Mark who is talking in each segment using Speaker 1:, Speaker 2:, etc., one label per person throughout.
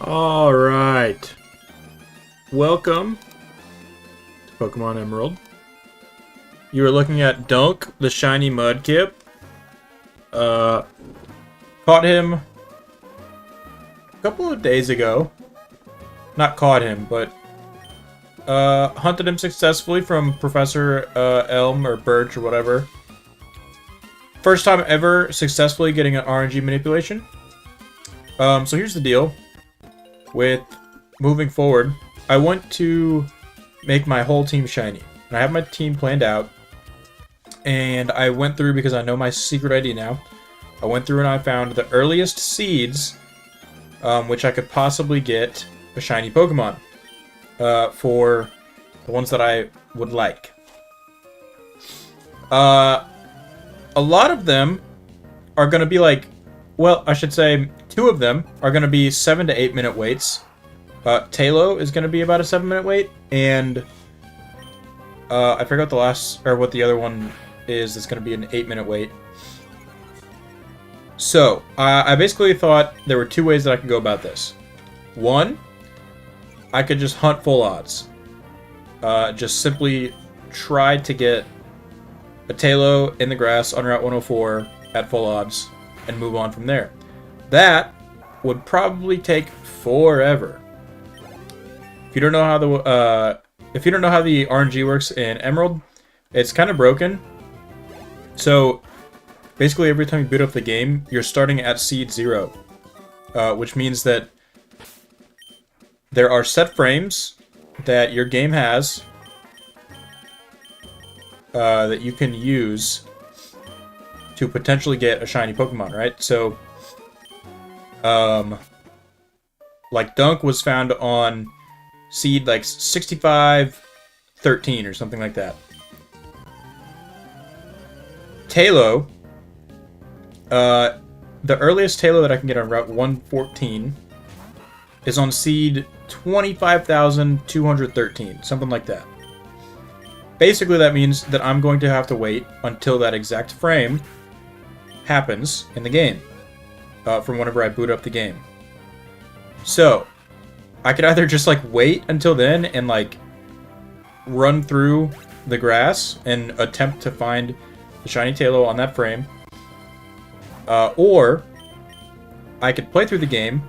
Speaker 1: Alright. Welcome to Pokemon Emerald. You are looking at Dunk, the shiny Mudkip. Caught him a couple of days ago. Not caught him, but hunted him successfully from Professor Elm or Birch or whatever. First time ever successfully getting an RNG manipulation. So here's the deal. With moving forward, I want to make my whole team shiny. And I have my team planned out. And I went through, because I know my secret ID now, I went through and I found the earliest seeds which I could possibly get a shiny Pokemon for the ones that I would like. A lot of them are going to be like, well, I should say 2 of them are going to be 7 to 8 minute waits. Talo is going to be about a 7-minute wait, and I forgot the last, or what the other one is. It's going to be an 8-minute wait. So, I basically thought there were 2 ways that I could go about this. One, I could just hunt full odds. Just simply try to get a Talo in the grass on Route 104 at full odds and move on from there. That would probably take forever. If you don't know how the RNG works in Emerald, it's kind of broken. So basically, every time you boot up the game, you're starting at seed 0, which means that there are set frames that your game has that you can use to potentially get a shiny Pokemon, right? So, like Dunk was found on seed like 65-13 or something like that. Talo, the earliest Talo that I can get on Route 114 is on seed 25,213, something like that. Basically, that means that I'm going to have to wait until that exact frame happens in the game, from whenever I boot up the game. So, I could either just like wait until then and like run through the grass and attempt to find the shiny Talo on that frame, or I could play through the game,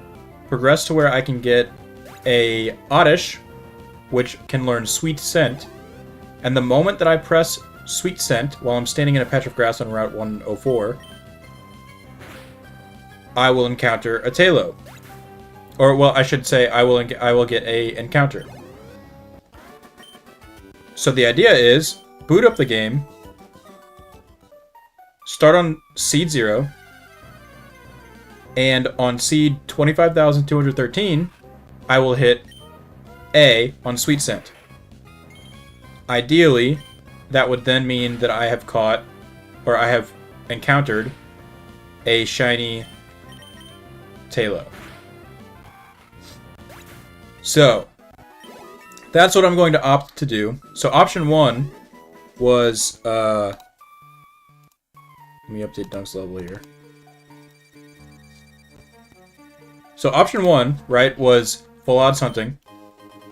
Speaker 1: progress to where I can get a Oddish, which can learn Sweet Scent, and the moment that I press Sweet Scent while I'm standing in a patch of grass on Route 104, I will encounter a Talo. Or, well, I should say I will get a encounter. So the idea is, boot up the game, start on seed 0, and on seed 25,213, I will hit A on Sweet Scent. Ideally, that would then mean that I have caught, or I have encountered, a shiny Talo. So, that's what I'm going to opt to do. So option 1 was, let me update Dunk's level here. So option 1, right, was full odds hunting.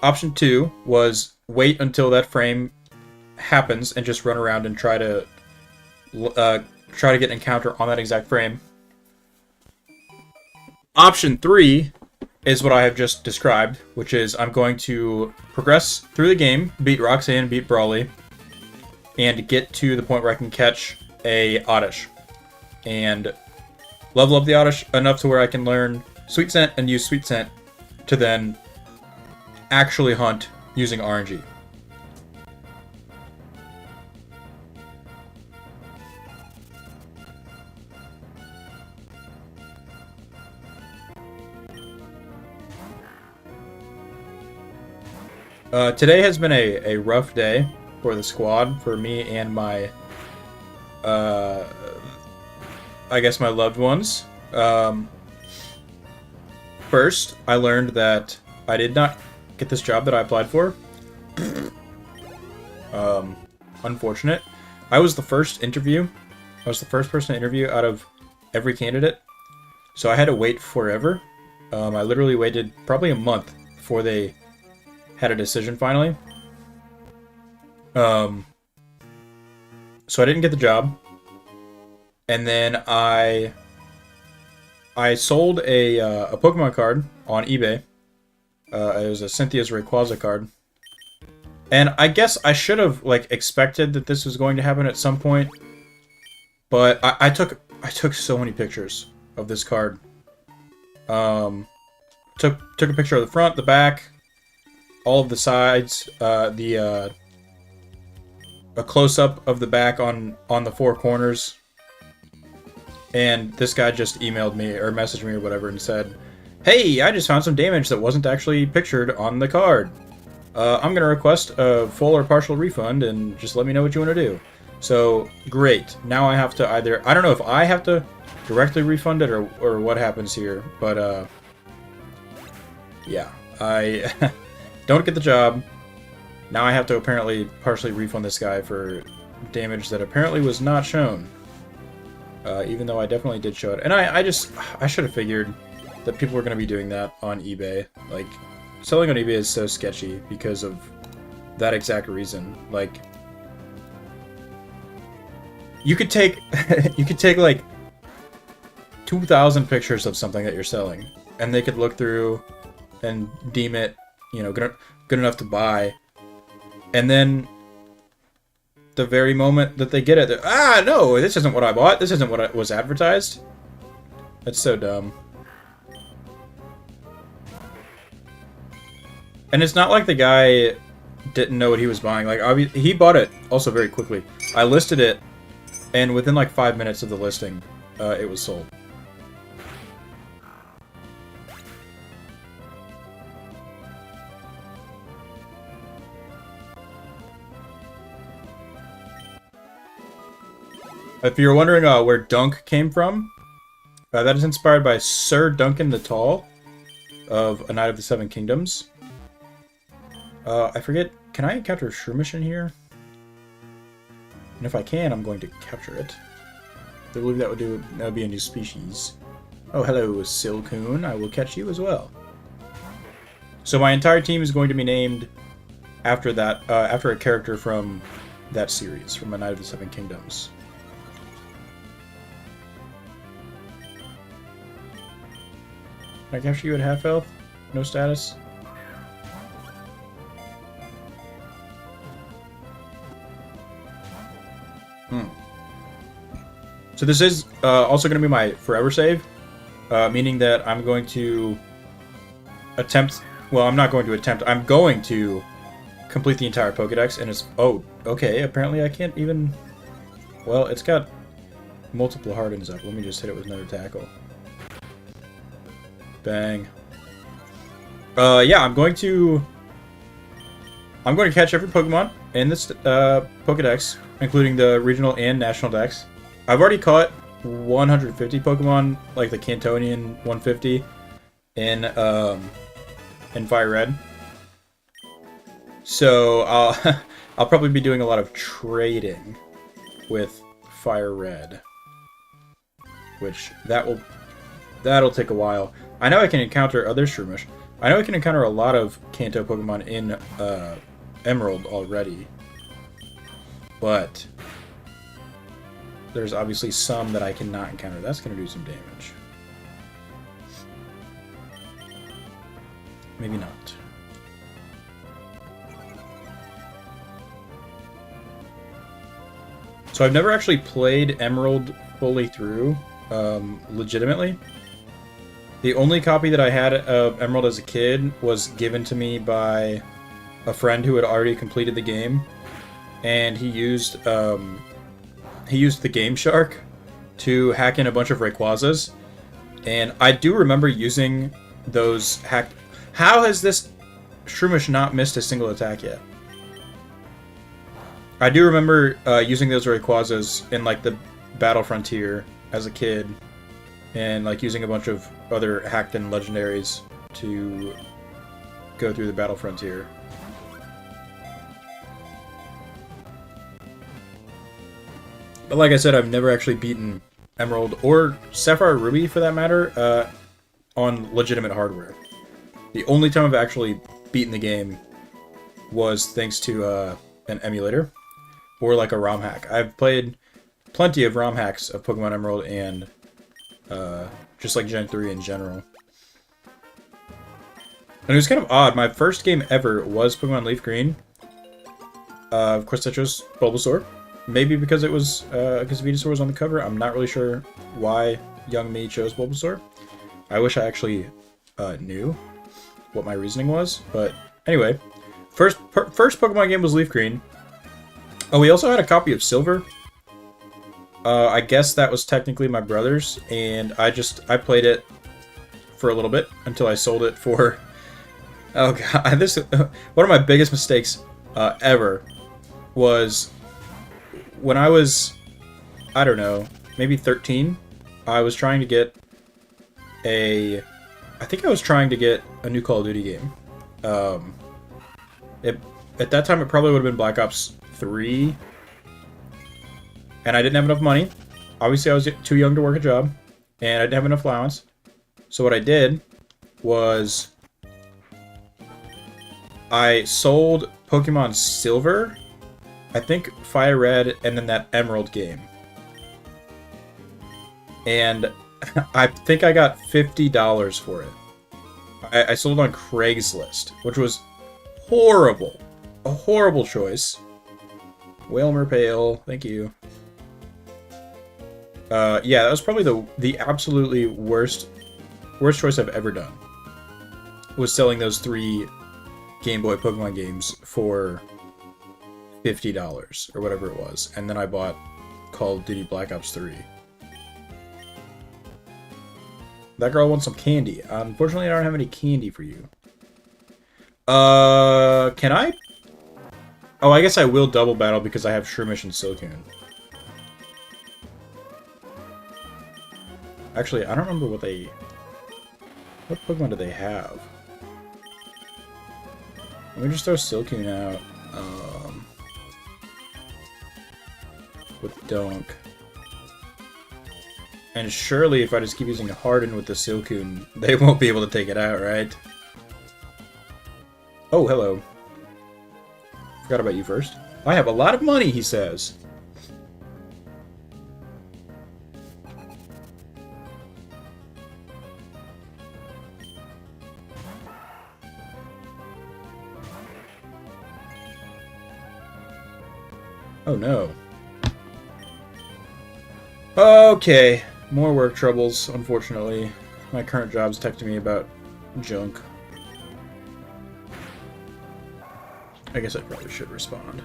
Speaker 1: Option 2 was wait until that frame happens and just run around and try to get an encounter on that exact frame. Option 3 is what I have just described, which is I'm going to progress through the game, beat Roxanne, beat Brawley, and get to the point where I can catch a Oddish. And level up the Oddish enough to where I can learn Sweet Scent and use Sweet Scent to then actually hunt using RNG. Today has been a rough day for the squad, for me and my, I guess my loved ones. First, I learned that I did not get this job that I applied for. Unfortunate. I was the first interview. I was the first person to interview out of every candidate. So I had to wait forever. I literally waited probably a month before they had a decision finally. So I didn't get the job, and then I sold a Pokemon card on eBay. It was a Cynthia's Rayquaza card, and I guess I should have like expected that this was going to happen at some point. But I took so many pictures of this card. Took a picture of the front, the back, all of the sides, a close-up of the back on the four corners. And this guy just emailed me or messaged me or whatever and said, "Hey, I just found some damage that wasn't actually pictured on the card. I'm gonna request a full or partial refund and just let me know what you want to do." So great. Now I have to either, I don't know if I have to directly refund it or what happens here, but yeah, I don't get the job. Now I have to apparently partially refund this guy for damage that apparently was not shown. Even though I definitely did show it. And I should have figured that people were going to be doing that on eBay. Like, selling on eBay is so sketchy because of that exact reason. Like, you could take like 2,000 pictures of something that you're selling, and they could look through and deem it, you know, good enough to buy. And then the very moment that they get it, no, this isn't what I bought. This isn't what was advertised. That's so dumb. And it's not like the guy didn't know what he was buying. Like, he bought it also very quickly. I listed it, and within like 5 minutes of the listing, it was sold. If you're wondering where Dunk came from, that is inspired by Sir Duncan the Tall of A Knight of the Seven Kingdoms. I forget, can I encounter Shroomish in here? And if I can, I'm going to capture it. I believe that would be a new species. Oh, hello, Silcoon. I will catch you as well. So my entire team is going to be named after that, after a character from that series, from A Knight of the Seven Kingdoms. Can I capture you at half health? No status? So this is also going to be my forever save, meaning that I'm going to attempt... Well, I'm not going to attempt. I'm going to complete the entire Pokédex, and it's... Oh, okay. Apparently I can't even... Well, it's got multiple hardens up. Let me just hit it with another tackle. Bang. Yeah, I'm going to catch every Pokemon in this Pokédex, including the regional and national dex. I've already caught 150 Pokemon, like the Cantonian 150 in Fire Red. So I'll probably be doing a lot of trading with Fire Red, which that'll take a while. I know I can encounter other Shroomish. I know I can encounter a lot of Kanto Pokemon in Emerald already, but there's obviously some that I cannot encounter. That's going to do some damage. Maybe not. So I've never actually played Emerald fully through, legitimately. The only copy that I had of Emerald as a kid was given to me by a friend who had already completed the game, and he used the Game Shark to hack in a bunch of Rayquazas, and I do remember using those hacked... How has this Shroomish not missed a single attack yet? I do remember using those Rayquazas in like the Battle Frontier as a kid, and like using a bunch of other hacked-in legendaries to go through the Battle Frontier. But like I said, I've never actually beaten Emerald, or Sapphire Ruby for that matter. on legitimate hardware. The only time I've actually beaten the game was thanks to an emulator or like a ROM hack. I've played plenty of ROM hacks of Pokemon Emerald and just like Gen 3 in general. And it was kind of odd. My first game ever was Pokemon Leaf Green. Of course, I chose Bulbasaur. Maybe because it was because Venusaur was on the cover. I'm not really sure why young me chose Bulbasaur. I wish I actually knew what my reasoning was. But anyway, first Pokemon game was Leaf Green. Oh, we also had a copy of Silver. I guess that was technically my brother's, and I played it for a little bit until I sold it for. Oh god, this one of my biggest mistakes ever was when I was, I don't know, maybe 13. I was trying to get I think I was trying to get a new Call of Duty game. At that time, it probably would have been Black Ops 3. And I didn't have enough money. Obviously, I was too young to work a job. And I didn't have enough allowance. So what I did was I sold Pokemon Silver, I think Fire Red, and then that Emerald game. And I think I got $50 for it. I sold it on Craigslist, which was horrible. A horrible choice. Whalmer Pale, thank you. Yeah, that was probably the absolutely worst choice I've ever done. Was selling those 3 Game Boy Pokemon games for $50 or whatever it was, and then I bought Call of Duty Black Ops 3. That girl wants some candy. Unfortunately, I don't have any candy for you. Can I? Oh, I guess I will double battle because I have Shroomish and Silcoon. Actually, I don't remember what Pokemon do they have? Let me just throw Silcoon out. With Donk. And surely if I just keep using Harden with the Silcoon, they won't be able to take it out, right? Oh, hello. Forgot about you first. I have a lot of money, he says. Oh no. Okay, more work troubles, unfortunately. My current job's texting me about junk. I guess I probably should respond.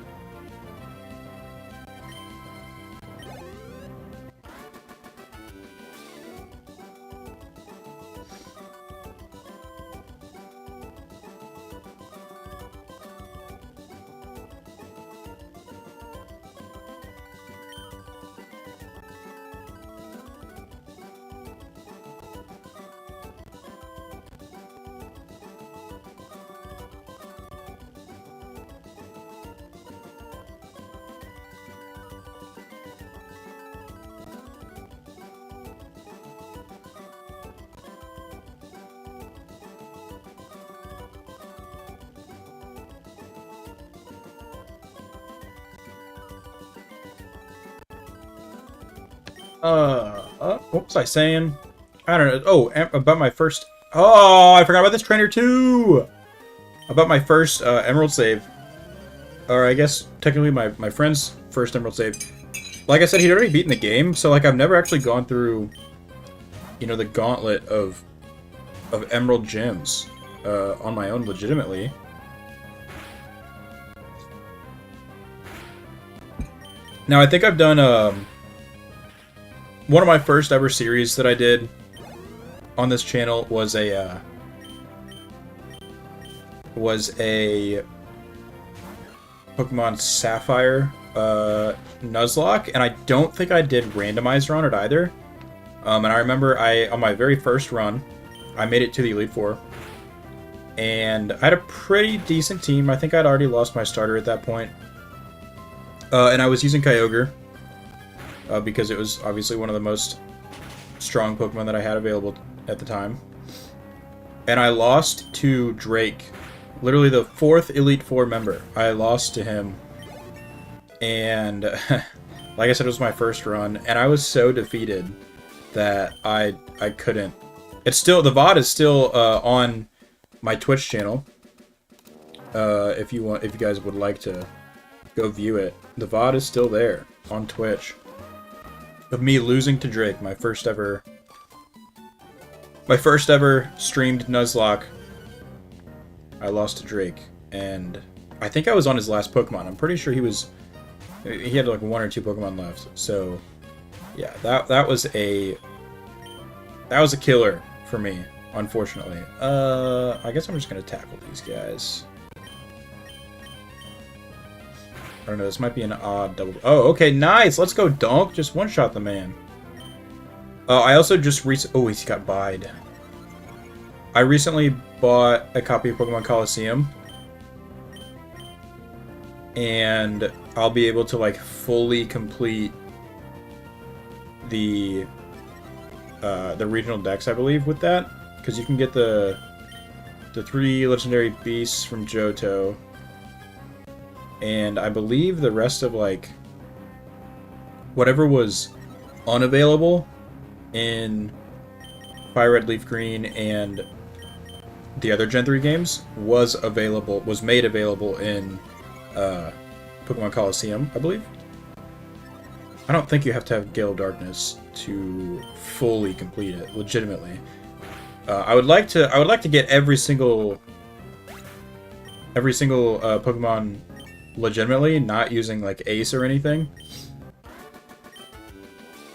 Speaker 1: What was I saying? I don't know. Oh, about my first... Oh, I forgot about this trainer too! About my first Emerald save. Or I guess, technically my friend's first Emerald save. Like I said, he'd already beaten the game, so like I've never actually gone through, you know, the gauntlet of Emerald Gems on my own legitimately. Now, I think I've done... one of my first ever series that I did on this channel was a Pokemon Sapphire Nuzlocke, and I don't think I did randomizer on it either. And I remember on my very first run, I made it to the Elite Four, and I had a pretty decent team. I think I'd already lost my starter at that point, and I was using Kyogre. Because it was obviously one of the most strong Pokemon that I had available at the time. and I lost to Drake. Literally the 4th Elite Four member. I lost to him. And like I said, it was my first run, and I was so defeated that I couldn't. It's still, the VOD is still on my Twitch channel. If you guys would like to go view it, the VOD is still there on Twitch of me losing to Drake, my first ever streamed Nuzlocke. I lost to Drake, and I think I was on his last Pokemon. I'm pretty sure he had like 1 or 2 Pokemon left. So yeah, that was a killer for me, unfortunately. I guess I'm just gonna tackle these guys. I don't know, this might be an odd double. Oh, okay, nice! Let's go, Donk! Just one-shot the man. I also just oh, he's got Bide. I recently bought a copy of Pokemon Coliseum. And I'll be able to, like, fully complete the regional decks, I believe, with that. Because you can get the 3 legendary beasts from Johto. And I believe the rest of, like, whatever was unavailable in Fire Red, Leaf Green, and the other Gen 3 games was made available in Pokemon Coliseum, I believe. I don't think you have to have Gale of Darkness to fully complete it, legitimately. I would like to get every single Pokemon legitimately, not using like Ace or anything.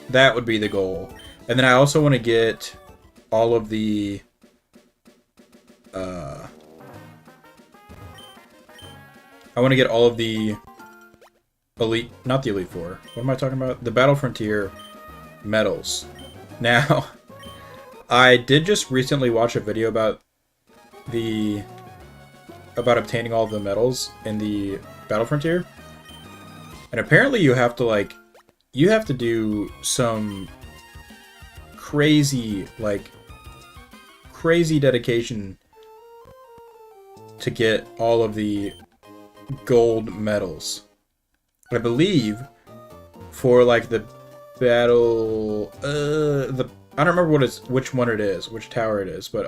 Speaker 1: That would be the goal. And then I also want to get all of the Elite, not the Elite Four. What am I talking about? The Battle Frontier medals. Now, I did just recently watch a video about obtaining all of the medals in the Battle Frontier. And apparently you have to do some crazy dedication to get all of the gold medals. I believe for like the battle I don't remember which one it is, which tower it is, but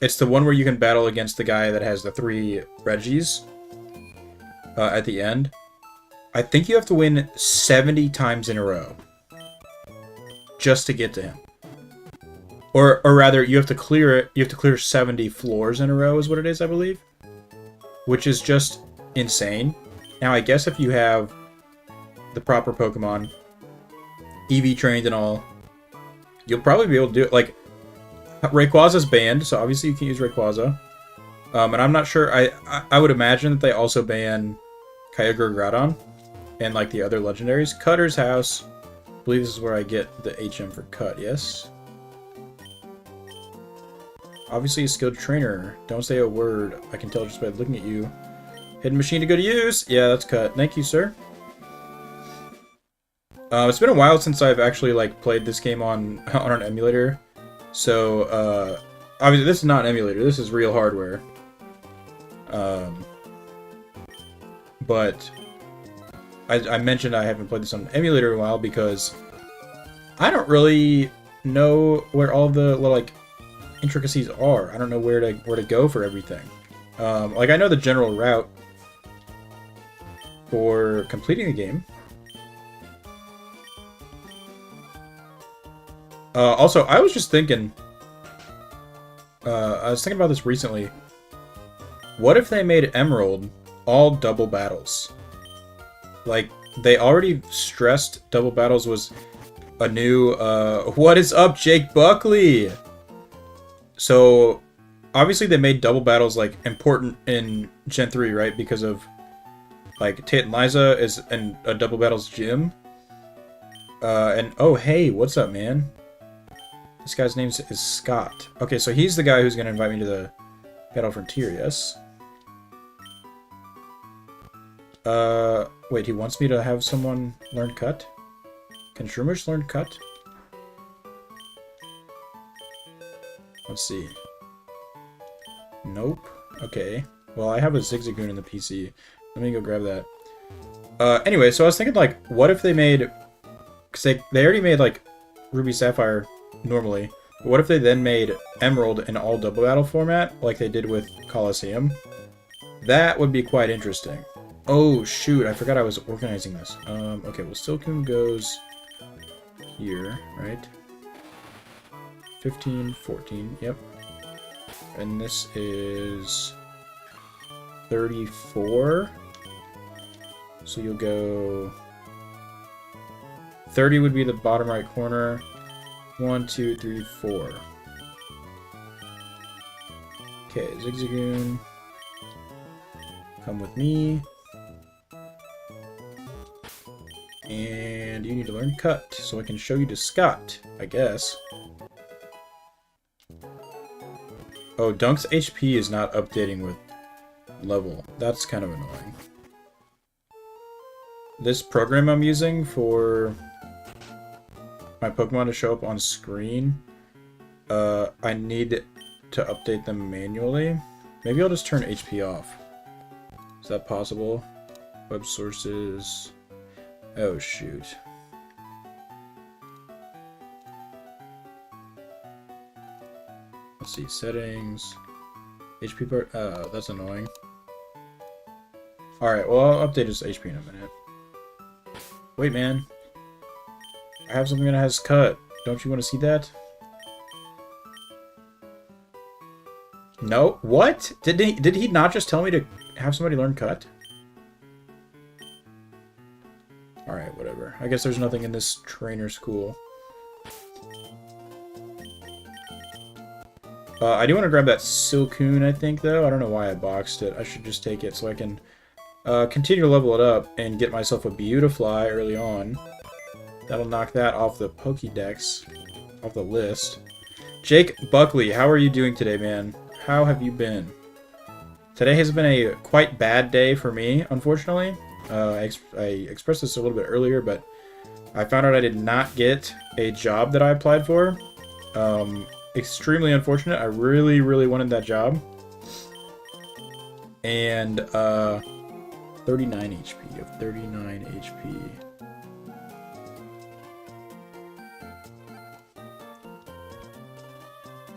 Speaker 1: it's the one where you can battle against the guy that has the 3 Regis at the end. I think you have to win 70 times in a row just to get to him. Or rather, you have to clear it. You have to clear 70 floors in a row, is what it is, I believe. Which is just insane. Now, I guess if you have the proper Pokemon, EV trained and all, you'll probably be able to do it. Like, Rayquaza's banned, so obviously you can use Rayquaza. And I'm not sure. I would imagine that they also ban Kyogre Groudon and like the other legendaries. Cutter's House. I believe this is where I get the HM for Cut. Yes. Obviously a skilled trainer. Don't say a word. I can tell just by looking at you. Hidden machine to go to use. Yeah, that's Cut. Thank you, sir. It's been a while since I've actually like played this game on an emulator. So obviously this is not an emulator. This is real hardware. But I mentioned I haven't played this on an emulator in a while because I don't really know where all the like intricacies are. I don't know where to go for everything. Like I know the general route for completing the game. Also, I was just thinking. I was thinking about this recently. What if they made Emerald all double battles? Like, they already stressed double battles was a new, what is up, Jake Buckley? So, obviously they made double battles, like, important in Gen 3, right? Because of, like, Tate and Liza is in a double battles gym. And, oh, hey, what's up, man? This guy's name is Scott. Okay, so he's the guy who's going to invite me to the Battle Frontier, yes? Wait, he wants me to have someone learn Cut? Can Shroomish learn Cut? Let's see. Nope. Okay. Well, I have a Zigzagoon in the PC. Let me go grab that. Anyway, so I was thinking, like, what if they made... Because they already made, like, Ruby Sapphire normally. But what if they then made Emerald in all double battle format, like they did with Colosseum? That would be quite interesting. Oh, shoot. I forgot I was organizing this. Okay, well, Silcoon goes here, right? 15, 14, yep. And this is 34. So you'll go... 30 would be the bottom right corner. 1, 2, 3, 4. Okay, Zigzagoon. Come with me. And you need to learn Cut, so I can show you to Scott, I guess. Oh, Dunk's HP is not updating with level. That's kind of annoying. This program I'm using for my Pokemon to show up on screen, I need to update them manually. Maybe I'll just turn HP off. Is that possible? Web sources... Oh, shoot. Let's see, settings... HP part... Oh, that's annoying. Alright, well, I'll update his HP in a minute. Wait, man. I have something that has Cut. Don't you want to see that? No? What? Did he not just tell me to have somebody learn Cut? Alright, whatever. I guess there's nothing in this trainer school. I do want to grab that Silcoon, I think, though. I don't know why I boxed it. I should just take it so I can continue to level it up and get myself a Beautifly early on. That'll knock that off the Pokédex, off the list. Jake Buckley, how are you doing today, man? How have you been? Today has been a quite bad day for me, unfortunately. I expressed this a little bit earlier, but I found out I did not get a job that I applied for. Extremely unfortunate. I really, really wanted that job. And 39 HP of 39 HP.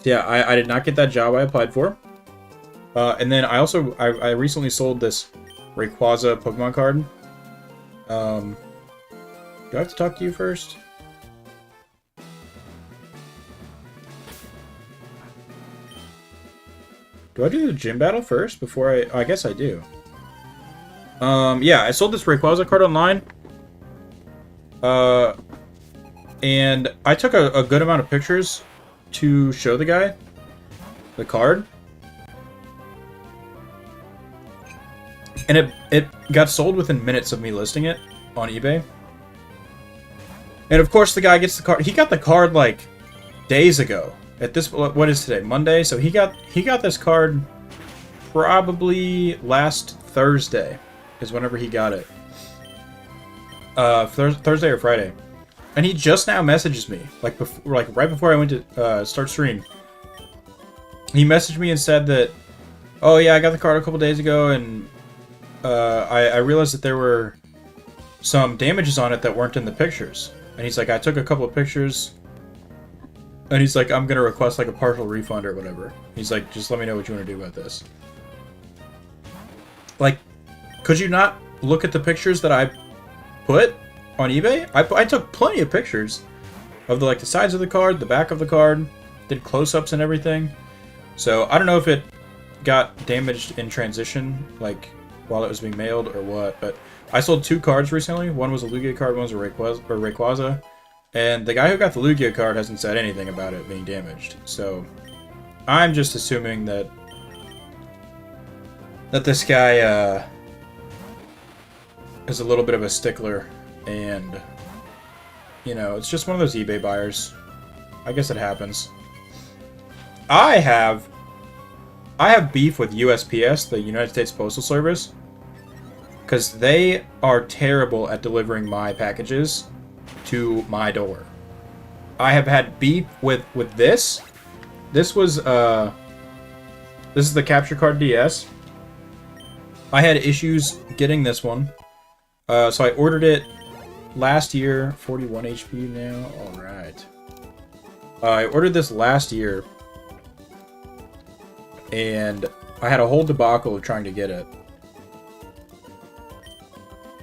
Speaker 1: Yeah, I did not get that job I applied for. And then I recently sold this Rayquaza Pokemon card. Do I have to talk to you first? Do I do the gym battle first before I guess I do. Yeah, I sold this Rayquaza card online. And I took a good amount of pictures to show the guy the card. And it got sold within minutes of me listing it on eBay. And of course the guy gets the card. He got the card like days ago. At this, what is today? Monday. So he got this card probably last Thursday is whenever he got it. Thursday or Friday. And he just now messages me, like right before I went to start stream. He messaged me and said that, oh yeah, I got the card a couple days ago, and I realized that there were some damages on it that weren't in the pictures. And he's like, I took a couple of pictures, and he's like, I'm gonna request like a partial refund or whatever. He's like, just let me know what you want to do about this. Like, could you not look at the pictures that I put on eBay? I took plenty of pictures of the sides of the card, the back of the card, did close-ups and everything. So I don't know if it got damaged in transition, like while it was being mailed or what. But I sold 2 cards recently. One was a Lugia card, one was a Rayquaza. And the guy who got the Lugia card hasn't said anything about it being damaged. So I'm just assuming that this guy is a little bit of a stickler. And, you know, it's just one of those eBay buyers. I guess it happens. I have beef with USPS, the United States Postal Service, because they are terrible at delivering my packages to my door. I have had beef with this This was this is the Capture Card DS. I had issues getting this one, so I ordered it last year. 41 HP now. All right. I ordered this last year, and I had a whole debacle of trying to get it.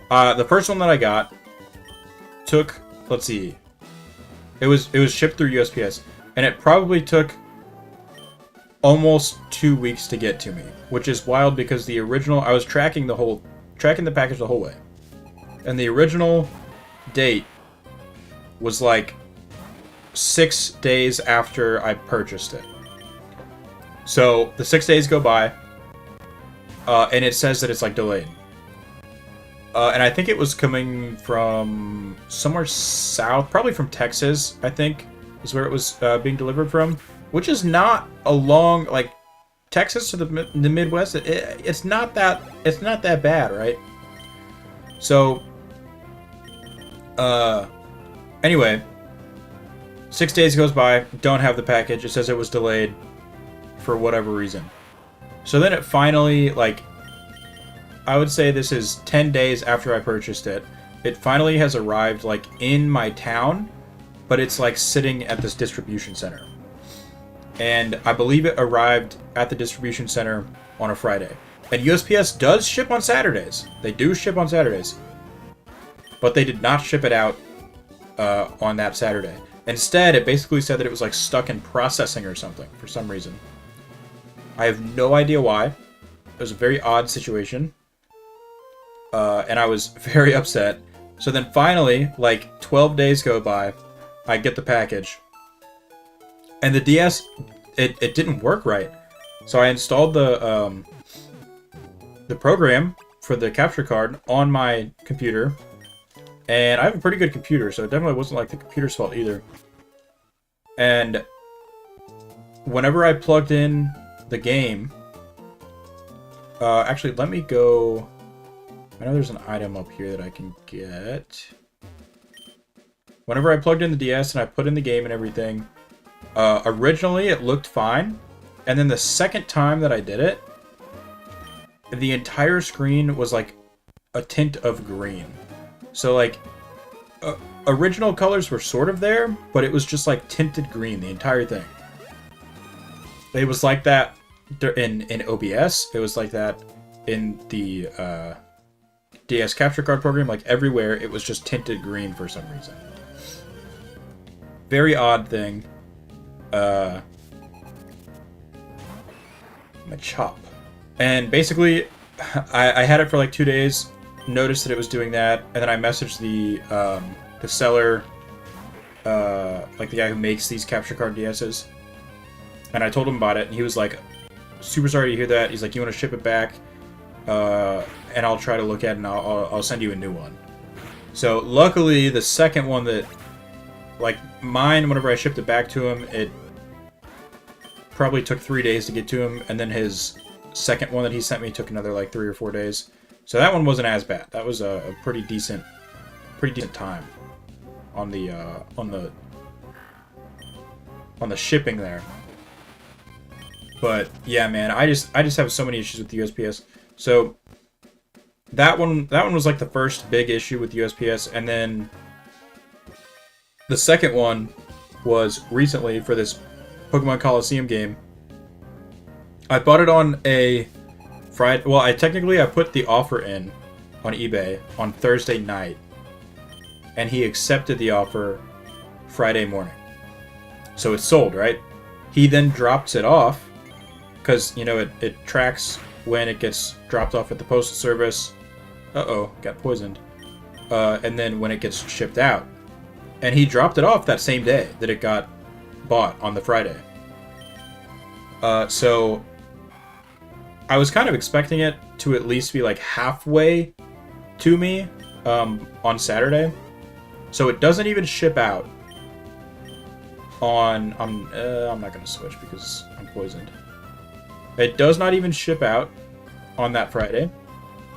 Speaker 1: The first one that I got took, let's see, it was shipped through USPS, and it probably took almost 2 weeks to get to me, which is wild because the original, I was tracking the package the whole way, and the original date was like 6 days after I purchased it. So the 6 days go by, and it says that it's like delayed. And I think it was coming from somewhere south, probably from Texas, I think, is where it was being delivered from. Which is not a long, like, Texas to the Midwest, it's not that bad, right? So, anyway, 6 days goes by, don't have the package, it says it was delayed for whatever reason. So then it finally, like, I would say this is 10 days after I purchased it. It finally has arrived, like, in my town, but it's, like, sitting at this distribution center. And I believe it arrived at the distribution center on a Friday. And USPS does ship on Saturdays. They do ship on Saturdays. But they did not ship it out on that Saturday. Instead, it basically said that it was, like, stuck in processing or something, for some reason. I have no idea why. It was a very odd situation. And I was very upset. So then finally, like 12 days go by, I get the package. And the DS, it didn't work right. So I installed the program for the capture card on my computer. And I have a pretty good computer, so it definitely wasn't like the computer's fault either. And whenever I plugged in the game, actually, let me go. I know there's an item up here that I can get. Whenever I plugged in the DS and I put in the game and everything, originally it looked fine. And then the second time that I did it, the entire screen was like a tint of green. So like, original colors were sort of there, but it was just like tinted green, the entire thing. It was like that in OBS. It was like that in the DS capture card program. Like everywhere, it was just tinted green for some reason. Very odd thing. My chop. And basically, I had it for like 2 days. Noticed that it was doing that, and then I messaged the seller, like the guy who makes these capture card DSs, and I told him about it, and he was like, super sorry to hear that. He's like, you want to ship it back, and I'll try to look at it, and I'll send you a new one. So luckily, the second one that, like mine, whenever I shipped it back to him, it probably took 3 days to get to him, and then his second one that he sent me took another like 3 or 4 days. So that one wasn't as bad. That was a pretty decent time on the shipping there. But yeah, man, I just have so many issues with the USPS. So that one was like the first big issue with the USPS, and then the second one was recently for this Pokemon Coliseum game. I bought it on a Friday. Well, I put the offer in on eBay on Thursday night, and he accepted the offer Friday morning. So it's sold, right? He then drops it off because, you know, it tracks when it gets dropped off at the postal service. Uh-oh, got poisoned. And then when it gets shipped out. And he dropped it off that same day that it got bought on the Friday. So I was kind of expecting it to at least be like halfway to me on Saturday. So it doesn't even ship out on... I'm not going to switch because I'm poisoned. It does not even ship out on that Friday.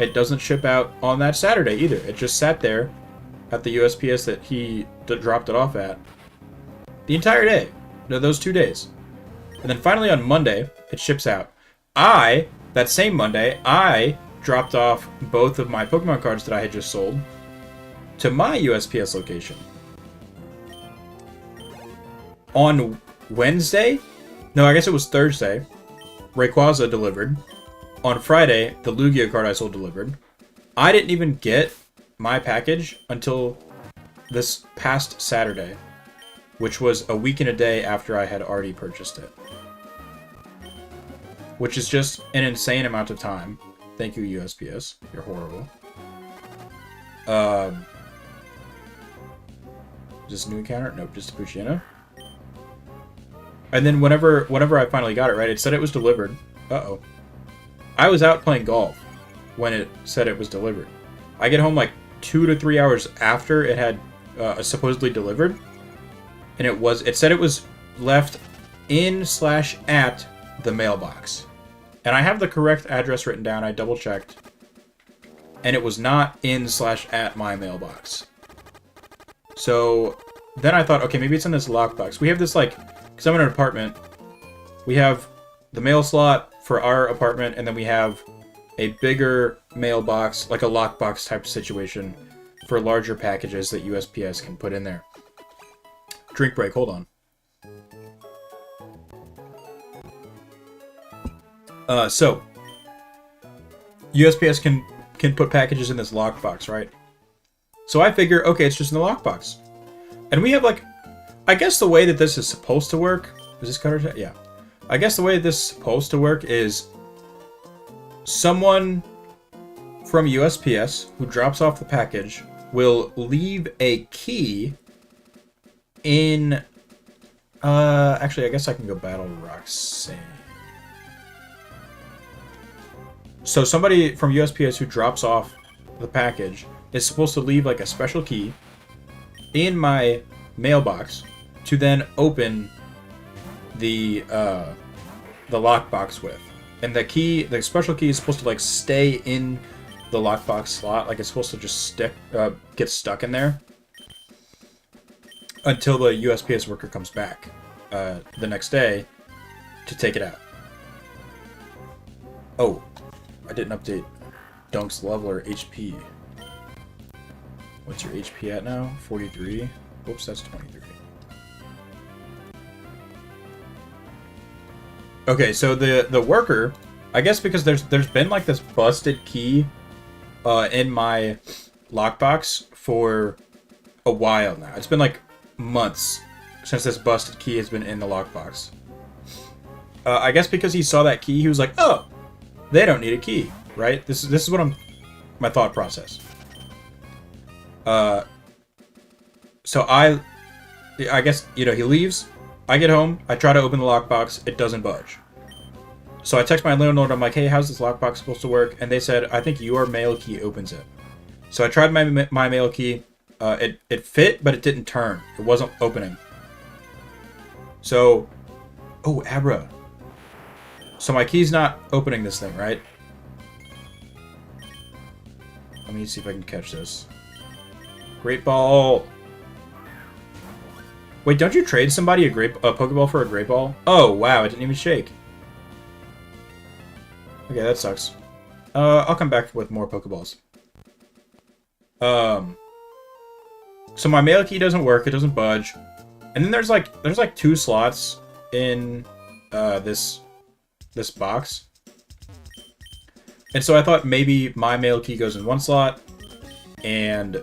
Speaker 1: It doesn't ship out on that Saturday either. It just sat there at the USPS that he dropped it off at the entire day. No, those 2 days. And then finally on Monday, it ships out. That same Monday, I dropped off both of my Pokemon cards that I had just sold to my USPS location. On Wednesday, no, I guess it was Thursday, Rayquaza delivered. On Friday, the Lugia card I sold delivered. I didn't even get my package until this past Saturday, which was a week and a day after I had already purchased it. Which is just an insane amount of time. Thank you, USPS. You're horrible. Is this a new encounter? Nope, just a Puchiana. And then whenever I finally got it, right, it said it was delivered. Uh-oh. I was out playing golf when it said it was delivered. I get home like 2 to 3 hours after it had supposedly delivered. And it said it was left in/at the mailbox. And I have the correct address written down. I double checked. And it was not in/at my mailbox. So then I thought, okay, maybe it's in this lockbox. We have this, like, because I'm in an apartment, we have the mail slot for our apartment, and then we have a bigger mailbox, like a lockbox type situation, for larger packages that USPS can put in there. Drink break, hold on. So USPS can put packages in this lockbox, right? So I figure, okay, it's just in the lockbox. And we have, like, I guess the way that this is supposed to work... Is this cutter? Yeah. I guess the way this is supposed to work is someone from USPS who drops off the package will leave a key in... actually, I guess I can go battle Roxanne. So somebody from USPS who drops off the package is supposed to leave, like, a special key in my mailbox to then open the lockbox with. And the special key is supposed to, like, stay in the lockbox slot. Like, it's supposed to just get stuck in there until the USPS worker comes back the next day to take it out. Oh, I didn't update Dunk's level or HP. What's your HP at now? 43? Whoops, that's 23. Okay, so the worker, I guess because there's been, like, this busted key in my lockbox for a while now. It's been, like, months since this busted key has been in the lockbox. I guess because he saw that key, he was like, oh, they don't need a key, right? This is what my thought process. So I guess, you know, he leaves. I get home. I try to open the lockbox. It doesn't budge. So I text my landlord. I'm like, hey, how's this lockbox supposed to work? And they said, I think your mail key opens it. So I tried my mail key. It fit, but it didn't turn. It wasn't opening. So, oh, Abra. So my key's not opening this thing, right? Let me see if I can catch this. Great ball. Wait, don't you trade somebody a Pokeball for a Great Ball? Oh, wow, it didn't even shake. Okay, that sucks. I'll come back with more Pokeballs. So my mail key doesn't work, it doesn't budge. And then there's like 2 slots in this box. And so I thought maybe my mail key goes in one slot and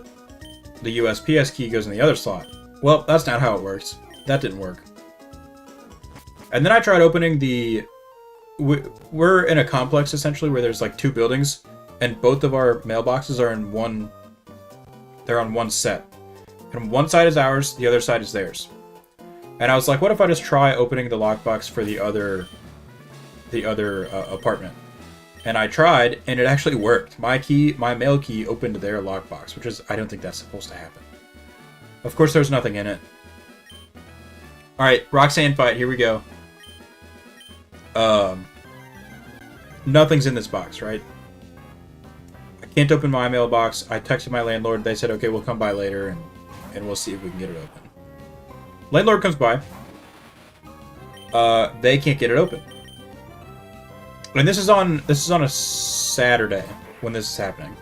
Speaker 1: the USPS key goes in the other slot. Well, that's not how it works. That didn't work. And then I tried opening the... We're in a complex, essentially, where there's, like, 2 buildings, and both of our mailboxes are in one... They're on one set. And one side is ours, the other side is theirs. And I was like, what if I just try opening the lockbox for the other apartment? And I tried, and it actually worked. My mail key opened their lockbox, which is... I don't think that's supposed to happen. Of course, there's nothing in it. Alright, Roxanne fight, here we go. Nothing's in this box, right? I can't open my mailbox. I texted my landlord. They said, okay, we'll come by later, and we'll see if we can get it open. Landlord comes by. they can't get it open. And this is on a Saturday when this is happening.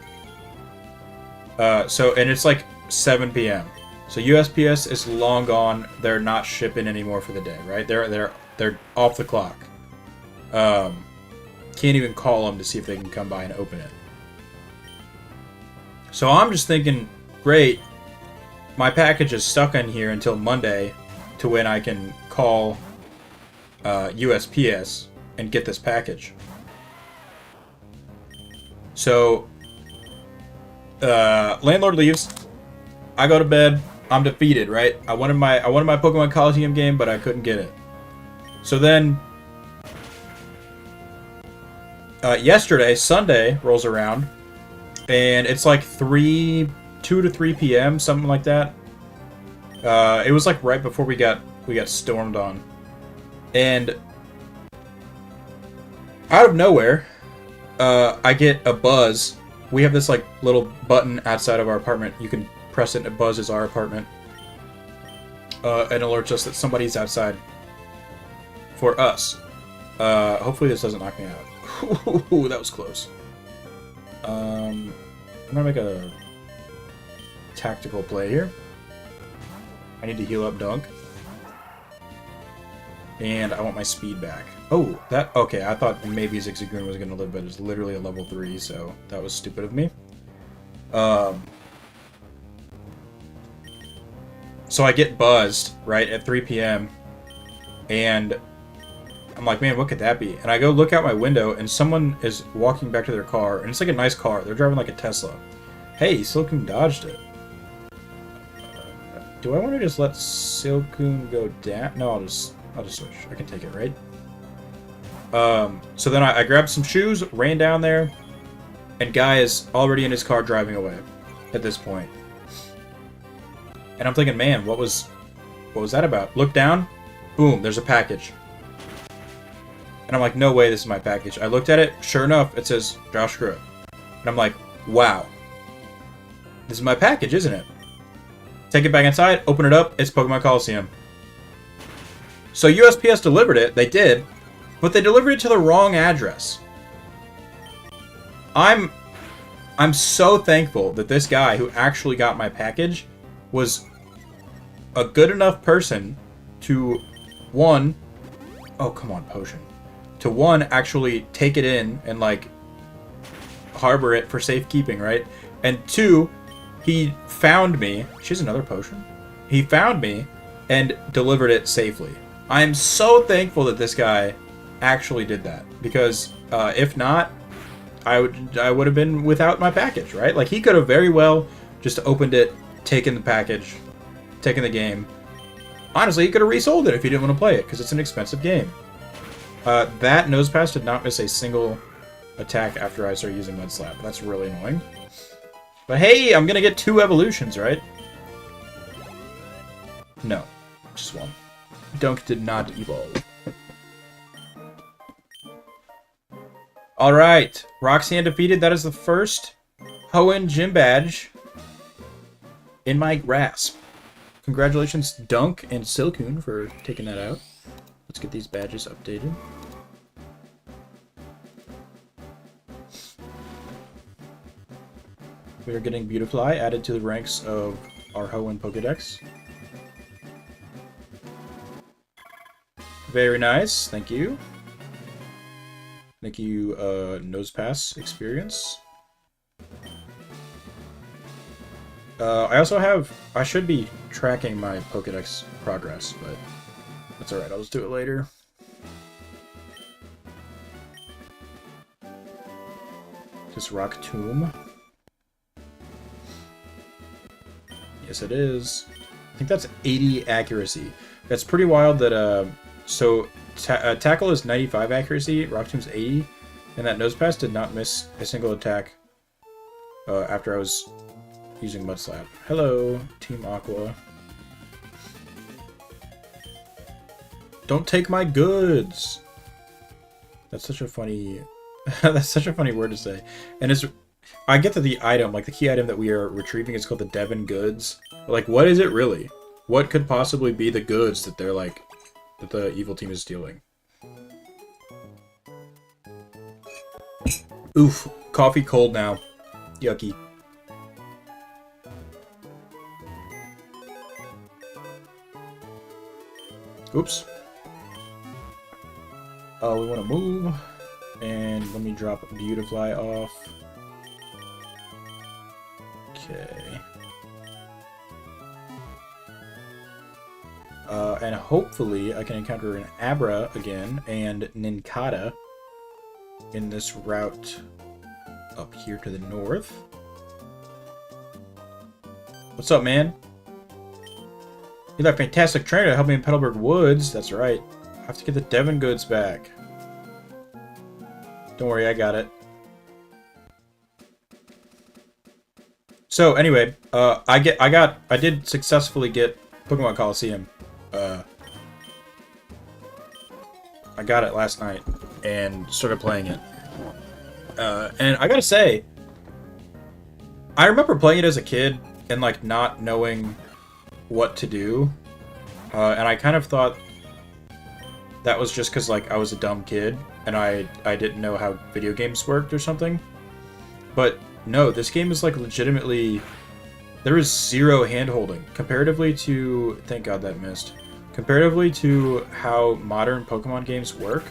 Speaker 1: And it's like 7 p.m. So USPS is long gone. They're not shipping anymore for the day, right? They're off the clock. Can't even call them to see if they can come by and open it. So I'm just thinking, great, my package is stuck in here until Monday to when I can call USPS and get this package. So landlord leaves. I go to bed. I'm defeated, right? I wanted my Pokemon Coliseum game, but I couldn't get it. So then yesterday, Sunday, rolls around, and it's like 2 to 3 p.m., something like that. It was like right before we got stormed on. And out of nowhere, I get a buzz. We have this like little button outside of our apartment. You can press it and it buzzes our apartment. And alerts us that somebody's outside for us. Hopefully this doesn't knock me out. Ooh, that was close. I'm gonna make a tactical play here. I need to heal up Dunk. And I want my speed back. Oh, okay, I thought maybe Zigzagoon was gonna live, but it's literally a level 3, so that was stupid of me. So I get buzzed, right, at 3 p.m. And I'm like, man, what could that be? And I go look out my window, and someone is walking back to their car, and it's like a nice car. They're driving like a Tesla. Hey, Silcoon dodged it. Do I want to just let Silcoon go down? No, I'll just switch. I can take it, right? So then I grabbed some shoes, ran down there, and Guy is already in his car driving away at this point. And I'm thinking, man, what was that about? Look down, boom, there's a package. And I'm like, no way, this is my package. I looked at it, sure enough, it says Josh Screw. And I'm like, wow. This is my package, isn't it? Take it back inside, open it up, it's Pokemon Coliseum. So USPS delivered it, they did, but they delivered it to the wrong address. I'm so thankful that this guy who actually got my package was a good enough person to, one, oh, come on, potion. To, one, actually take it in and, like, harbor it for safekeeping, right? And two, he found me. She has another potion. He found me and delivered it safely. I am so thankful that this guy actually did that, because if not, I would have been without my package, right? Like, he could have very well just opened it, taken the package, taken the game. Honestly, he could have resold it if he didn't want to play it, because it's an expensive game. That Nosepass did not miss a single attack after I started using Mud Slap. That's really annoying. But hey, I'm gonna get 2 evolutions, right? No, just 1. Dunk did not evolve. Alright, Roxanne defeated. That is the first Hoenn gym badge in my grasp. Congratulations, Dunk and Silcoon, for taking that out. Let's get these badges updated. We are getting Beautifly added to the ranks of our Hoenn Pokedex. Very nice, thank you. Thank you, Nosepass experience. I should be tracking my Pokedex progress, but that's alright, I'll just do it later. This Rock Tomb. Yes, it is. I think that's 80 accuracy. That's pretty wild that, Tackle is 95 accuracy, Rock Tomb's 80, and that Nosepass did not miss a single attack after I was using Mud Slap. Hello, Team Aqua. Don't take my goods! That's such a funny... that's such a funny word to say. And I get that the item, like the key item that we are retrieving is called the Devon Goods. But, like, what is it really? What could possibly be the goods that they're, like, that the evil team is stealing. Oof. Coffee cold now. Yucky. Oops. Oh, we want to move. And let me drop Beautifly off. Okay. And hopefully I can encounter an Abra again and Nincada in this route up here to the north. What's up, man? You're that fantastic trainer to help me in Petalburg Woods. That's right. I have to get the Devon goods back. Don't worry, I got it. So anyway, I did successfully get Pokemon Coliseum. I got it last night and started playing it. And I gotta say, I remember playing it as a kid and like not knowing what to do, and I kind of thought that was just because like I was a dumb kid and I didn't know how video games worked or something. But no, this game is like legitimately, there is zero hand-holding comparatively to, thank God that missed, comparatively to how modern Pokemon games work.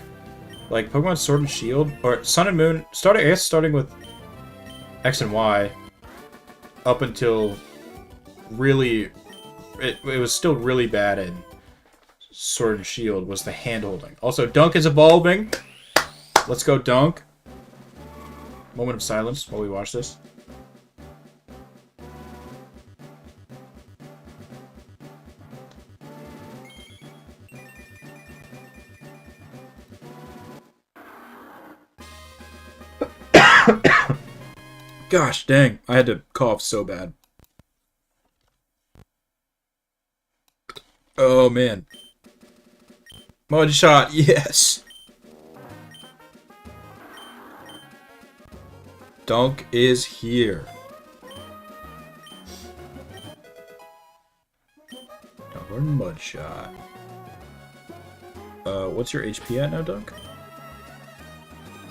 Speaker 1: Like Pokemon Sword and Shield or Sun and Moon, starting with X and Y up until really, it was still really bad in Sword and Shield, was the hand-holding. Also, Dunk is evolving. Let's go, Dunk. Moment of silence while we watch this. Gosh dang, I had to cough so bad. Oh man. Mudshot, yes! Dunk is here. Dunk or Mudshot. What's your HP at now, Dunk?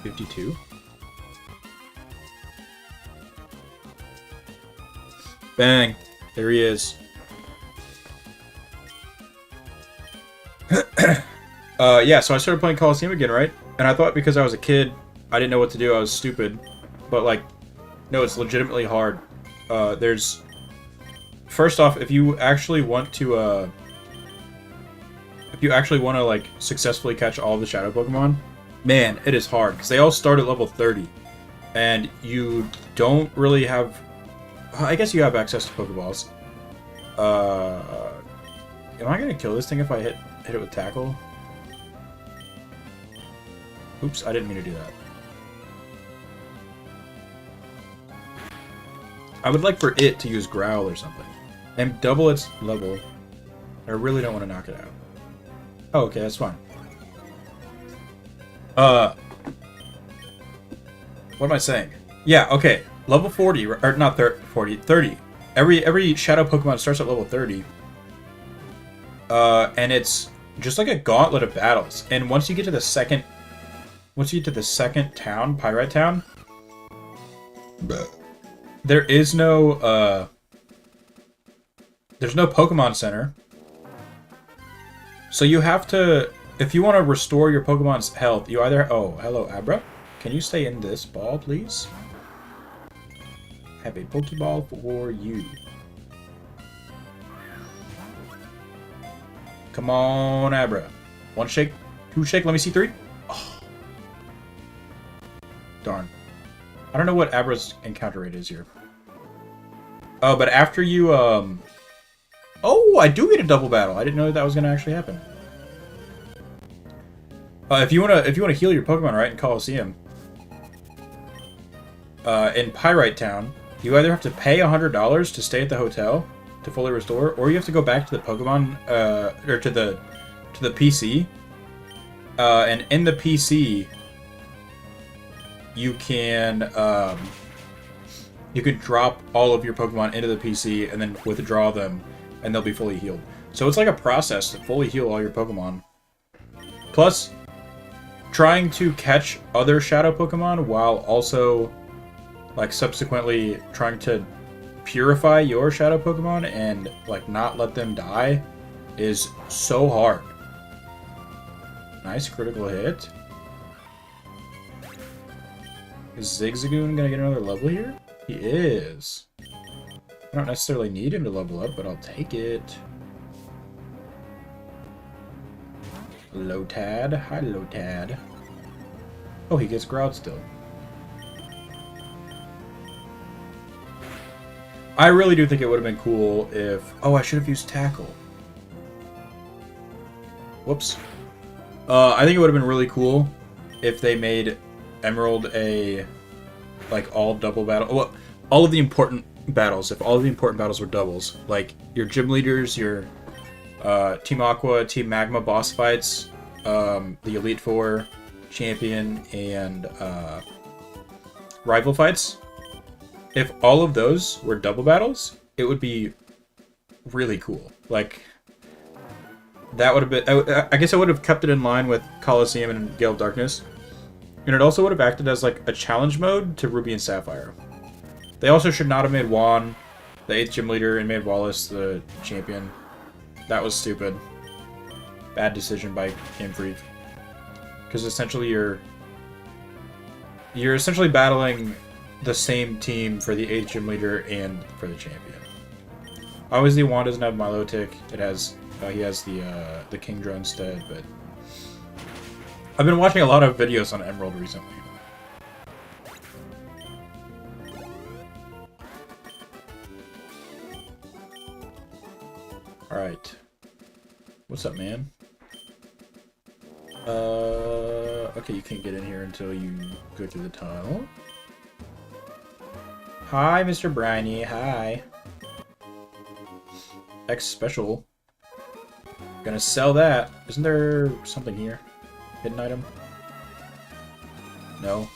Speaker 1: 52? Bang! There he is. Yeah, so I started playing Coliseum again, right? And I thought because I was a kid, I didn't know what to do, I was stupid. But, like, no, it's legitimately hard. There's... First off, if you actually want to, like, successfully catch all of the Shadow Pokemon, man, it is hard. Because they all start at level 30. And you don't really have... I guess you have access to Pokeballs. Am I gonna kill this thing if I hit it with Tackle? Oops, I didn't mean to do that. I would like for it to use Growl or something. And double its level. I really don't want to knock it out. Oh, okay, that's fine. What am I saying? Yeah, okay. Level 40, or not 40, 30. Every Shadow Pokemon starts at level 30. And it's just like a gauntlet of battles. And once you get to the second town, Pyrite Town, there is no, there's no Pokemon Center. So you have to, if you want to restore your Pokemon's health, you either, oh, hello, Abra. Can you stay in this ball, please? Have a Pokeball for you. Come on, Abra. One shake, two shake, let me see three. Oh. Darn. I don't know what Abra's encounter rate is here. Oh, but after you, oh, I do get a double battle. I didn't know that was gonna actually happen. If you wanna heal your Pokemon right in Coliseum, in Pyrite Town, you either have to pay $100 to stay at the hotel to fully restore, or you have to go back to the Pokemon, or to the PC, and in the PC, you can drop all of your Pokemon into the PC and then withdraw them, and they'll be fully healed. So it's like a process to fully heal all your Pokemon. Plus, trying to catch other shadow Pokemon while also, like, subsequently trying to purify your shadow Pokemon and, like, not let them die is so hard. Nice critical hit. Is Zigzagoon gonna get another level here? He is. I don't necessarily need him to level up, but I'll take it. Lotad. Hi, Lotad. Oh, he gets Grout still. I really do think it would have been cool if... Oh, I should have used Tackle. Whoops. I think it would have been really cool if they made Emerald a... like, all double battle... Well, all of the important battles. If all of the important battles were doubles. Like, your gym leaders, your... Team Aqua, Team Magma boss fights, the Elite Four, Champion, and Rival fights. If all of those were double battles, it would be really cool. Like, that would have been... I guess I would have kept it in line with Coliseum and Gale of Darkness. And it also would have acted as, like, a challenge mode to Ruby and Sapphire. They also should not have made Juan the 8th gym leader and made Wallace the champion. That was stupid. Bad decision by Game Freak. Because essentially you're essentially battling the same team for the 8th gym leader and for the champion. Obviously Juan doesn't have Milotic. It has he has the Kingdra instead, but I've been watching a lot of videos on Emerald recently. Alright. What's up, man? Okay, you can't get in here until you go through the tunnel. Hi, Mr. Briny. Hi. X special. Gonna sell that. Isn't there something here? Hidden item? No.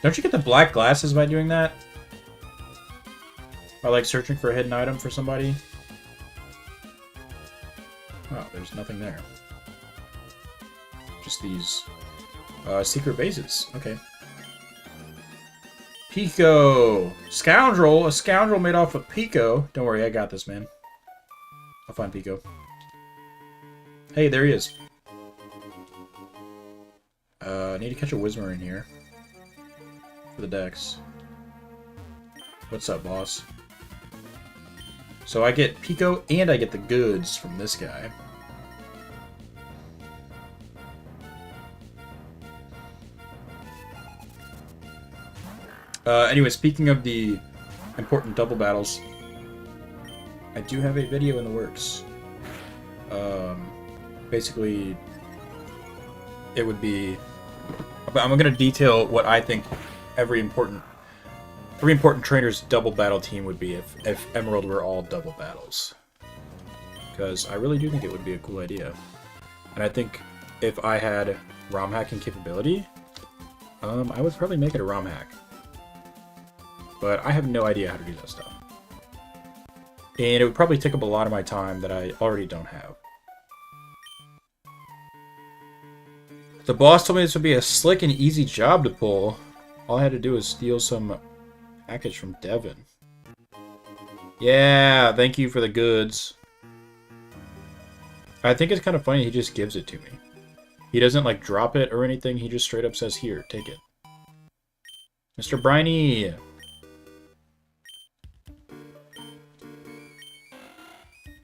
Speaker 1: Don't you get the black glasses by doing that? By, like, searching for a hidden item for somebody? Oh, there's nothing there. Just these secret bases. Okay. Pico! Scoundrel! A scoundrel made off with Pico. Don't worry, I got this, man. I'll find Pico. Hey, there he is. I need to catch a Whismur in here. For the Dex. What's up, boss? So I get Pico and I get the goods from this guy. Anyway, speaking of the important double battles, I do have a video in the works. Basically, it would be... I'm going to detail what I think every important trainer's double battle team would be if Emerald were all double battles. Because I really do think it would be a cool idea. And I think if I had ROM hacking capability, I would probably make it a ROM hack. But I have no idea how to do that stuff. And it would probably take up a lot of my time that I already don't have. The boss told me this would be a slick and easy job to pull. All I had to do was steal some package from Devin. Yeah, thank you for the goods. I think it's kind of funny he just gives it to me. He doesn't, like, drop it or anything. He just straight up says, here, take it. Mr. Briny!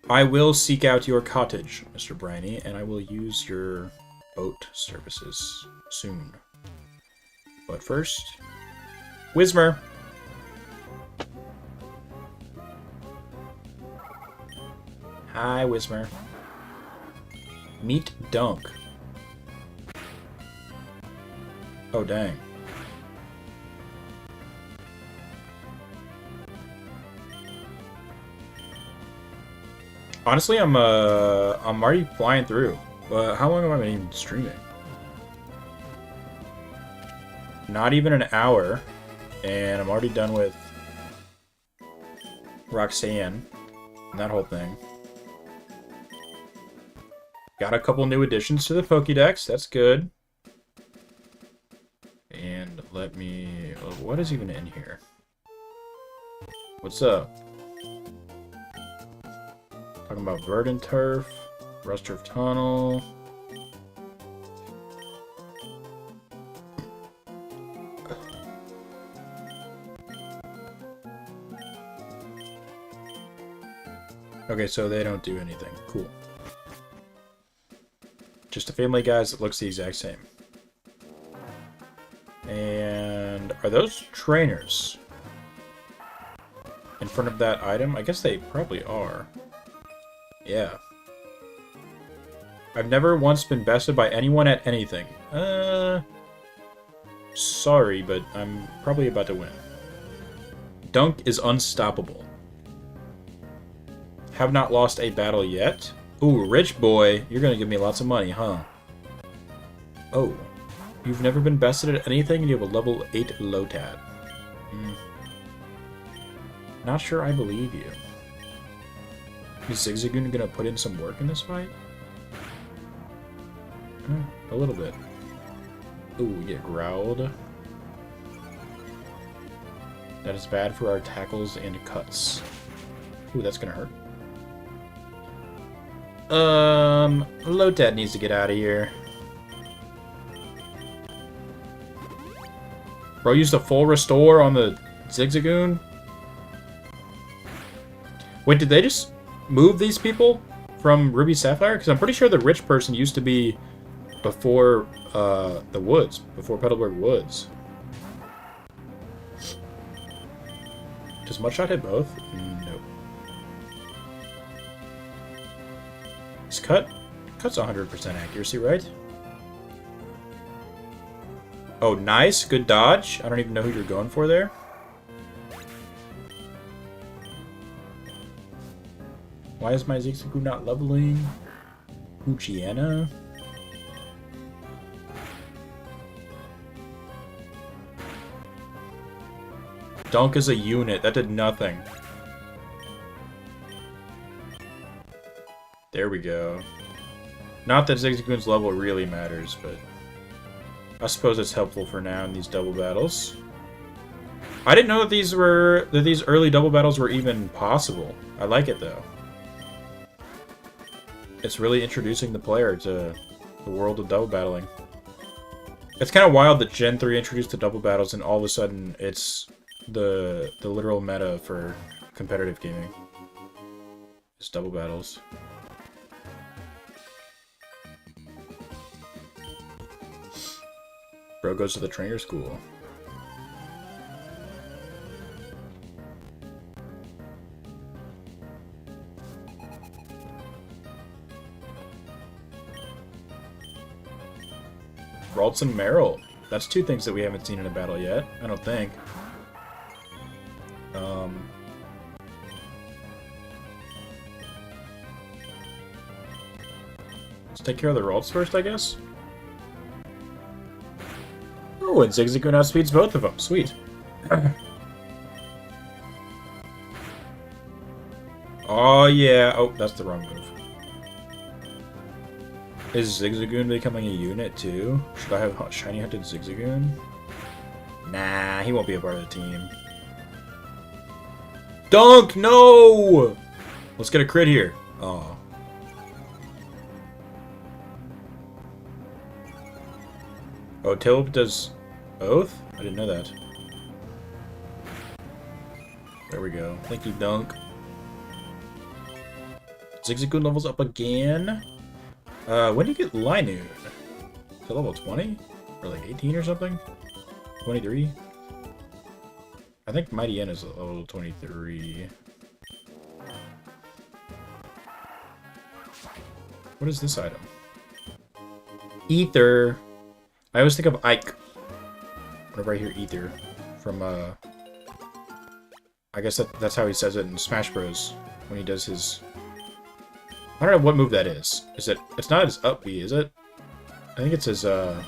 Speaker 1: I will seek out your cottage, Mr. Briny, and I will use your boat services soon. But first, Whismur! Hi, Whismur. Meet Dunk. Oh, dang. Honestly, I'm already flying through. How long have I been even streaming? Not even an hour, and I'm already done with Roxanne and that whole thing. Got a couple new additions to the Pokédex. That's good. And let me... Oh, what is even in here? What's up? Talking about Verdant Turf, Rust Turf Tunnel. Okay, so they don't do anything. Cool. Just a family, guys, that looks the exact same. And are those trainers in front of that item? I guess they probably are. Yeah. I've never once been bested by anyone at anything. Sorry, but I'm probably about to win. Dunk is unstoppable. Have not lost a battle yet. Ooh, rich boy. You're gonna give me lots of money, huh? Oh. You've never been bested at anything and you have a level 8 Lotad. Not sure I believe you. Is Zigzagoon gonna put in some work in this fight? A little bit. Ooh, we get growled. That is bad for our tackles and cuts. Ooh, that's gonna hurt. Lotad needs to get out of here. Bro used a full restore on the Zigzagoon? Wait, did they just move these people from Ruby Sapphire? Because I'm pretty sure the rich person used to be before the woods, before Petalburg Woods. Does Mudshot hit both? Nope. His cut's 100% accuracy, right? Oh, nice. Good dodge. I don't even know who you're going for there. Why is my Zigzagoon not leveling? Uchiana? Dunk is a unit. That did nothing. There we go. Not that Zigzagoon's level really matters, but I suppose it's helpful for now in these double battles. I didn't know that these early double battles were even possible. I like it though. It's really introducing the player to the world of double battling. It's kind of wild that Gen 3 introduced the double battles and all of a sudden it's the literal meta for competitive gaming. It's double battles. Bro goes to the trainer school. Ralts and Meryl. That's two things that we haven't seen in a battle yet, I don't think. Let's take care of the Ralts first, I guess. Oh, and Zigzagoon outspeeds both of them. Sweet. Oh, yeah. Oh, that's the wrong move. Is Zigzagoon becoming a unit, too? Should I have Shiny Hunted Zigzagoon? Nah, he won't be a part of the team. Dunk! No! Let's get a crit here. Oh. Oh, Tilp does both? I didn't know that. There we go. Thank you, Dunk. Zigzagoon levels up again. When do you get Linoon? Is it level 20? Or like 18 or something? 23? I think Mighty N is level 23. What is this item? Ether. I always think of Ike whenever I hear Ether from, I guess that's how he says it in Smash Bros. When he does his... I don't know what move that is. Is it... It's not his up B, is it? I think it's his, I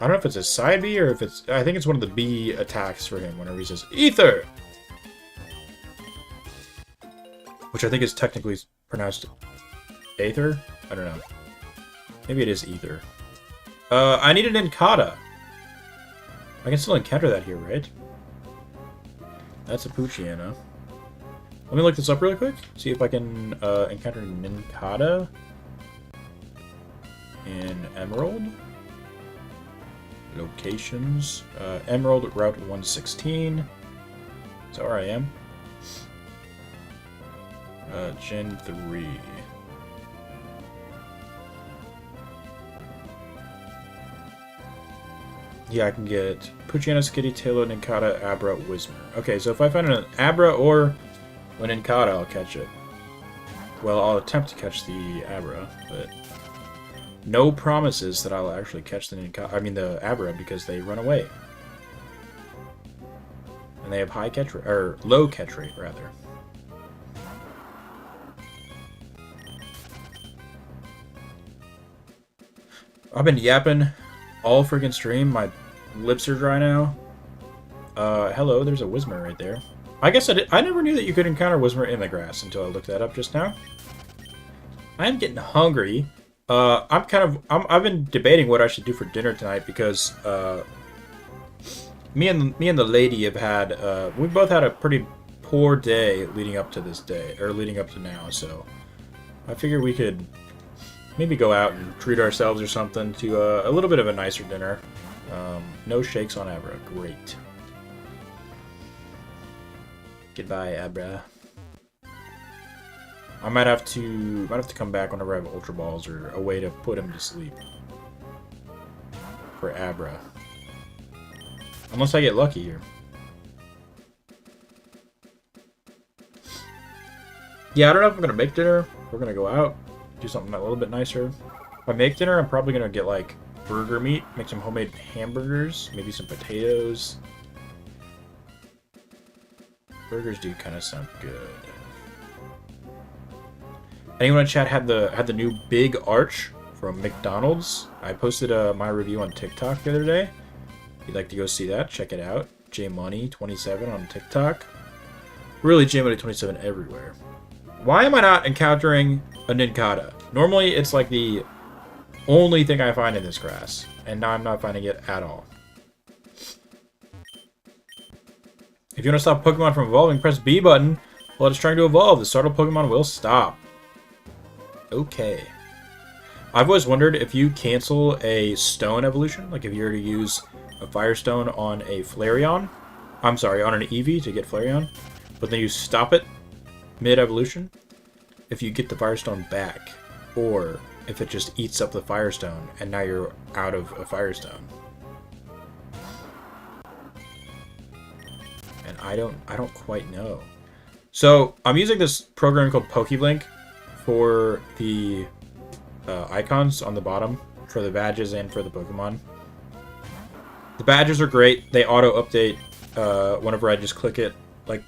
Speaker 1: don't know if it's his side B or if it's... I think it's one of the B attacks for him whenever he says, Ether! Which I think is technically pronounced Aether? I don't know. Maybe it is Ether. I need an Incada. I can still encounter that here, right? That's a Poochyena. Let me look this up really quick. See if I can encounter Nincada in Emerald. Locations. Emerald Route 116. Is that where I am? Gen 3. Yeah, I can get Poochyena, Skitty, Taillow, Nincada, Abra, Whismer. Okay, so if I find an Abra or an Nincada, I'll catch it. Well, I'll attempt to catch the Abra, but no promises that I'll actually catch the the Abra, because they run away. And they have high catch rate, or low catch rate, rather. I've been yapping all freaking stream. My lips are dry now. Hello, there's a Whismer right there. I guess I never knew that you could encounter Whismer in the grass until I looked that up just now. I am getting hungry. I've been debating what I should do for dinner tonight, because me and the lady have had we both had a pretty poor day leading up to this day, or leading up to now. So I figured we could maybe go out and treat ourselves or something to a little bit of a nicer dinner. No shakes on Abra. Great. Goodbye, Abra. I might have to come back whenever I have Ultra Balls or a way to put him to sleep. For Abra. Unless I get lucky here. Yeah, I don't know if I'm gonna make dinner. We're gonna go out, do something a little bit nicer. If I make dinner, I'm probably gonna get like burger meat, make some homemade hamburgers, maybe some potatoes. Burgers do kind of sound good. Anyone in chat had the new big arch from McDonald's? I posted my review on TikTok the other day. If you'd like to go see that, check it out. JMoney27 on TikTok. Really, JMoney27 everywhere. Why am I not encountering a Nincada? Normally, it's like the only thing I find in this grass, and now I'm not finding it at all. If you want to stop Pokemon from evolving, press B button while it's trying to evolve. The startled Pokemon will stop. Okay. I've always wondered if you cancel a stone evolution, like if you were to use a Firestone on a Flareon, I'm sorry, on an Eevee to get Flareon, but then you stop it mid-evolution, if you get the Firestone back, or if it just eats up the Firestone and now you're out of a Firestone. And I don't quite know. So I'm using this program called PokeBlink for the icons on the bottom, for the badges and for the Pokemon. The badges are great. They auto-update whenever I just click it. Like,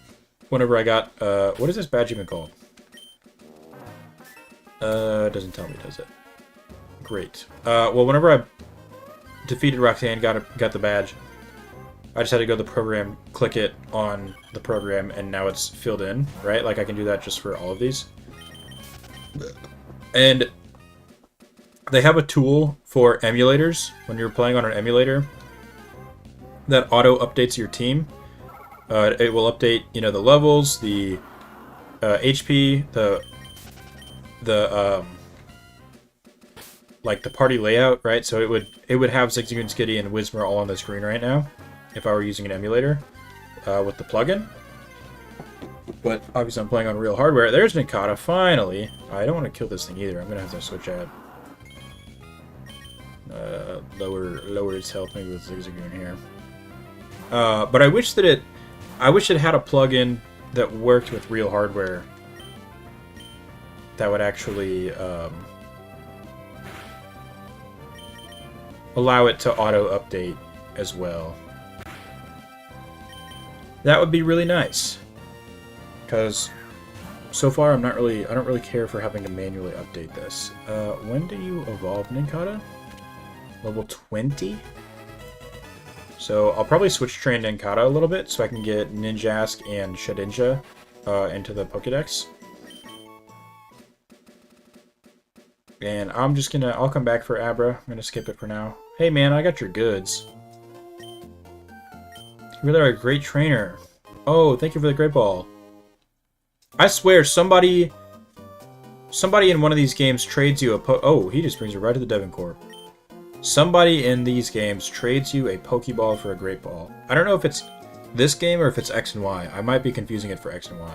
Speaker 1: whenever I got... what is this badge even called? It doesn't tell me, does it? Great. Well, whenever I defeated Roxanne, got the badge, I just had to go to the program, click it on the program, and now it's filled in, right? Like, I can do that just for all of these. And they have a tool for emulators when you're playing on an emulator that auto-updates your team. It will update, you know, the levels, the HP, like the party layout, right? So it would have Zigzagoon, Skitty, and Whismer all on the screen right now if I were using an emulator with the plugin. But obviously I'm playing on real hardware. There's Nincada, finally. I don't want to kill this thing either. I'm gonna have to switch out. Lower its health maybe with Zigzagoon here. But I wish it had a plugin that worked with real hardware that would actually allow it to auto-update as well. That would be really nice. Because so far I don't really care for having to manually update this. When do you evolve Nincada? Level 20? So I'll probably switch train Nincada a little bit so I can get Ninjask and Shedinja into the Pokédex. And I'll come back for Abra. I'm gonna skip it for now. Hey man, I got your goods. You really are a great trainer. Oh, thank you for the great ball. I swear, somebody in one of these games trades you a oh, he just brings it right to the Devon Corp. Somebody in these games trades you a Pokeball for a Great Ball. I don't know if it's this game or if it's X and Y. I might be confusing it for X and Y.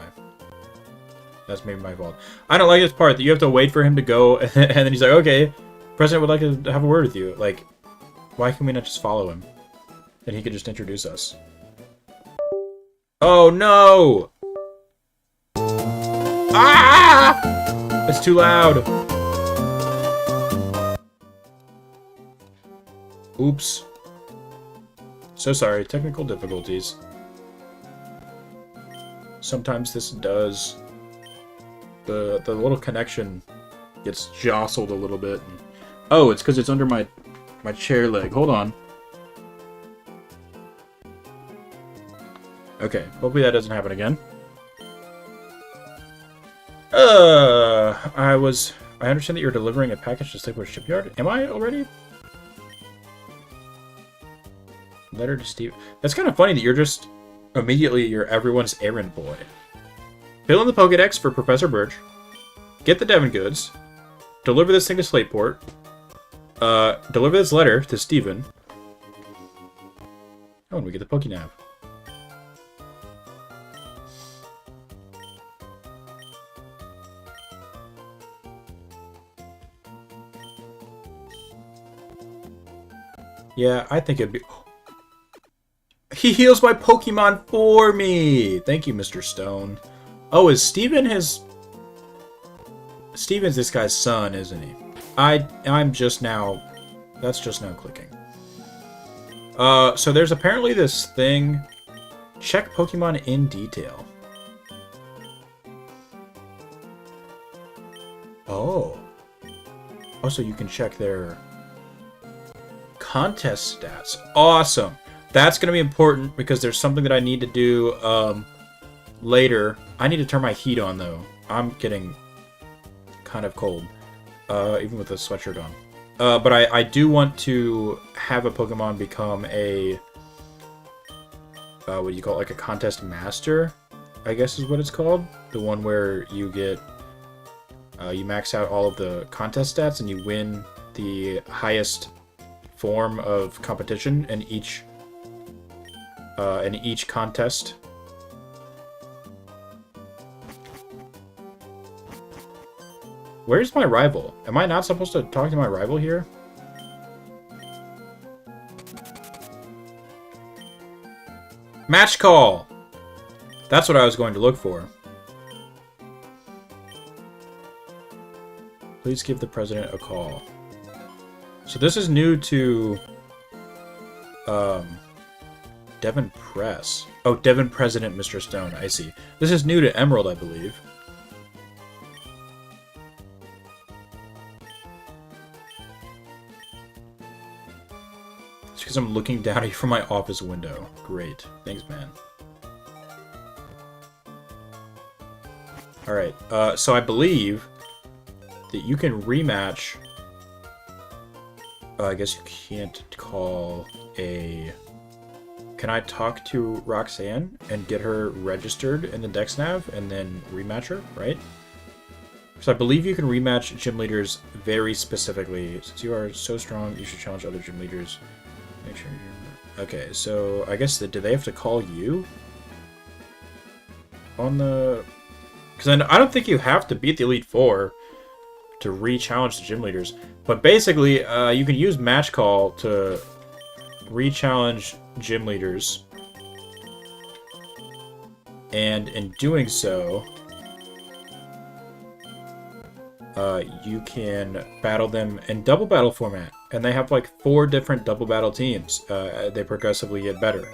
Speaker 1: That's maybe my fault. I don't like this part that you have to wait for him to go, and then he's like, okay, President would like to have a word with you. Like, why can we not just follow him? Then he could just introduce us. Oh, no! Ah! It's too loud. Oops. So sorry, technical difficulties. Sometimes this does. The little connection gets jostled a little bit. Oh, it's because it's under my chair leg. Hold on. Okay, hopefully that doesn't happen again. I understand that you're delivering a package to Sleepwood Shipyard. Am I already? Letter to Steve. That's kind of funny that you're just immediately you're everyone's errand boy. Fill in the Pokedex for Professor Birch. Get the Devon goods. Deliver this thing to Slateport. Deliver this letter to Steven. Oh, and we get the Pokénav. Yeah, I think it'd be... He heals my Pokemon for me! Thank you, Mr. Stone. Oh, is Steven his... Steven's this guy's son, isn't he? I'm just now... That's just now clicking. So there's apparently this thing... Check Pokemon in detail. Oh. Also, you can check their... contest stats. Awesome. That's going to be important because there's something that I need to do later. I need to turn my heat on, though. I'm getting kind of cold, even with the sweatshirt on. But I do want to have a Pokemon become a... what do you call it? Like a contest master, I guess is what it's called. The one where you get... you max out all of the contest stats and you win the highest form of competition in each contest. Where's my rival? Am I not supposed to talk to my rival here? Match call! That's what I was going to look for. Please give the president a call. So this is new to Devon Press. Oh, Devon President, Mr. Stone. I see. This is new to Emerald, I believe. It's because I'm looking down at you from my office window. Great. Thanks, man. Alright, so I believe that you can rematch... I guess you can't call a... Can I talk to Roxanne and get her registered in the DexNav and then rematch her, right? So I believe you can rematch gym leaders very specifically. Since you are so strong, you should challenge other gym leaders. Make sure you're... Okay, so I guess do they have to call you? On the... Because I don't think you have to beat the Elite Four to re-challenge the gym leaders. But basically, you can use Match Call to re-challenge gym leaders. And in doing so, you can battle them in double battle format. And they have like 4 different double battle teams. They progressively get better.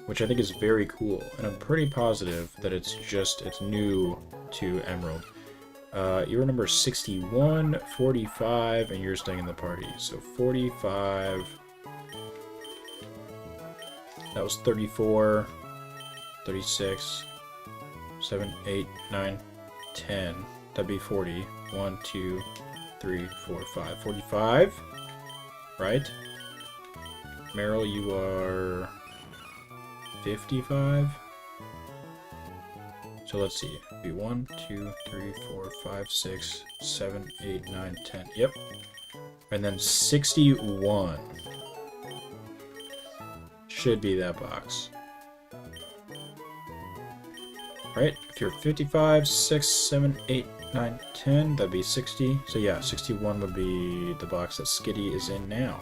Speaker 1: Which I think is very cool. And I'm pretty positive that it's new to Emerald. You're number 61, 45, and you're staying in the party. So 45... That was 34, 36, 7, 8, 9, 10. That'd be 40. 1, 2, 3, 4, 5. 45. Right? Meryl, you are 55. So let's see. It'd be 1, 2, 3, 4, 5, 6, 7, 8, 9, 10. Yep. And then 61. Should be that box. Right? If you're 55, 6, 7, 8, 9, 10, that'd be 60. So yeah, 61 would be the box that Skitty is in now.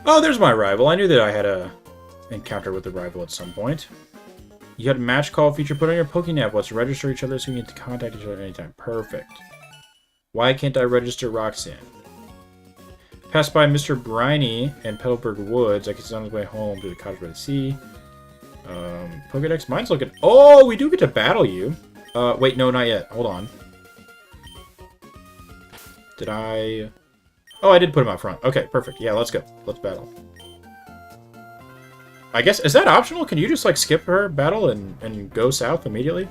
Speaker 1: Oh, there's my rival. I knew that I had a encounter with the rival at some point. You had a match call feature put on your Pokénav. Let's register each other so you can contact each other at any time. Perfect. Why can't I register Roxanne? Passed by Mr. Briny and Petalburg Woods. I guess he's on his way home to the cottage by the sea. Pokedex, mine's looking... Oh, we do get to battle you. Wait, no, not yet. Hold on. Did I... Oh, I did put him out front. Okay, perfect. Yeah, let's go. Let's battle. I guess, is that optional? Can you just, like, skip her battle and go south immediately?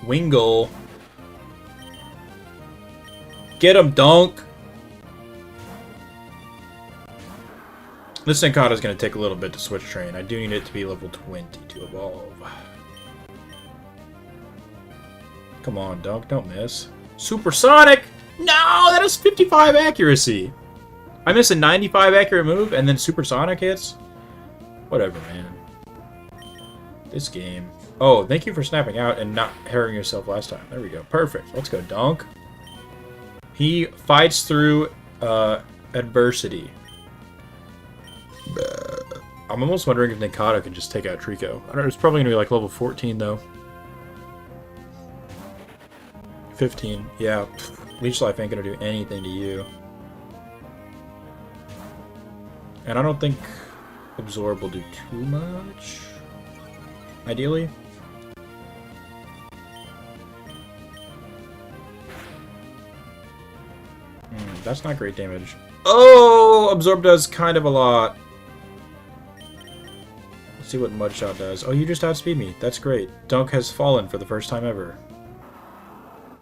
Speaker 1: Wingull. Get him, Dunk! This Senkata is going to take a little bit to switch train. I do need it to be level 20 to evolve. Come on, Dunk, don't miss. Supersonic! No, that is 55 accuracy. I miss a 95 accurate move and then Supersonic hits? Whatever, man. This game. Oh, thank you for snapping out and not herring yourself last time. There we go. Perfect. Let's go, Dunk. He fights through adversity. I'm almost wondering if Nikata can just take out Trico. I don't know, it's probably going to be like level 14, though. 15. Yeah. Leech Life ain't going to do anything to you. And I don't think Absorb will do too much. Ideally. That's not great damage. Oh! Absorb does kind of a lot. Let's see what Mudshot does. Oh, you just outspeed me. That's great. Dunk has fallen for the first time ever.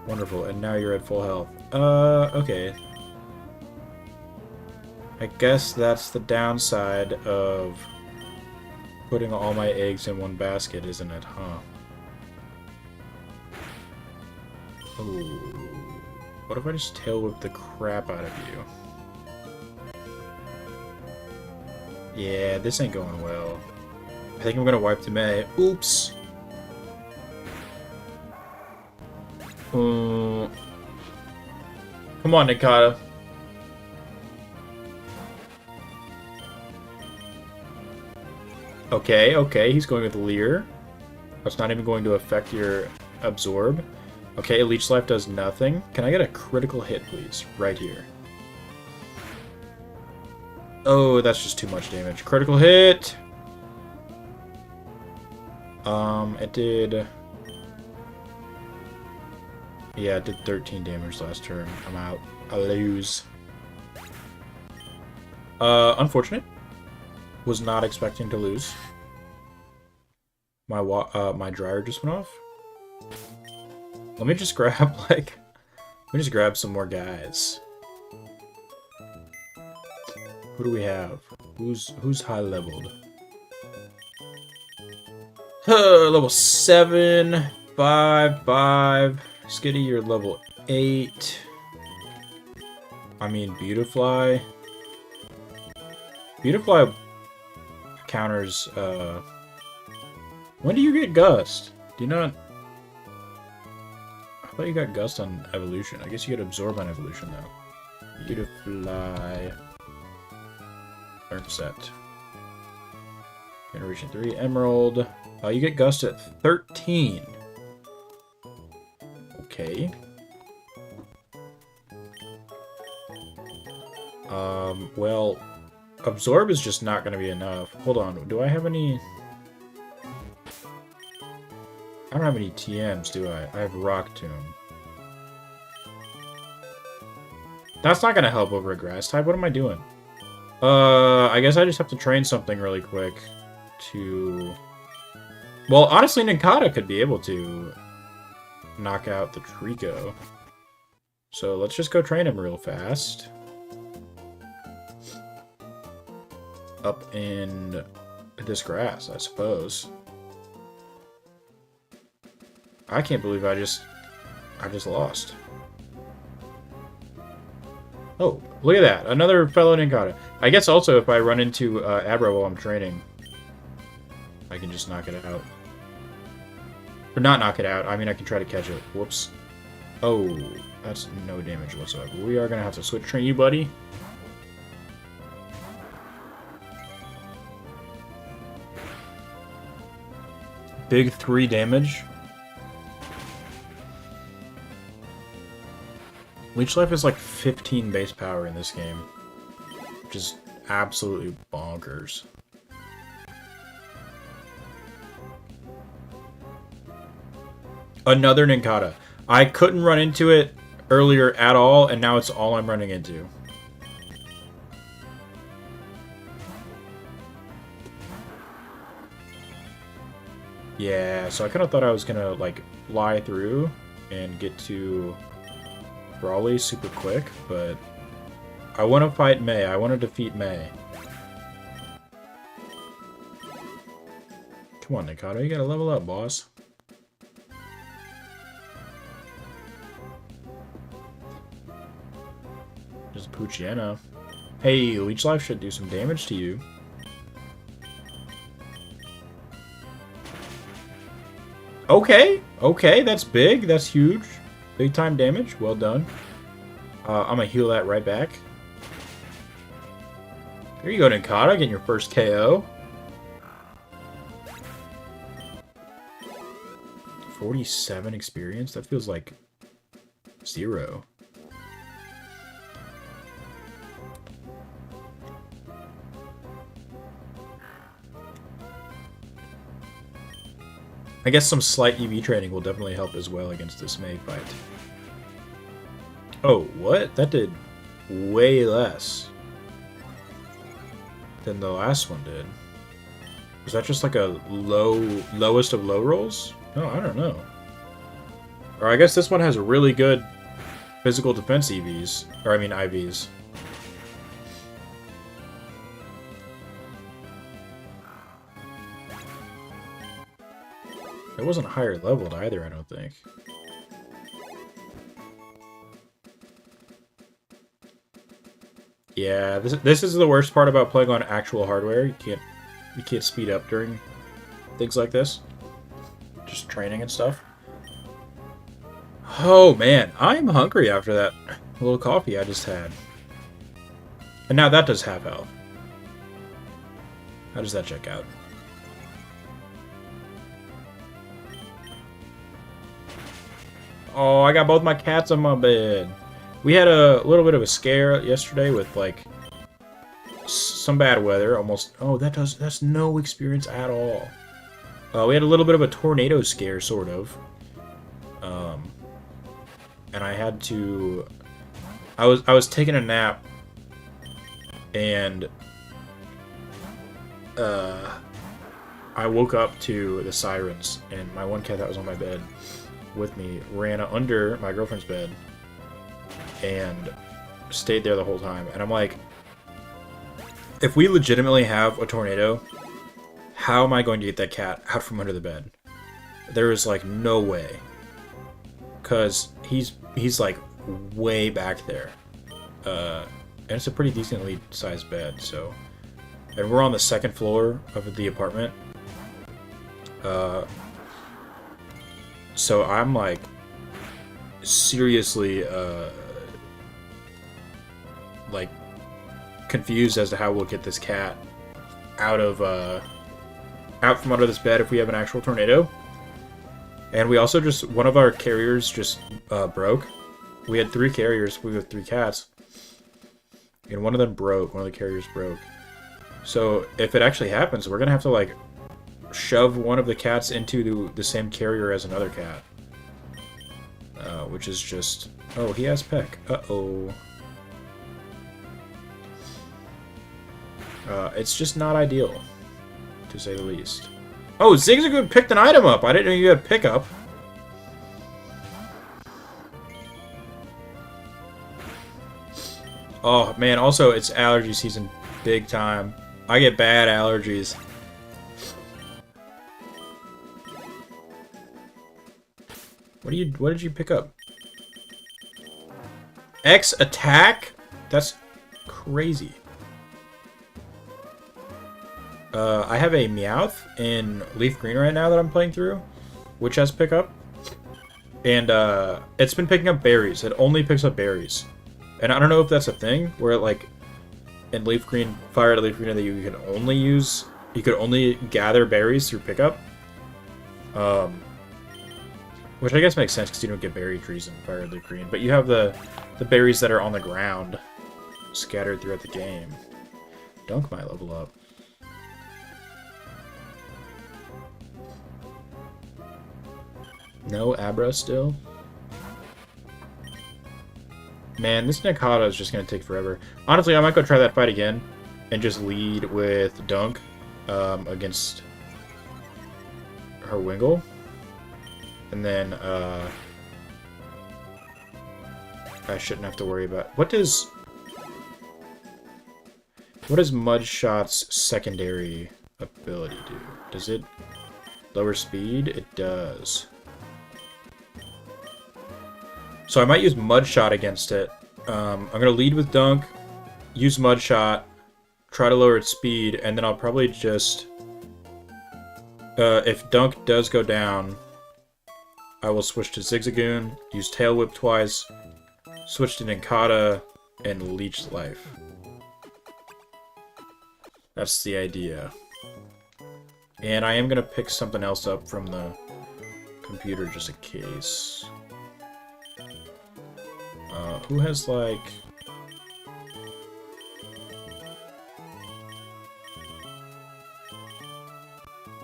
Speaker 1: Wonderful. And now you're at full health. Okay. I guess that's the downside of putting all my eggs in one basket, isn't it, huh? Ooh. What if I just tail whip the crap out of you? Yeah, this ain't going well. I think I'm gonna wipe the May. Oops. Come on, Nikata. Okay, okay, he's going with Leer. That's not even going to affect your Absorb. Okay, Leech Life does nothing. Can I get a critical hit, please? Right here. Oh, that's just too much damage. Critical hit! It did... Yeah, it did 13 damage last turn. I'm out. I lose. Unfortunate. Was not expecting to lose. My dryer just went off. Let me just grab, like... Let me just grab some more guys. Who do we have? Who's high leveled? Level 7, 5, 5. Skitty, you're level 8. I mean, Beautifly. Beautifly counters, when do you get Gust? Do you not... I thought you got Gust on Evolution. I guess you get Absorb on Evolution, though. Beautifly. Learn set. Generation 3, Emerald. You get Gust at 13. Okay. Well, Absorb is just not going to be enough. Hold on, do I have any... I don't have any TMs, do I? I have Rock Tomb. That's not gonna help over a grass type. What am I doing? I guess I just have to train something really quick to... Well, honestly, Ninkata could be able to knock out the Trico. So let's just go train him real fast. Up in this grass, I suppose. I can't believe I just lost. Oh, look at that. Another fellow Ninkata. I guess also if I run into Abra while I'm training, I can just knock it out. Or not knock it out. I mean, I can try to catch it. Whoops. Oh, that's no damage whatsoever. We are going to have to switch train you, buddy. Big 3 damage. Leech Life is like 15 base power in this game. Which is absolutely bonkers. Another Ninkata. I couldn't run into it earlier at all, and now it's all I'm running into. Yeah, so I kind of thought I was gonna, like, fly through and get to Brawley super quick, but I want to fight May. I want to defeat May. Come on, Nikado, you gotta level up, boss. Just Poochyena. Hey, Leech Life should do some damage to you. Okay, okay, that's big, that's huge. Big time damage, well done. I'm gonna heal that right back. Here you go, Ninkata, getting your first KO. 47 experience? That feels like 0. I guess some slight EV training will definitely help as well against this May fight. Oh, what? That did way less than the last one did. Was that just like a lowest of low rolls? No, I don't know. Or I guess this one has really good physical defense EVs. Or I mean IVs. It wasn't higher leveled either, I don't think. Yeah, this is the worst part about playing on actual hardware. You can't speed up during things like this. Just training and stuff. Oh man, I'm hungry after that little coffee I just had. And now that does half health. How does that check out? Oh, I got both my cats on my bed. We had a little bit of a scare yesterday with, like, some bad weather. Almost... Oh, that's no experience at all. We had a little bit of a tornado scare, sort of. And I had to... I was taking a nap, and I woke up to the sirens, and my one cat that was on my bed with me ran under my girlfriend's bed and stayed there the whole time. And I'm like, if we legitimately have a tornado, how am I going to get that cat out from under the bed? There is like no way, because he's like way back there, and it's a pretty decently sized bed. So, and we're on the second floor of the apartment. So I'm like seriously like confused as to how we'll get this cat out from under this bed if we have an actual tornado. And we also just, one of our carriers just broke. We had 3 carriers, we have 3 cats, and one of them broke. One of the carriers broke. So if it actually happens, we're gonna have to like shove one of the cats into the same carrier as another cat, which is just... Oh, he has Peck. Uh-oh. It's just not ideal, to say the least. Oh, Zigzagoon picked an item up! I didn't know you had pickup. Oh, man, also, it's allergy season big time. I get bad allergies. What did you pick up? X attack? That's crazy. I have a Meowth in Leaf Green right now that I'm playing through, which has pickup. And it's been picking up berries. It only picks up berries. And I don't know if that's a thing where, like, in Leaf Green, Fire Red Leaf Green, that you could only gather berries through pickup. Which I guess makes sense because you don't get berry trees in Fire Red Leaf Green, but you have the berries that are on the ground scattered throughout the game. Dunk might level up. No Abra still. Man, this Nincada is just going to take forever. Honestly, I might go try that fight again and just lead with Dunk against her Wingull. And then I shouldn't have to worry about... What does Mudshot's secondary ability do? Does it lower speed? It does. So I might use Mudshot against it. I'm going to lead with Dunk, use Mudshot, try to lower its speed, and then I'll probably just... if Dunk does go down, I will switch to Zigzagoon, use Tail Whip twice, switch to Nincada, and Leech Life. That's the idea. And I am going to pick something else up from the computer just in case. Who has, like...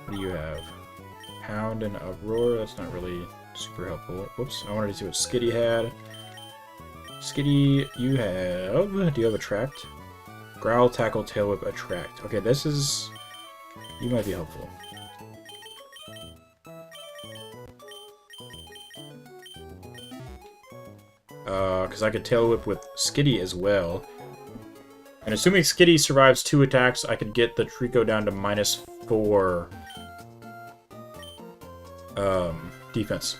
Speaker 1: What do you have? Hound and Uproar? That's not really super helpful. Whoops, I wanted to see what Skitty had. Skitty, you have... Do you have Attract? Growl, Tackle, Tail Whip, Attract. Okay, this is... You might be helpful. Because I could Tail Whip with Skitty as well. And assuming Skitty survives 2 attacks, I could get the Trico down to -4 defense.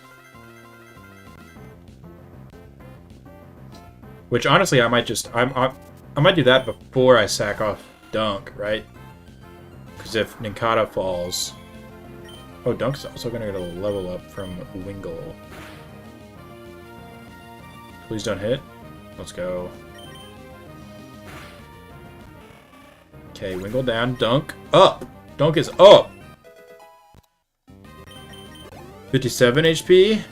Speaker 1: Which honestly, I might just I might do that before I sack off Dunk, right? Because if Nincada falls, oh, Dunk's also gonna get a level up from Wingull. Please don't hit. Let's go. Okay, Wingull down. Dunk up. Dunk is up. 57 HP.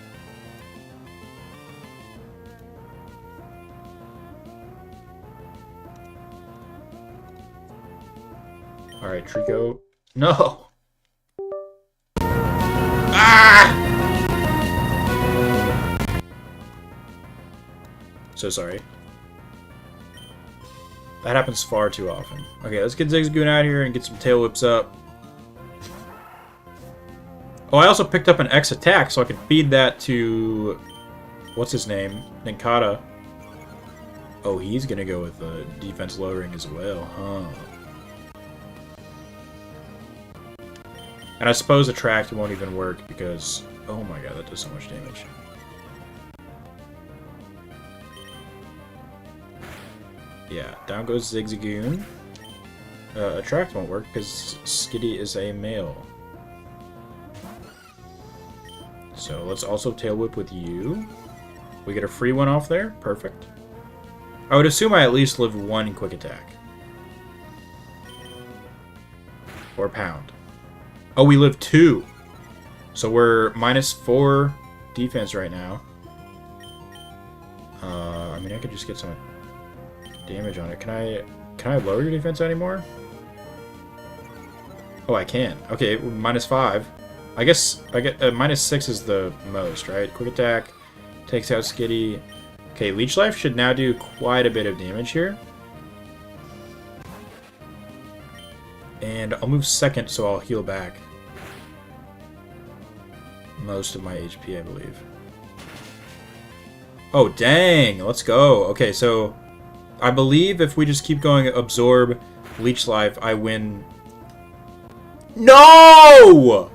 Speaker 1: Alright, Trico. No! Ah! So sorry. That happens far too often. Okay, let's get Zigzagoon out here and get some Tail Whips up. Oh, I also picked up an X attack, so I can feed that to... What's his name? Nincada. Oh, he's gonna go with the defense lowering as well, huh? And I suppose Attract won't even work because... Oh my god, that does so much damage. Yeah, down goes Zigzagoon. Attract won't work because Skitty is a male. So let's also Tail Whip with you. We get a free one off there. Perfect. I would assume I at least live 1 quick attack. Or Pound. Oh, we live 2. So we're -4 defense right now. I mean, I could just get some damage on it. Can I lower your defense anymore? Oh, I can. Okay, -5. I guess I get -6 is the most, right? Quick attack takes out Skitty. Okay, Leech Life should now do quite a bit of damage here. And I'll move second, so I'll heal back most of my HP, I believe. Oh, dang! Let's go! Okay, so I believe if we just keep going Absorb, Leech Life, I win... No!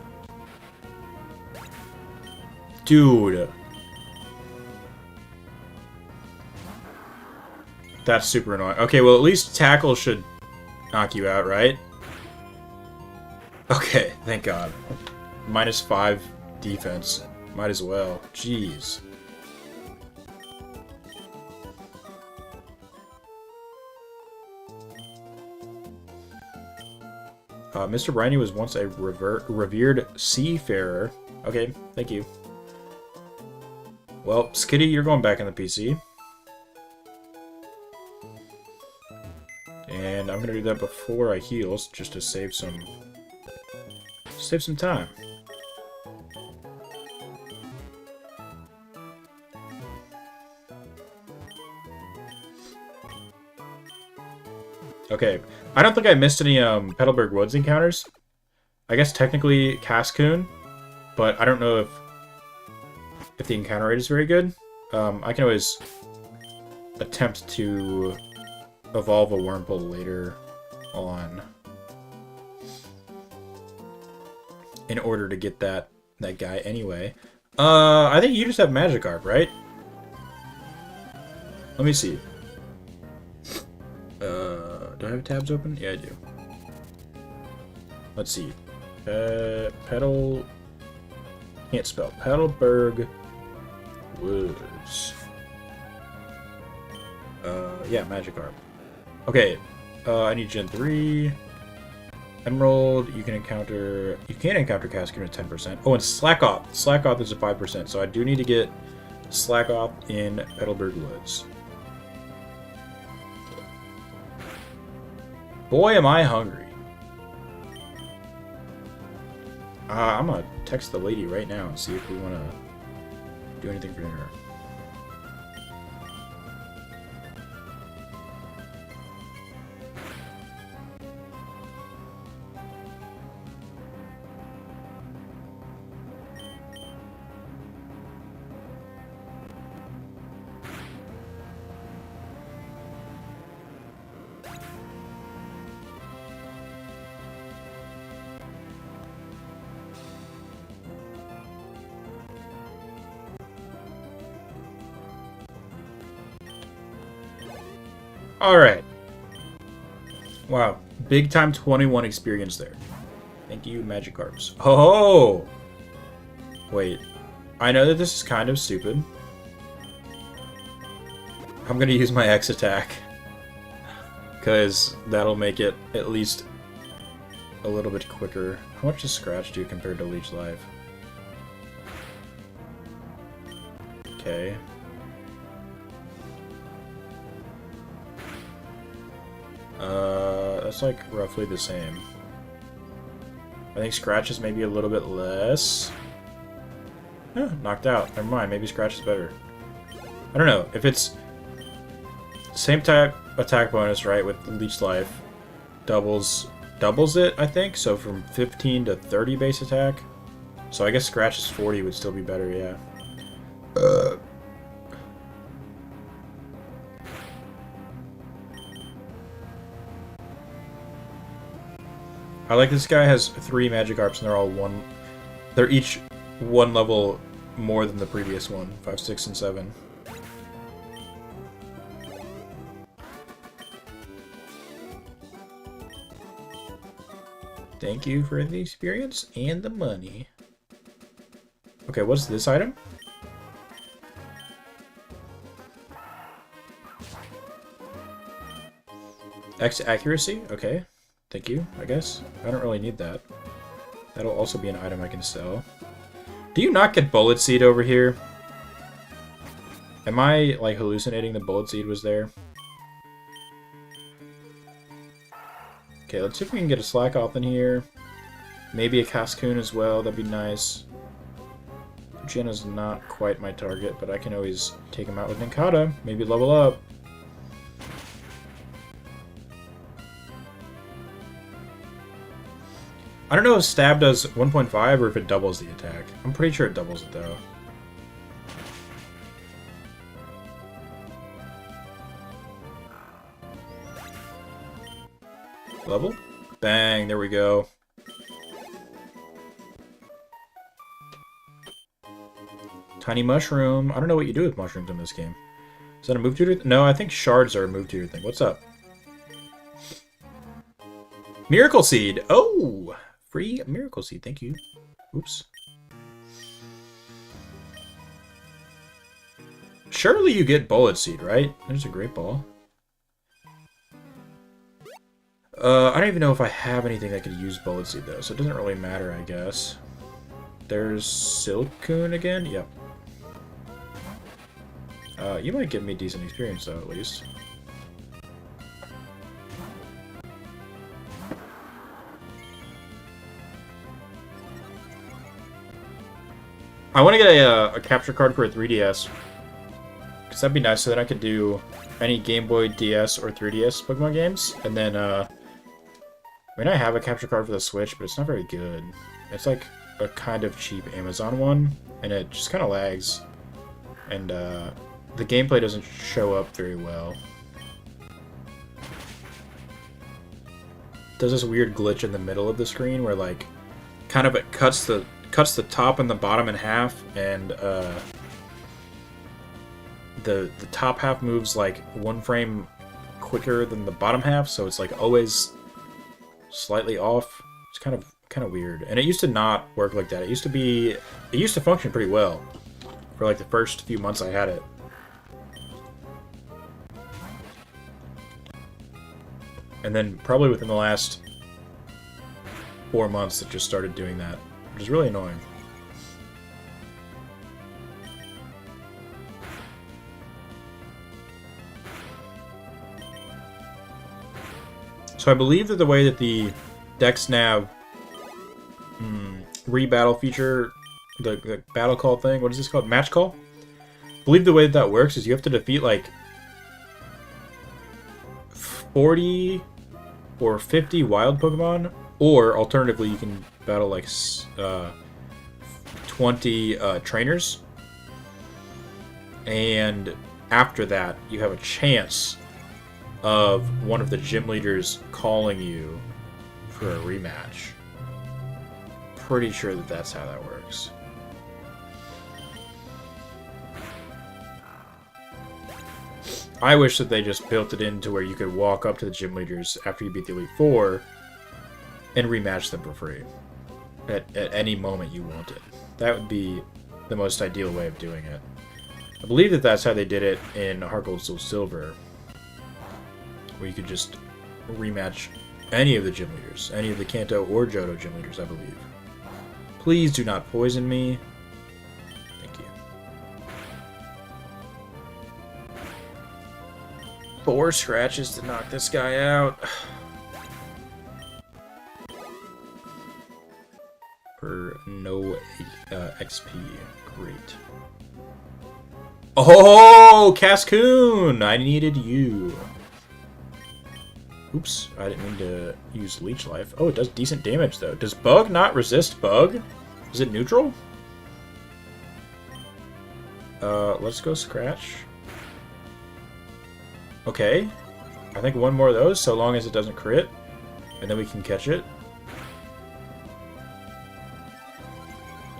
Speaker 1: Dude. That's super annoying. Okay, well, at least Tackle should knock you out, right? Okay, thank God. -5 defense. Might as well. Jeez. Mr. Briny was once a revered seafarer. Okay, thank you. Well, Skitty, you're going back in the PC. And I'm gonna do that before I heal, just to save some time. Okay, I don't think I missed any Petalburg Woods encounters. I guess technically Cascoon, but I don't know if the encounter rate is very good. I can always attempt to evolve a Wurmple later on in order to get that guy anyway. I think you just have Magikarp, right? Let me see. Do I have tabs open? Yeah, I do. Let's see. Petal... Can't spell. Petalburg Woods. Yeah, Magikarp. Okay, I need Gen 3. Emerald, you can encounter Cascoon at 10%. Oh, and Slack Off. Slack Off is a 5%, so I do need to get Slack Off in Petalburg Woods. Boy, am I hungry. I'm gonna text the lady right now and see if we want to do anything for dinner. Alright. Wow. Big time 21 experience there. Thank you, Magikarps. Oh! Wait. I know that this is kind of stupid. I'm gonna use my X attack. Because that'll make it at least a little bit quicker. How much does Scratch do compared to Leech Life? Okay. That's like roughly the same. I think Scratch is maybe a little bit less. Knocked out. Never mind. Maybe Scratch is better. I don't know. If it's same type attack bonus, right, with Leech Life, doubles it, I think. So from 15 to 30 base attack. So I guess Scratch's 40 would still be better, yeah. I like this guy has 3 Magikarps and they're all one. They're each one level more than the previous one. 5, 6, and 7. Thank you for the experience and the money. Okay, what's this item? X accuracy? Okay. Thank you, I guess. I don't really need that. That'll also be an item I can sell. Do you not get Bullet Seed over here? Am I, like, hallucinating the Bullet Seed was there? Okay, let's see if we can get a Slack Off in here. Maybe a Cascoon as well, that'd be nice. Jenna's not quite my target, but I can always take him out with Ninkata. Maybe level up. I don't know if stab does 1.5 or if it doubles the attack. I'm pretty sure it doubles it though. Level? Bang, there we go. Tiny mushroom. I don't know what you do with mushrooms in this game. Is that a move tutor? No, I think shards are a move tutor thing. What's up? Miracle Seed! Oh! Free Miracle Seed, thank you. Oops. Surely you get Bullet Seed, right? There's a Great Ball. I don't even know if I have anything that could use Bullet Seed, though, so it doesn't really matter, I guess. There's Silcoon again? Yep. You might give me decent experience, though, at least. I want to get a capture card for a 3DS. Because that'd be nice, so that I could do any Game Boy, DS, or 3DS Pokemon games. And then, I mean, I have a capture card for the Switch, but it's not very good. It's like a kind of cheap Amazon one, and it just kind of lags. And, the gameplay doesn't show up very well. Does this weird glitch in the middle of the screen where, like, kind of it cuts the top and the bottom in half, and the top half moves like 1 frame quicker than the bottom half, so it's like always slightly off. It's kind of weird, and it used to not work like that. It used to function pretty well for like the first few months I had it. And then probably within the last 4 months it just started doing that, which is really annoying. So I believe that the way that the Dex Nav re-battle feature, the battle call thing, what is this called? Match call? I believe the way that works is you have to defeat like 40 or 50 wild Pokemon, or alternatively you can battle like 20 trainers, and after that you have a chance of one of the gym leaders calling you for a rematch. Pretty sure that that's how that works. I wish that they just built it into where you could walk up to the gym leaders after you beat the Elite Four and rematch them for free at any moment you wanted. That would be the most ideal way of doing it. I believe that that's how they did it in Heart Gold Soul Silver, where you could just rematch any of the gym leaders, any of the Kanto or Johto gym leaders, I believe. Please do not poison me. Thank you. 4 scratches to knock this guy out. For no XP. Great. Oh, Cascoon! I needed you. Oops, I didn't mean to use Leech Life. Oh, it does decent damage, though. Does Bug not resist Bug? Is it neutral? Let's go Scratch. Okay. I think one more of those, so long as it doesn't crit. And then we can catch it.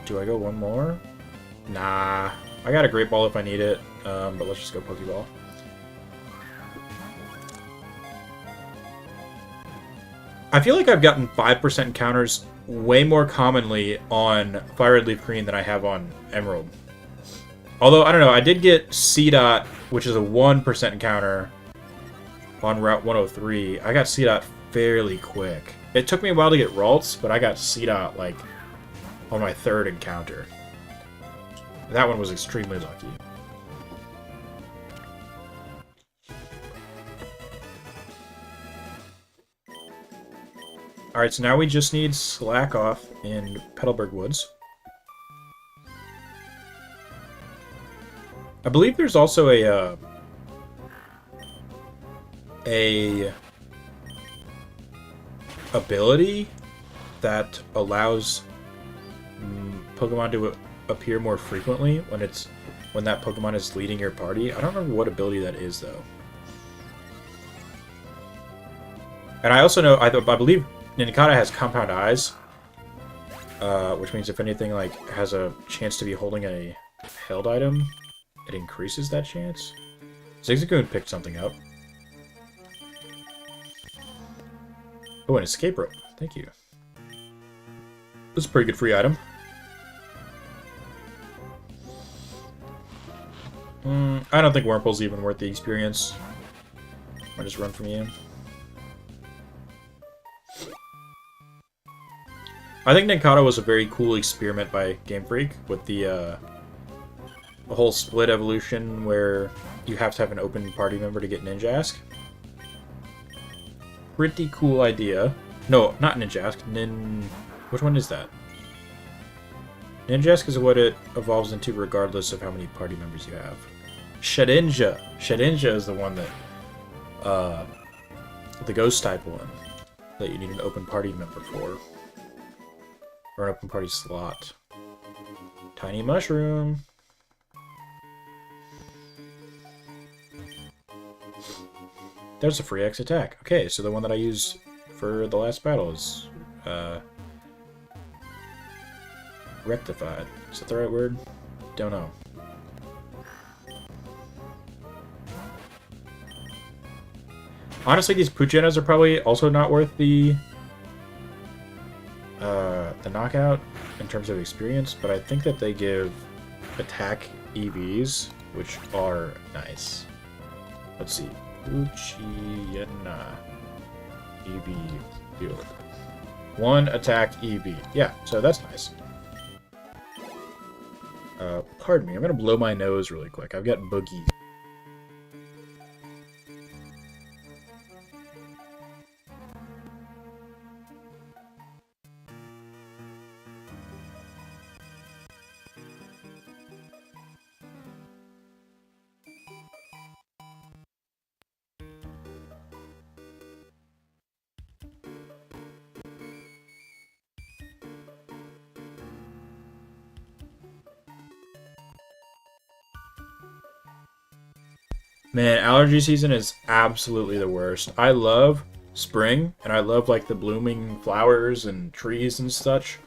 Speaker 1: Do I go one more? Nah. I got a Great Ball if I need it, but let's just go Pokeball. I feel like I've gotten 5% encounters way more commonly on Fire Red Leaf Green than I have on Emerald. Although, I don't know, I did get C-Dot, which is a 1% encounter on Route 103. I got C-Dot fairly quick. It took me a while to get Ralts, but I got C-Dot, like, on my 3rd encounter. That one was extremely lucky. Alright, so now we just need Slack Off in Petalburg Woods. I believe there's also a ability that allows Pokemon to appear more frequently when that Pokemon is leading your party. I don't remember what ability that is though. And I also know I believe Nincada has Compound Eyes, which means if anything like has a chance to be holding a held item, it increases that chance. Zigzagoon picked something up. Oh, an escape rope. Thank you. This is a pretty good free item. I don't think Wurmple's even worth the experience. I'll just run from you. I think Nincada was a very cool experiment by Game Freak with the whole split evolution where you have to have an open party member to get Ninjask. Pretty cool idea. No, not Ninjask. Which one is that? Ninjask is what it evolves into regardless of how many party members you have. Shedinja. Shedinja is the one that... the ghost type one. That you need an open party member for. Or an open party slot. Tiny Mushroom. There's a free X attack. Okay, so the one that I used for the last battle is rectified. Is that the right word? Don't know. Honestly, these Puchenas are probably also not worth the knockout in terms of experience, but I think that they give attack EVs, which are nice. Let's see. Puchena EV build. 1 attack EV. Yeah, so that's nice. Pardon me, I'm gonna blow my nose really quick. I've got boogies. Man, allergy season is absolutely the worst. I love spring, and I love like the blooming flowers and trees and such.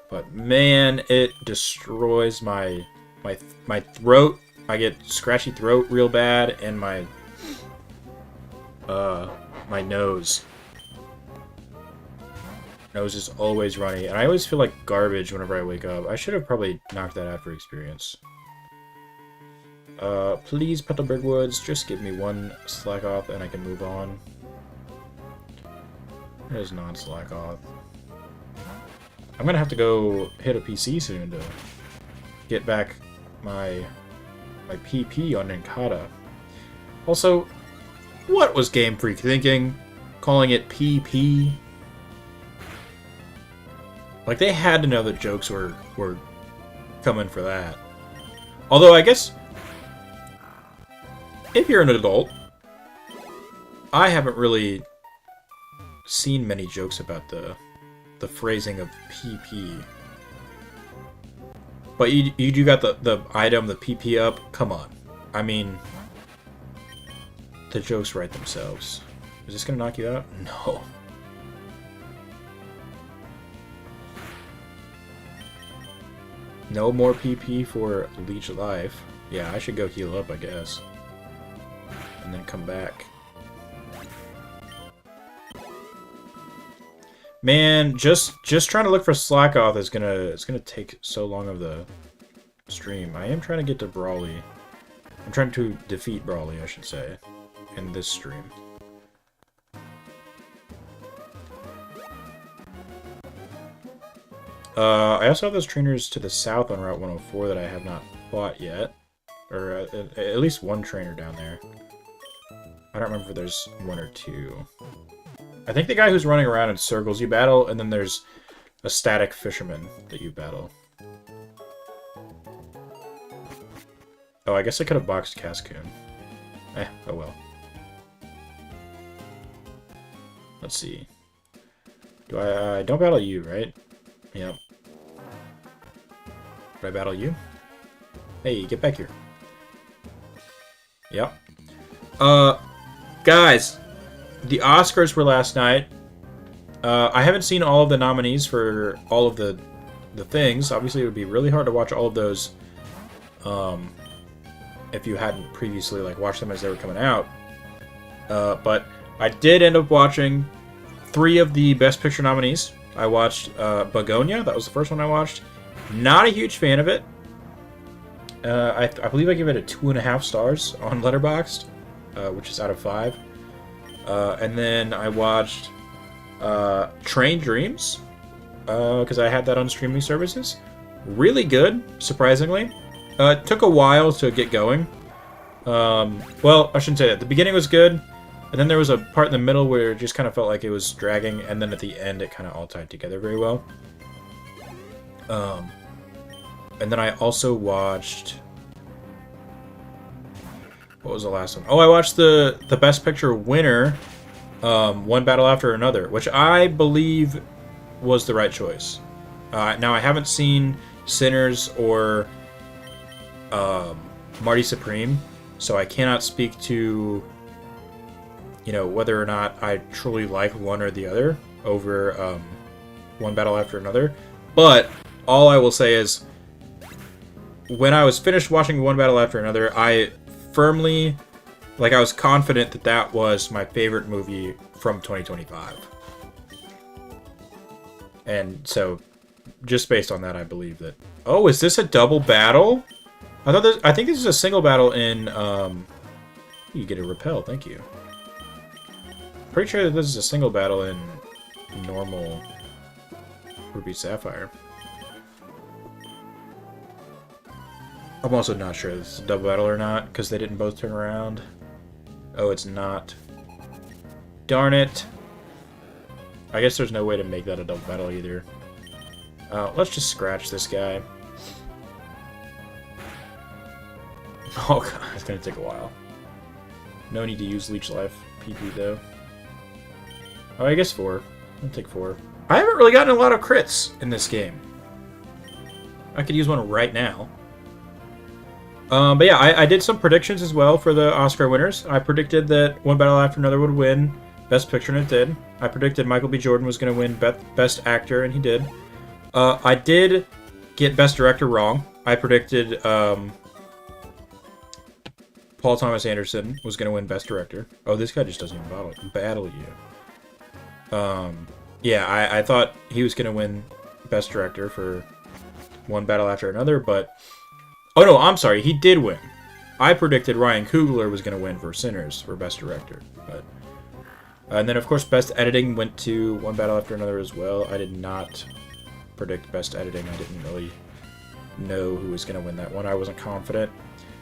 Speaker 1: But man, it destroys my throat. I get scratchy throat real bad, and my nose. Nose is always runny, and I always feel like garbage whenever I wake up. I should have probably knocked that out for experience. Please, Petalburg Woods, just give me 1 slack off and I can move on. There's non-slack off. I'm gonna have to go hit a PC soon to get back my PP on Nincada. Also, what was Game Freak thinking? Calling it PP? Like, they had to know that jokes were coming for that. Although, I guess... if you're an adult, I haven't really seen many jokes about the phrasing of PP. But you do got the item, the PP up. Come on. I mean, the jokes write themselves. Is this gonna knock you out? No. No more PP for Leech Life. Yeah, I should go heal up, I guess. And then come back. Man, just trying to look for Slackoth is gonna take so long of the stream. I am trying to get to Brawley. I'm trying to defeat Brawley, I should say, in this stream. I also have those trainers to the south on Route 104 that I have not fought yet. Or at least one trainer down there. I don't remember if there's 1 or 2. I think the guy who's running around in circles you battle, and then there's a static fisherman that you battle. Oh, I guess I could have boxed Cascoon. Oh well. Let's see. Do I don't battle you, right? Yep. Do I battle you? Hey, get back here. Yep. Guys, the Oscars were last night. I haven't seen all of the nominees for all of the things. Obviously, it would be really hard to watch all of those if you hadn't previously watched them as they were coming out. But I did end up watching 3 of the Best Picture nominees. I watched Begonia. That was the first one I watched. Not a huge fan of it. I believe I give it a 2.5 stars on Letterboxd, which is out of 5. And then I watched Train Dreams, because I had that on streaming services. Really good, surprisingly. It took a while to get going. Well, I shouldn't say that. The beginning was good, and then there was a part in the middle where it just kind of felt like it was dragging, and then at the end it kind of all tied together very well. And then I also watched... What was the last one? Oh, I watched the Best Picture winner, One Battle After Another, which I believe was the right choice. Now, I haven't seen Sinners or Marty Supreme, so I cannot speak to, whether or not I truly like one or the other over One Battle After Another. But all I will say is, when I was finished watching One Battle After Another, I firmly, I was confident that that was my favorite movie from 2025. And so, just based on that, I believe that... Oh, is this a double battle? I think this is a single battle in... You get a repel, thank you. Pretty sure that this is a single battle in normal Ruby Sapphire. I'm also not sure if this is a double battle or not, because they didn't both turn around. Oh, it's not. Darn it. I guess there's no way to make that a double battle either. Let's just scratch this guy. Oh god, it's gonna take a while. No need to use Leech Life PP though. Oh, I guess 4. I'll take 4. I haven't really gotten a lot of crits in this game. I could use one right now. But yeah, I did some predictions as well for the Oscar winners. I predicted that One Battle After Another would win Best Picture, and it did. I predicted Michael B. Jordan was going to win Best Actor, and he did. I did get Best Director wrong. I predicted Paul Thomas Anderson was going to win Best Director. Oh, this guy just doesn't even battle you. Yeah, I thought he was going to win Best Director for One Battle After Another, but... Oh no, I'm sorry, he did win. I predicted Ryan Coogler was going to win for Sinners for Best Director. But and then, of course, Best Editing went to One Battle After Another as well. I did not predict Best Editing. I didn't really know who was going to win that one. I wasn't confident.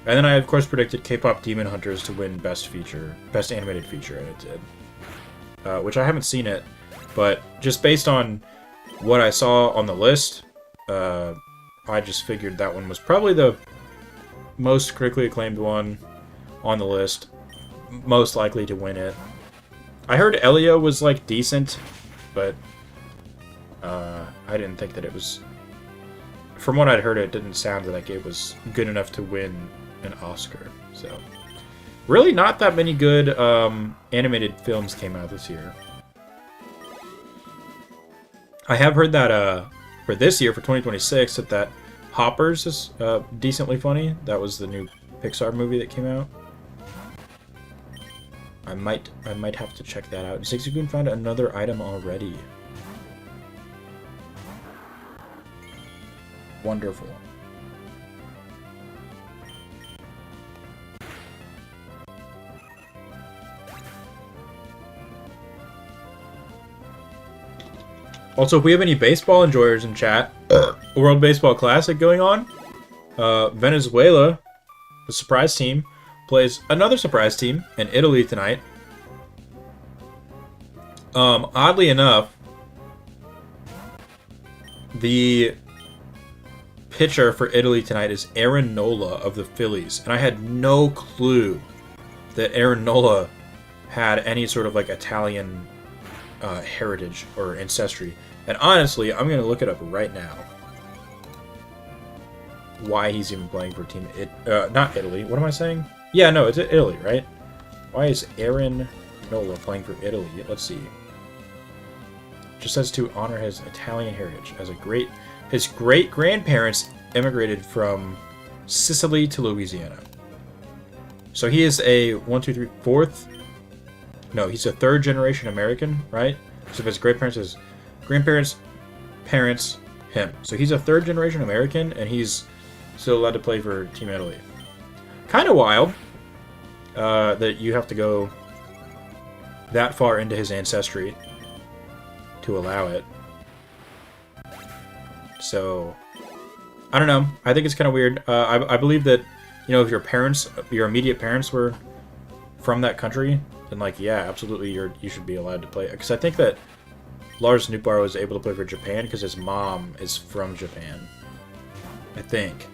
Speaker 1: And then I, of course, predicted K-Pop Demon Hunters to win Best Animated Feature, and it did. Which I haven't seen it, but just based on what I saw on the list, I just figured that one was probably the most critically acclaimed one on the list, most likely to win it. I heard Elio was, decent, but I didn't think that it was... From what I'd heard, it didn't sound like it was good enough to win an Oscar, so... Really not that many good animated films came out this year. I have heard that for this year, for 2026, that Hoppers is decently funny. That was the new Pixar movie that came out. I might have to check that out. It says you can find another item already. Wonderful. Also, if we have any baseball enjoyers in chat, World Baseball Classic going on. Venezuela, the surprise team, plays another surprise team in Italy tonight. Oddly enough, the pitcher for Italy tonight is Aaron Nola of the Phillies, and I had no clue that Aaron Nola had any sort of Italian heritage or ancestry. And honestly, I'm going to look it up right now. Why he's even playing for Team... not Italy. What am I saying? Yeah, no, it's Italy, right? Why is Aaron Nola playing for Italy? Let's see. Just says to honor his Italian heritage as his great-grandparents immigrated from Sicily to Louisiana. So he is a he's a third-generation American, right? So if his grandparents, parents, him. So he's a third-generation American, and he's still allowed to play for Team Italy. Kind of wild that you have to go that far into his ancestry to allow it. So, I don't know. I think it's kind of weird. I believe that, if your immediate parents were from that country, then, like, yeah, absolutely, you should be allowed to play. Because I think that Lars Nootbaar was able to play for Japan because his mom is from Japan. I think.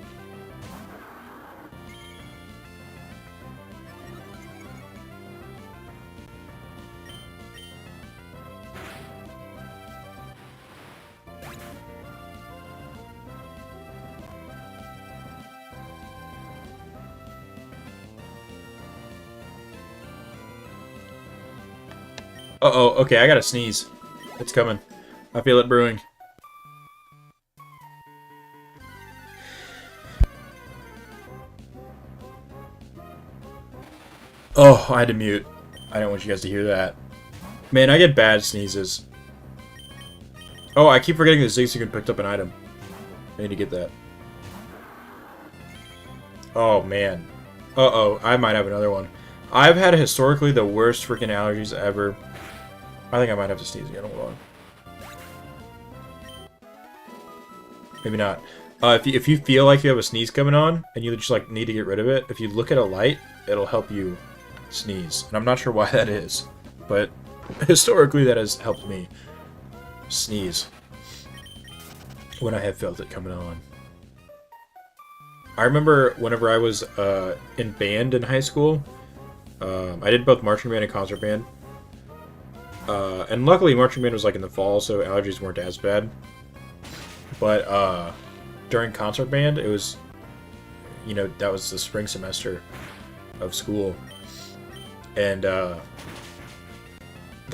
Speaker 1: Uh-oh, okay, I gotta sneeze. It's coming. I feel it brewing. Oh, I had to mute. I don't want you guys to hear that. Man, I get bad sneezes. Oh, I keep forgetting that Zigzagoon picked up an item. I need to get that. Oh, man. Uh-oh, I might have another one. I've had historically the worst freaking allergies ever. I think I might have to sneeze again. Hold on. Maybe not. If you feel like you have a sneeze coming on, and you just like need to get rid of it, if you look at a light, it'll help you sneeze. And I'm not sure why that is, but historically that has helped me sneeze when I have felt it coming on. I remember whenever I was in band in high school, I did both marching band and concert band. And luckily marching band was like in the fall, so allergies weren't as bad. But during concert band, it was, that was the spring semester of school. And there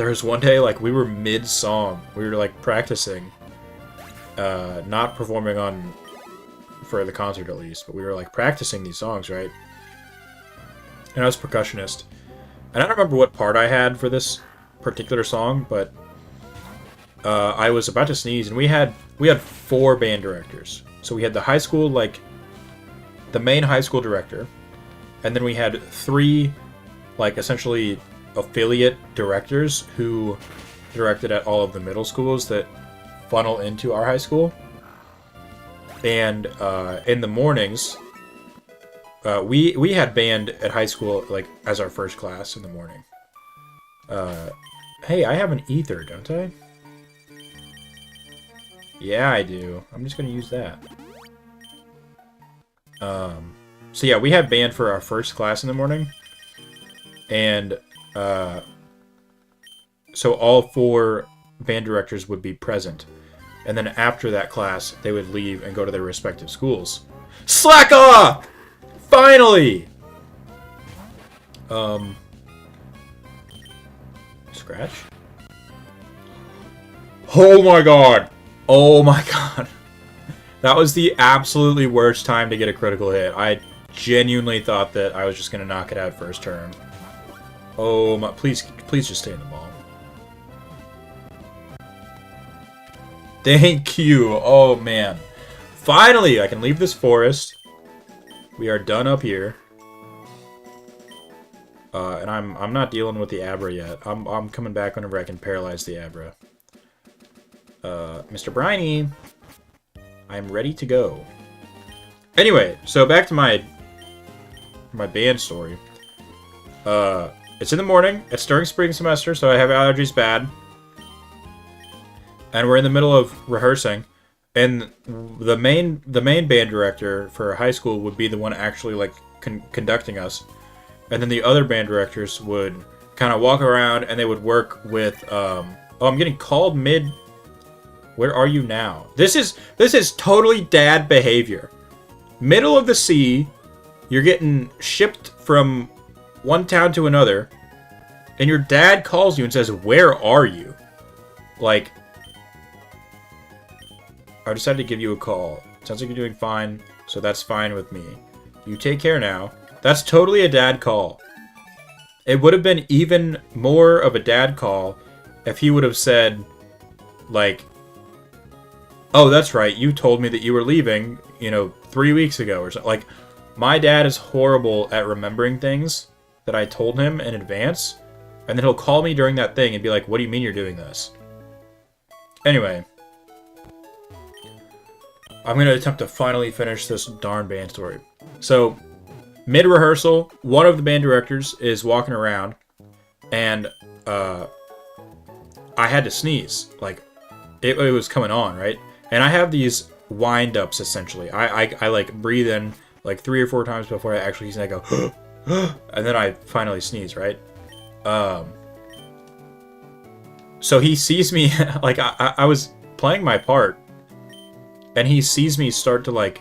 Speaker 1: was one day, like, we were mid-song. We were, like, practicing. Not performing for the concert, at least. But we were, like, practicing these songs, right? And I was percussionist. And I don't remember what part I had for this particular song, but I was about to sneeze, and we had 4 band directors. So we had the high school, like, the main high school director, and then we had 3, like, essentially affiliate directors who directed at all of the middle schools that funnel into our high school. And in the mornings, we had band at high school, like, as our first class in the morning. Hey, I have an ether, don't I? Yeah, I do. I'm just gonna use that. So yeah, we had band for our first class in the morning. And, so all 4 band directors would be present. And then after that class, they would leave and go to their respective schools. Slack off! Finally! Scratch? Oh my god! Oh my god. That was the absolutely worst time to get a critical hit. I genuinely thought that I was just gonna knock it out first turn. Oh my, please just stay in the ball. Thank you! Oh man. Finally, I can leave this forest. We are done up here. And I'm not dealing with the Abra yet. I'm coming back whenever I can paralyze the Abra. Mr. Briny, I'm ready to go. Anyway, so back to my band story. It's in the morning. It's during spring semester, so I have allergies bad. And we're in the middle of rehearsing. And the main band director for high school would be the one actually like conducting us. And then the other band directors would kind of walk around and they would work with Oh, I'm getting called mid. Where are you now? This is totally dad behavior. Middle of the sea, you're getting shipped from one town to another, and your dad calls you and says, "Where are you?" Like, I decided to give you a call. Sounds like you're doing fine, so that's fine with me. You take care now. That's totally a dad call. It would have been even more of a dad call if he would have said, like, "Oh, that's right, you told me that you were leaving, 3 weeks ago," or something. Like, my dad is horrible at remembering things that I told him in advance, and then he'll call me during that thing and be like, "What do you mean you're doing this?" Anyway, I'm going to attempt to finally finish this darn band story. So, mid-rehearsal, one of the band directors is walking around, and I had to sneeze. Like, it was coming on, right? And I have these wind-ups, essentially. I like, breathe in, like, 3 or 4 times before I actually sneeze. I go, and then I finally sneeze, right? So he sees me, like, I was playing my part, and he sees me start to, like,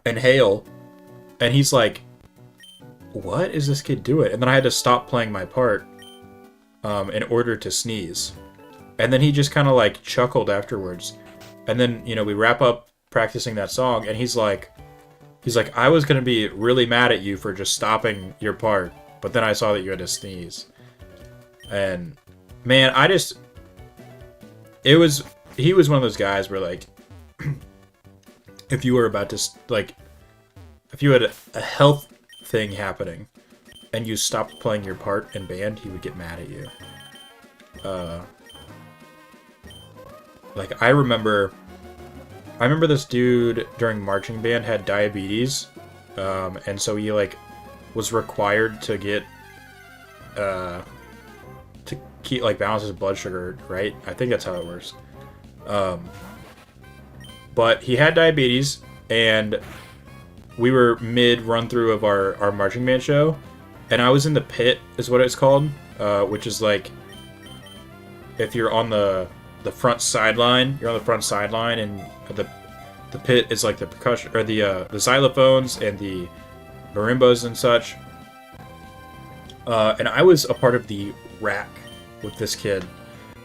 Speaker 1: inhale, and he's like, "What is this kid doing?" And then I had to stop playing my part in order to sneeze. And then he just kind of, like, chuckled afterwards. And then, we wrap up practicing that song, and he's like, "I was going to be really mad at you for just stopping your part, but then I saw that you had to sneeze." And, man, he was one of those guys where, like, if you were about to, like, if you had a health thing happening and you stopped playing your part in band, he would get mad at you. Like, I remember this dude during marching band had diabetes, and so he, like, was required to get, to keep, like, balance his blood sugar, right? I think that's how it works. But he had diabetes, and we were mid run-through of our marching band show, and I was in the pit, is what it's called, which is, like, if you're on the front sideline, and the pit is, like, the percussion, or the xylophones and the marimbas and such. And I was a part of the rack with this kid,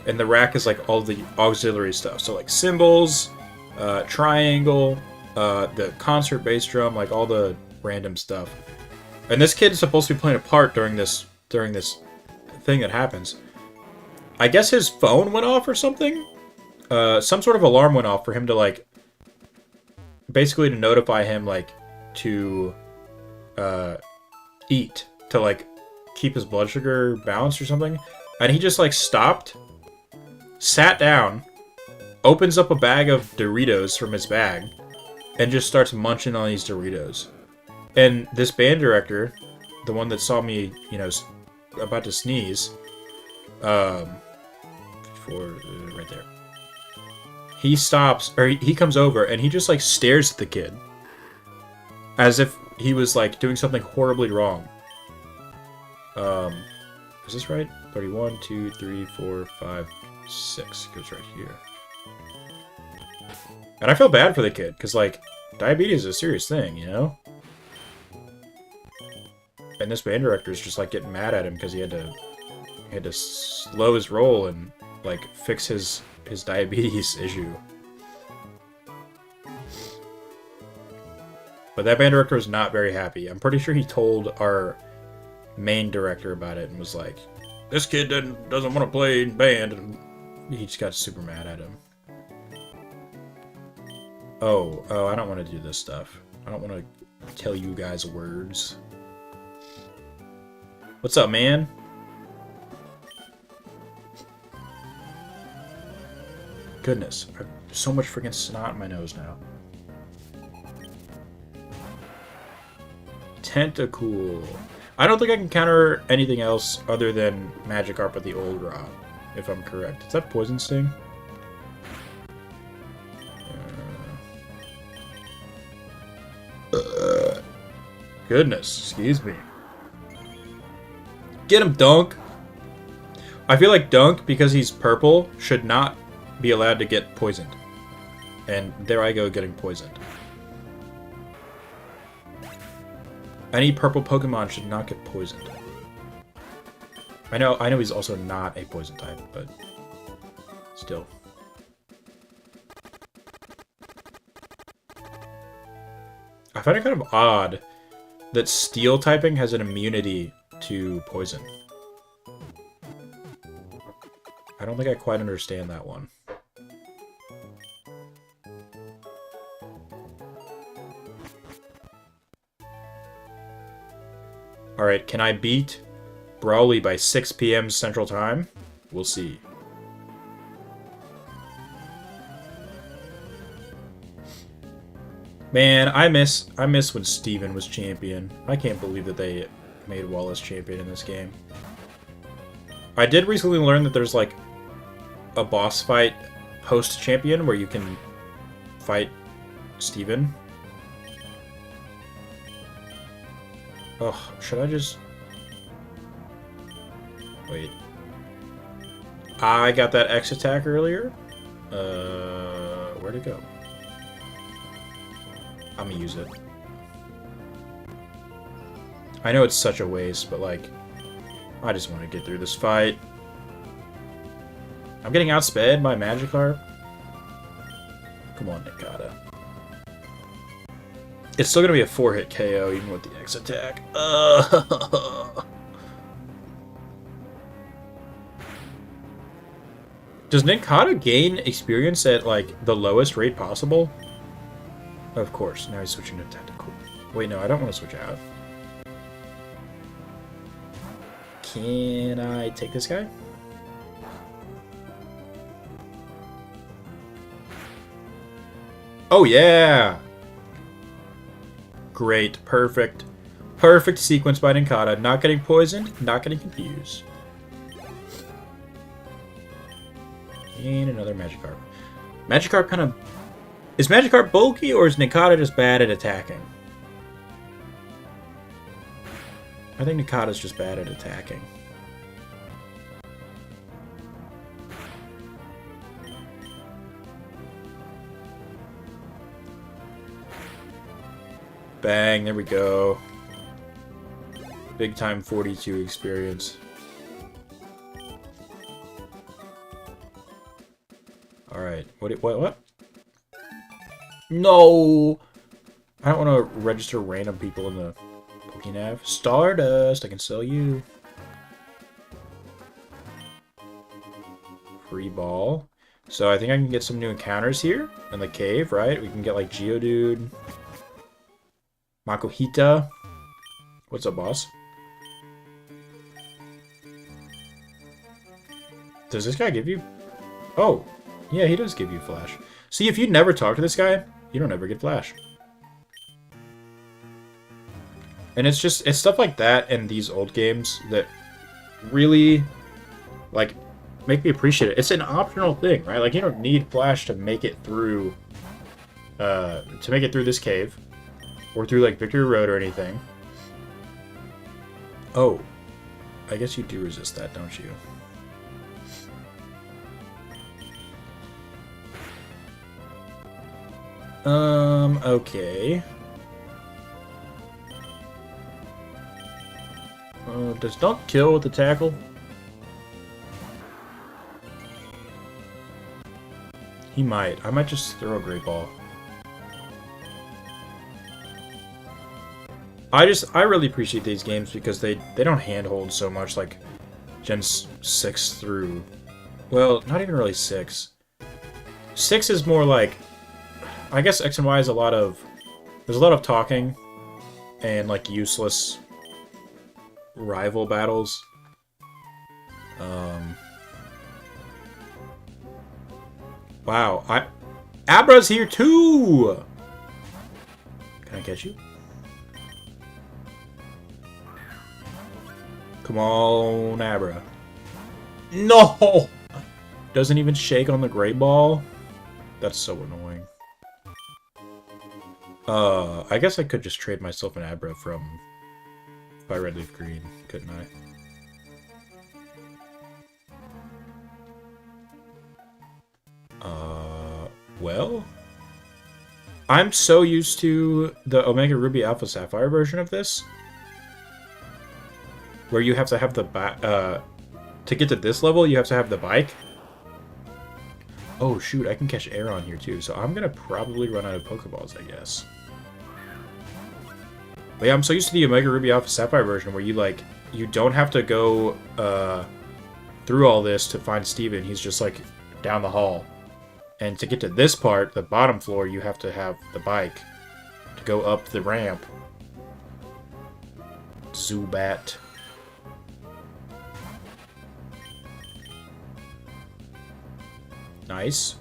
Speaker 1: and the rack is, like, all the auxiliary stuff, so, like, cymbals, triangle, the concert bass drum, like, all the random stuff. And this kid is supposed to be playing a part during this thing that happens. I guess his phone went off or something. Some sort of alarm went off for him to, like, basically to notify him, like, to eat, to, like, keep his blood sugar balanced or something. And he just, like, stopped, sat down, opens up a bag of Doritos from his bag, and just starts munching on these Doritos. And this band director, the one that saw me, about to sneeze, right there, he stops, or he comes over, and he just, like, stares at the kid as if he was, like, doing something horribly wrong. Is this right? 31, 2, 3, 4, 5, 6 goes right here. And I feel bad for the kid, because, like, diabetes is a serious thing, And this band director is just, like, getting mad at him because he had to slow his roll and, like, fix his diabetes issue. But that band director was not very happy. I'm pretty sure he told our main director about it and was like, "This kid doesn't want to play in band," and he just got super mad at him. Oh, I don't want to do this stuff. I don't want to tell you guys words. What's up, man? Goodness, I have so much freaking snot in my nose now. Tentacool. I don't think I can counter anything else other than Magikarp with the old rod, if I'm correct. Is that Poison Sting? Goodness, excuse me. Get him, Dunk! I feel like Dunk, because he's purple, should not be allowed to get poisoned. And there I go getting poisoned. Any purple Pokemon should not get poisoned. I know he's also not a poison type, but still. I find it kind of odd that Steel typing has an immunity to poison. I don't think I quite understand that one. Alright, can I beat Brawley by 6 PM Central Time? We'll see. Man, I miss when Steven was champion. I can't believe that they made Wallace champion in this game. I did recently learn that there's like a boss fight post-champion where you can fight Steven. Oh, should I just... Wait. I got that X attack earlier. Where'd it go? I'm gonna use it. I know it's such a waste, but like, I just want to get through this fight. I'm getting outsped by Magikarp. Come on, Nikata. It's still gonna be a 4-hit KO even with the X attack. Does Nikata gain experience at like the lowest rate possible? Of course. Now he's switching to tactical. Wait, no, I don't want to switch out. Can I take this guy? Oh yeah! Great, perfect. Perfect sequence by Ninkata. Not getting poisoned, not getting confused. And another Magikarp. Magikarp kind of... Is Magikarp bulky, or is Ninkata just bad at attacking? I think Nikata's just bad at attacking. Bang, there we go. Big time 42 experience. Alright, what? No! I don't want to register random people in the Pokénav. Stardust, I can sell you. Free ball. So I think I can get some new encounters here in the cave, right? We can get like Geodude. Makuhita. What's up, boss? Does this guy give you... Oh, yeah, he does give you Flash. See, if you never talk to this guy, you don't ever get Flash. And it's stuff like that in these old games that really, like, make me appreciate it. It's an optional thing, right? Like, you don't need Flash to make it through, this cave. Or through, like, Victory Road or anything. Oh. I guess you do resist that, don't you? Okay. Does Dunk kill with the tackle? He might. I might just throw a Great Ball. I really appreciate these games because they don't handhold so much like Gen 6 through... Well, not even really 6. 6 is more like... I guess X and Y is a lot of... There's a lot of talking and like useless rival battles. Wow, Abra's here too! Can I catch you? Come on, Abra. No! Doesn't even shake on the Great Ball? That's so annoying. I guess I could just trade myself an Abra from... by Red Leaf Green, couldn't I? Well, I'm so used to the Omega Ruby Alpha Sapphire version of this, where you have to have the to get to this level, you have to have the bike. Oh shoot, I can catch air on here too, so I'm gonna probably run out of Pokeballs, I guess. But yeah, I'm so used to the Omega Ruby Alpha Sapphire version where you don't have to go through all this to find Steven. He's just like down the hall. And to get to this part, the bottom floor, you have to have the bike to go up the ramp. Zubat. Nice.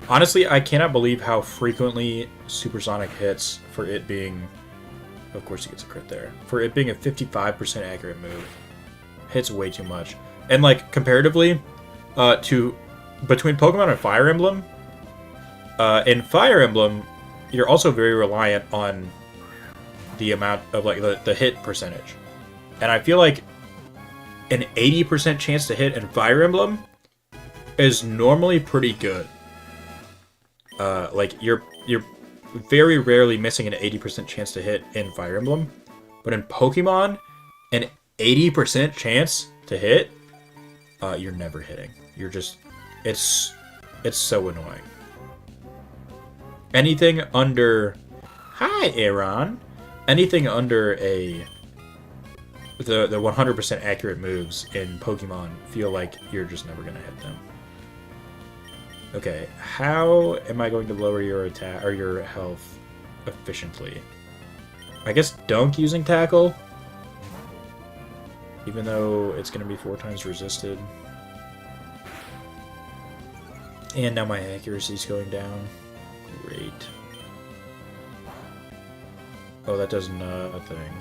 Speaker 1: Honestly, I cannot believe how frequently Supersonic hits for it being... Of course he gets a crit there. For it being a 55% accurate move. Hits way too much. And like, comparatively, between Pokemon and Fire Emblem, in Fire Emblem, you're also very reliant on the amount of like the hit percentage. And I feel like an 80% chance to hit in Fire Emblem is normally pretty good. Like you're very rarely missing an 80% chance to hit in Fire Emblem, but in Pokemon, an 80% chance to hit, you're never hitting. You're just, it's so annoying. Anything under, hi Aaron, anything under the 100% accurate moves in Pokemon feel like you're just never gonna hit them. Okay, how am I going to lower your attack or your health efficiently? I guess Dunk using Tackle, even though it's going to be 4 times resisted. And now my accuracy's going down. Great. Oh, that does nothing.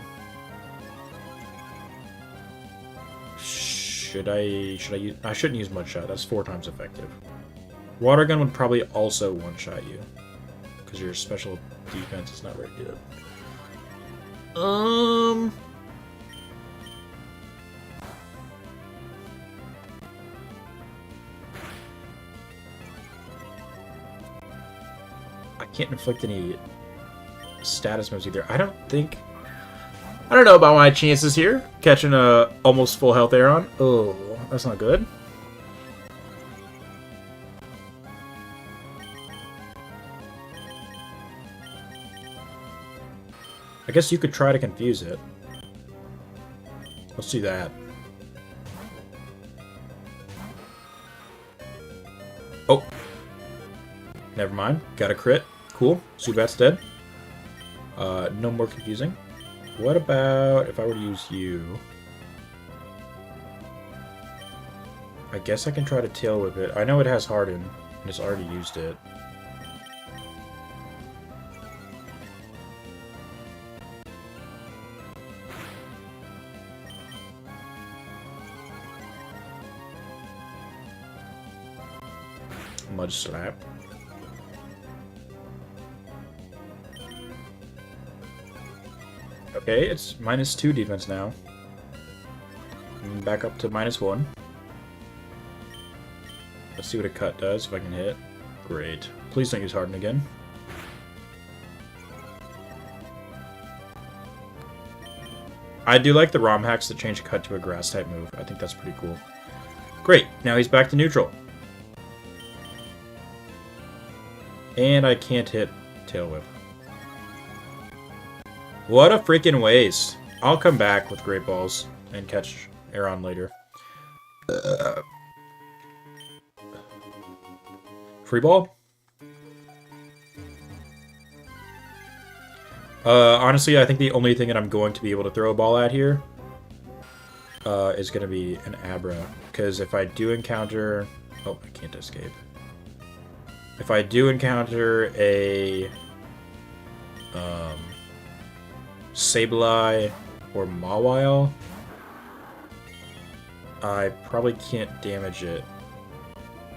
Speaker 1: Should I use? I shouldn't use Mudshot. That's 4 times effective. Water Gun would probably also one-shot you, because your special defense is not very good. I can't inflict any status moves either. I don't know about my chances here. Catching a almost full health Aeron. Oh, that's not good. I guess you could try to confuse it. Let's do that. Oh. Never mind. Got a crit. Cool. Zubat's dead. No more confusing. What about if I were to use you? I guess I can try to Tail Whip it. I know it has Harden, and it's already used it. Mud Slap. Okay, it's -2 defense now. Back up to -1. Let's see what a cut does if I can hit. Great. Please don't use Harden again. I do like the ROM hacks that change cut to a grass type move. I think that's pretty cool. Great. Now he's back to neutral. And I can't hit Tail Whip. What a freaking waste. I'll come back with Great Balls and catch Aeron later. Free Ball? Honestly, I think the only thing that I'm going to be able to throw a ball at here is going to be an Abra. Because if I do encounter... Oh, I can't escape. If I do encounter a Sableye or Mawile, I probably can't damage it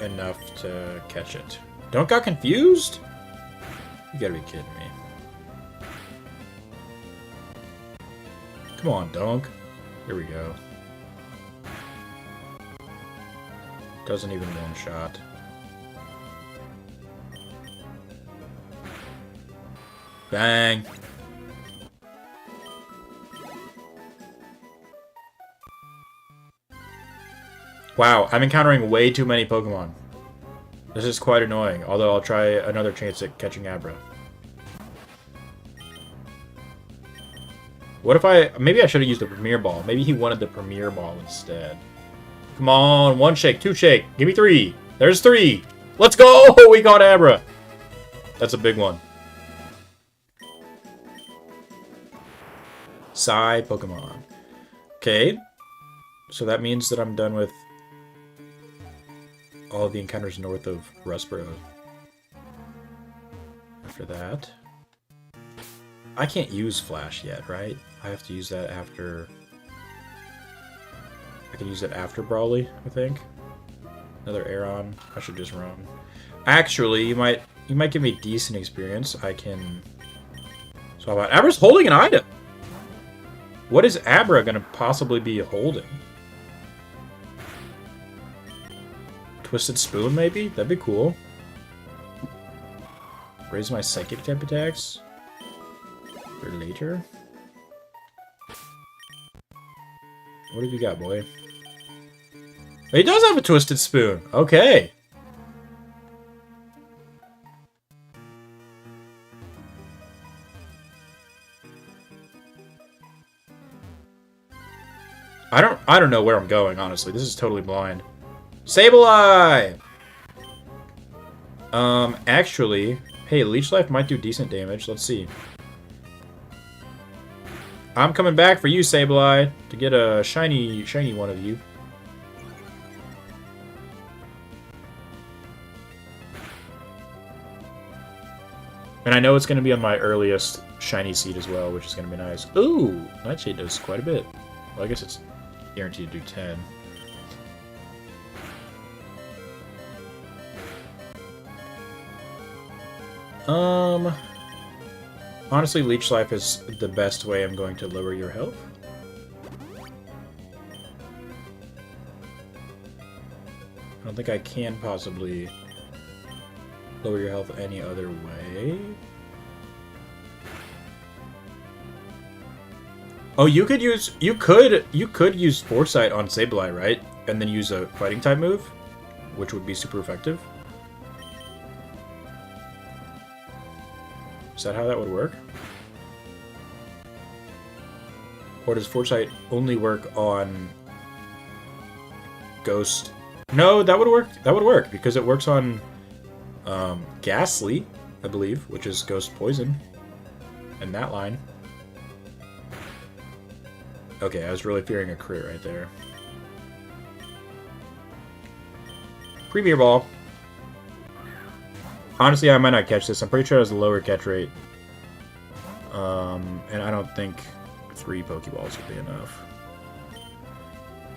Speaker 1: enough to catch it. Don't got confused? You gotta be kidding me. Come on, Dunk. Here we go. Doesn't even one-shot. Bang. Wow, I'm encountering way too many Pokemon. This is quite annoying, although I'll try another chance at catching Abra. What if I... Maybe I should have used the Premier Ball. Maybe he wanted the Premier Ball instead. Come on, 1 shake, 2 shake. Give me 3. There's 3. Let's go! We got Abra. That's a big one. Psy Pokemon. Okay. So that means that I'm done with all of the encounters north of Rustboro. After that... I can't use Flash yet, right? I have to use that after... I can use it after Brawley, I think. Another Aeron. I should just run. Actually, you might give me decent experience. I can... So how about... Abra's holding an item! What is Abra gonna possibly be holding? Twisted Spoon, maybe? That'd be cool. Raise my Psychic type attacks. For later. What have you got, boy? He does have a Twisted Spoon. Okay. I don't know where I'm going, honestly. This is totally blind. Sableye! Actually, hey, Leech Life might do decent damage. Let's see. I'm coming back for you, Sableye, to get a shiny one of you. And I know it's going to be on my earliest shiny seed as well, which is going to be nice. Ooh, Nightshade does quite a bit. Well, I guess it's guaranteed to do 10. Honestly, Leech Life is the best way I'm going to lower your health. I don't think I can possibly lower your health any other way. Oh, you could use Foresight on Sableye, right? And then use a fighting type move, which would be super effective. Is that how that would work? Or does Foresight only work on Ghost? No, that would work. That would work because it works on Ghastly, I believe, which is Ghost Poison. And that line. Okay, I was really fearing a crit right there. Premier Ball. Honestly, I might not catch this. I'm pretty sure it has a lower catch rate. And I don't think 3 Pokeballs would be enough.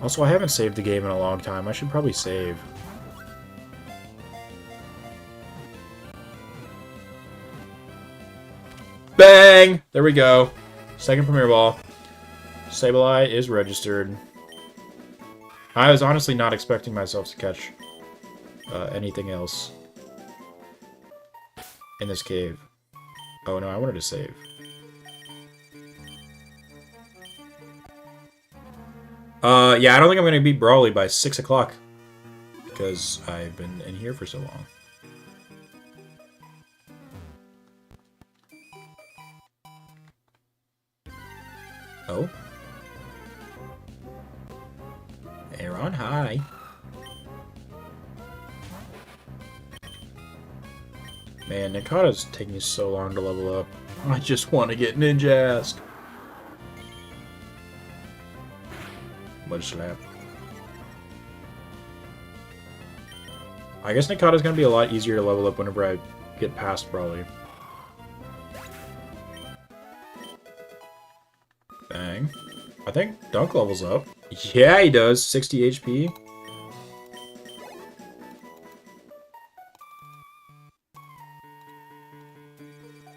Speaker 1: Also, I haven't saved the game in a long time. I should probably save. Bang! There we go. Second Premier Ball. Sableye is registered. I was honestly not expecting myself to catch anything else in this cave. Oh no, I wanted to save. Yeah, I don't think I'm going to beat Brawley by 6 o'clock. Because I've been in here for so long. Oh. Aeron, hi. Man, Nikata's taking so long to level up. I just want to get Ninjask. Mud Slap. I guess Nikata's going to be a lot easier to level up whenever I get past Brawley. Bang. I think Dunk levels up. Yeah, he does. 60 HP.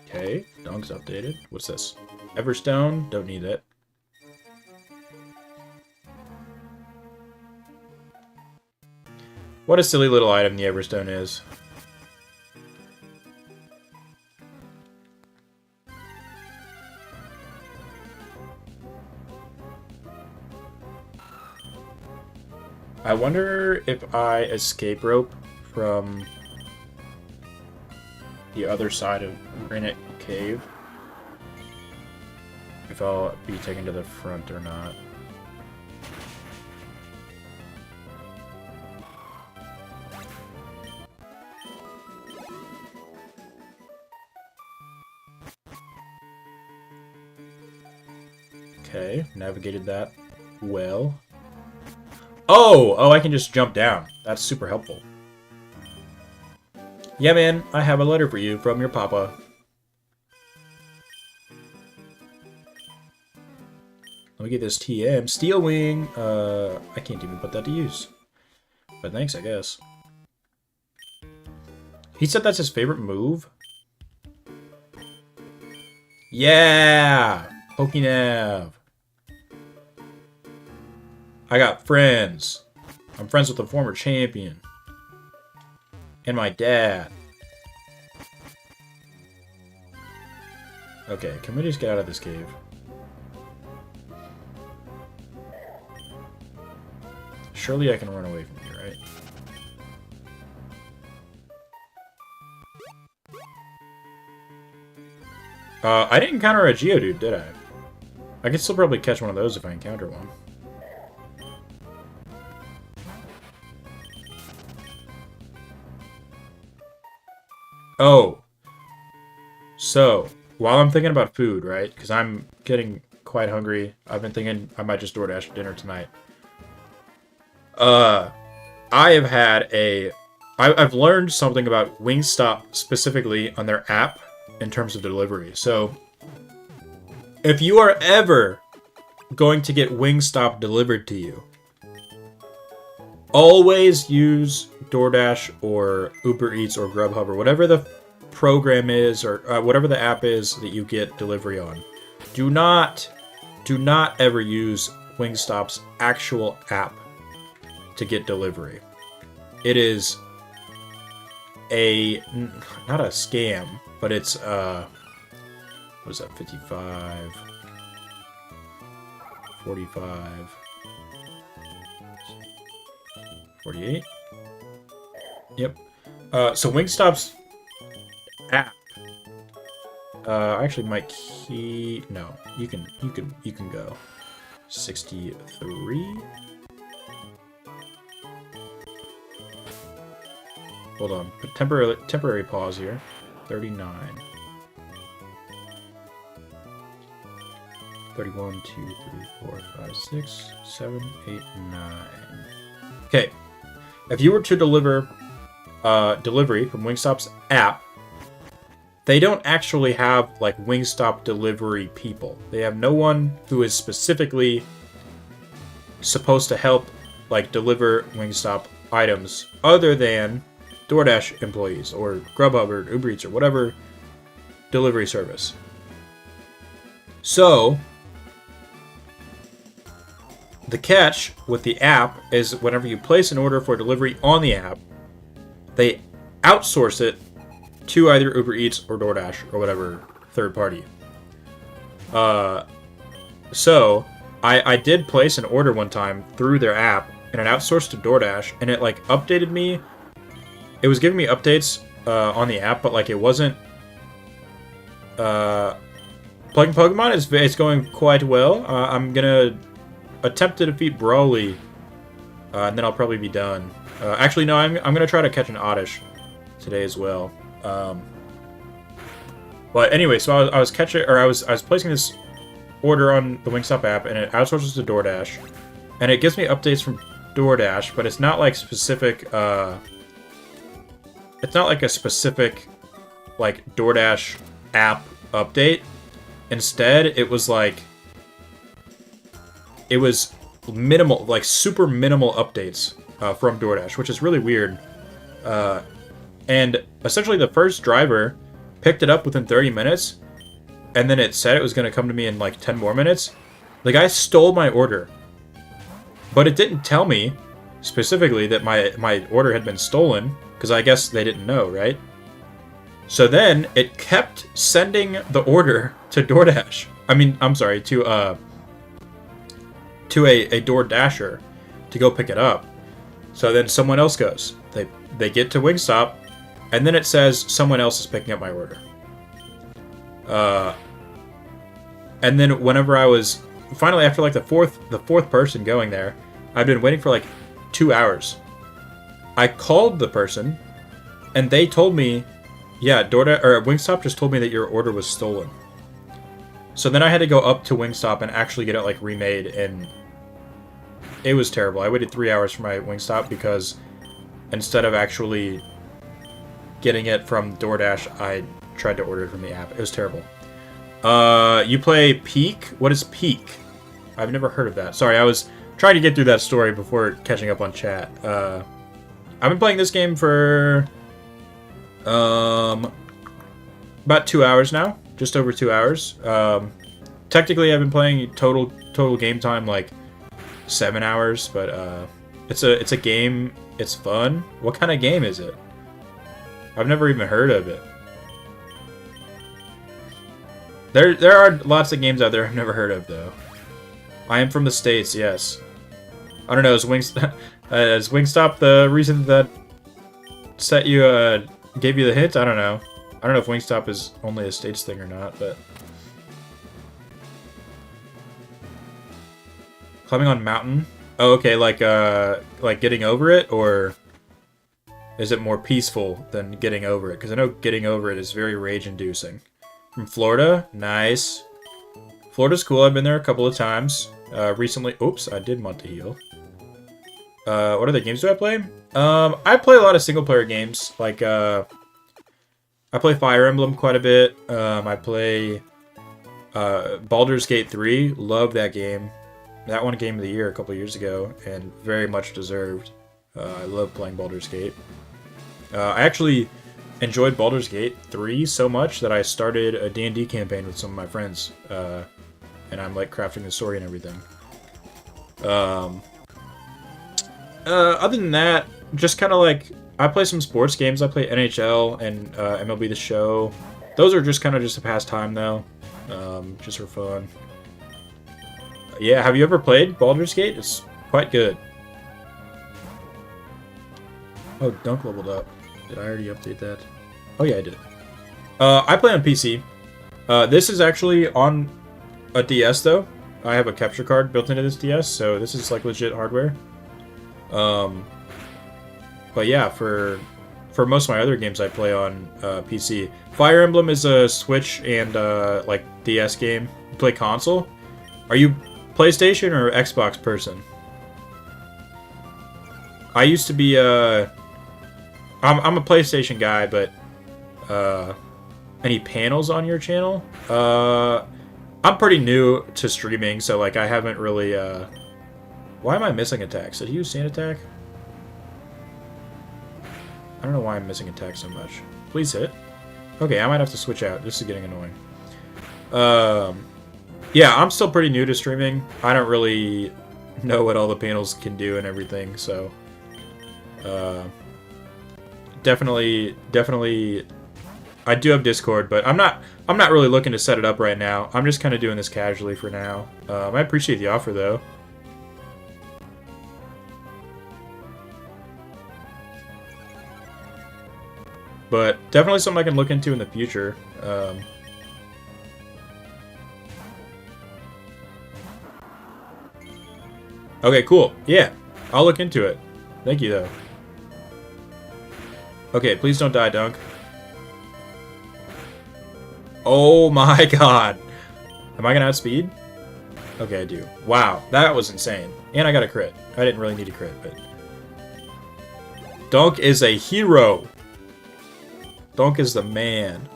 Speaker 1: Okay, Dunk's updated. What's this? Everstone? Don't need it. What a silly little item the Everstone is. I wonder if I escape rope from the other side of Granite Cave, if I'll be taken to the front or not. Okay, navigated that well. Oh, I can just jump down. That's super helpful. Yeah, man, I have a letter for you from your papa. Let me get this TM. Steel Wing. I can't even put that to use. But thanks, I guess. He said that's his favorite move? Yeah! Pokinav. I got friends. I'm friends with a former champion. And my dad. Okay, can we just get out of this cave? Surely I can run away from here, right? I didn't encounter a Geodude, did I? I could still probably catch one of those if I encounter one. Oh. So, while I'm thinking about food, right? Because I'm getting quite hungry. I've been thinking I might just DoorDash dinner tonight. I have had I've learned something about Wingstop specifically on their app in terms of delivery. So, if you are ever going to get Wingstop delivered to you, always use DoorDash or Uber Eats or Grubhub or whatever the program is or whatever the app is that you get delivery on. Do not ever use Wingstop's actual app to get delivery. It is not a scam, but it's what is that, 55, 45, 48? Yep. So Wingstop's app. I actually might key. No, you can go. 63. Hold on. Temporary pause here. 39. 31, 2, 3, 4, 5, 6, 7, 8, 9. Okay. If you were to deliver delivery from Wingstop's app, they don't actually have like Wingstop delivery people. They have no one who is specifically supposed to help like deliver Wingstop items other than DoorDash employees or Grubhub or Uber Eats or whatever delivery service. So the catch with the app is whenever you place an order for delivery on the app, they outsource it to either Uber Eats or DoorDash or whatever third party. So I did place an order one time through their app and it outsourced to DoorDash and it like updated me. It was giving me updates on the app, but like it wasn't. Playing Pokemon is going quite well. I'm gonna attempt to defeat Brawley, and then I'll probably be done. Actually, no, I'm gonna try to catch an Oddish today as well. But anyway, so I was placing this order on the Wingstop app, and it outsources to DoorDash, and it gives me updates from DoorDash, but it's not like specific. It's not like a specific like DoorDash app update. Instead, it was minimal, like super minimal updates from DoorDash, which is really weird. And essentially the first driver picked it up within 30 minutes, and then it said it was going to come to me in like 10 more minutes. The guy stole my order, but it didn't tell me specifically that my order had been stolen, because I guess they didn't know, right? So then it kept sending the order to DoorDash. I'm sorry, to a DoorDasher to go pick it up. So then someone else goes. They get to Wingstop, and then it says someone else is picking up my order. And then whenever I was finally after like the fourth person going there, I've been waiting for like 2 hours. I called the person, and they told me, yeah, Wingstop just told me that your order was stolen. So then I had to go up to Wingstop and actually get it like remade, and it was terrible. I waited 3 hours for my Wingstop because instead of actually getting it from DoorDash, I tried to order it from the app. It was terrible. You play Peak? What is Peak? I've never heard of that. Sorry, I was trying to get through that story before catching up on chat. I've been playing this game for about 2 hours now. Just over 2 hours. Technically, I've been playing total game time like 7 hours, but it's a game. It's fun. What kind of game is it? I've never even heard of it. There are lots of games out there I've never heard of, though. I am from the States, yes. I don't know, is Wingstop the reason that gave you the hint? I don't know. I don't know if Wingstop is only a States thing or not, but... Climbing on mountain? Oh, okay, like getting over it, or... Is it more peaceful than getting over it? Because I know getting over it is very rage-inducing. From Florida? Nice. Florida's cool. I've been there a couple of times. Recently... Oops, I did want to heal. What other games do I play? I play a lot of single-player games. Like, I play Fire Emblem quite a bit. I play Baldur's Gate 3. Love that game. That won Game of the Year a couple years ago, and very much deserved. I love playing Baldur's Gate. I actually enjoyed Baldur's Gate 3 so much that I started a D&D campaign with some of my friends. And I'm like crafting the story and everything. Other than that, just kind of like, I play some sports games. I play NHL and MLB The Show. Those are just kind of just a pastime though. Just for fun. Yeah, have you ever played Baldur's Gate? It's quite good. Oh, Dunk leveled up. Did I already update that? Oh yeah, I did. I play on PC. This is actually on a DS though. I have a capture card built into this DS, so this is like legit hardware. But yeah, for most of my other games I play on PC. Fire Emblem is a Switch and like DS game. You play console? Are you PlayStation or Xbox person? I used to be I'm a PlayStation guy, but any panels on your channel? I'm pretty new to streaming, so like I haven't really why am I missing attacks? Did he use Sand Attack? I don't know why I'm missing attack so much. Please hit. Okay, I might have to switch out. This is getting annoying. Yeah, I'm still pretty new to streaming. I don't really know what all the panels can do and everything, so definitely I do have Discord, but I'm not really looking to set it up right now. I'm just kind of doing this casually for now. I appreciate the offer though. But definitely something I can look into in the future. Okay, cool. Yeah, I'll look into it. Thank you, though. Okay, please don't die, Dunk. Oh my god. Am I gonna outspeed? Okay, I do. Wow, that was insane. And I got a crit. I didn't really need a crit, but... Dunk is a hero. Dunk is the man.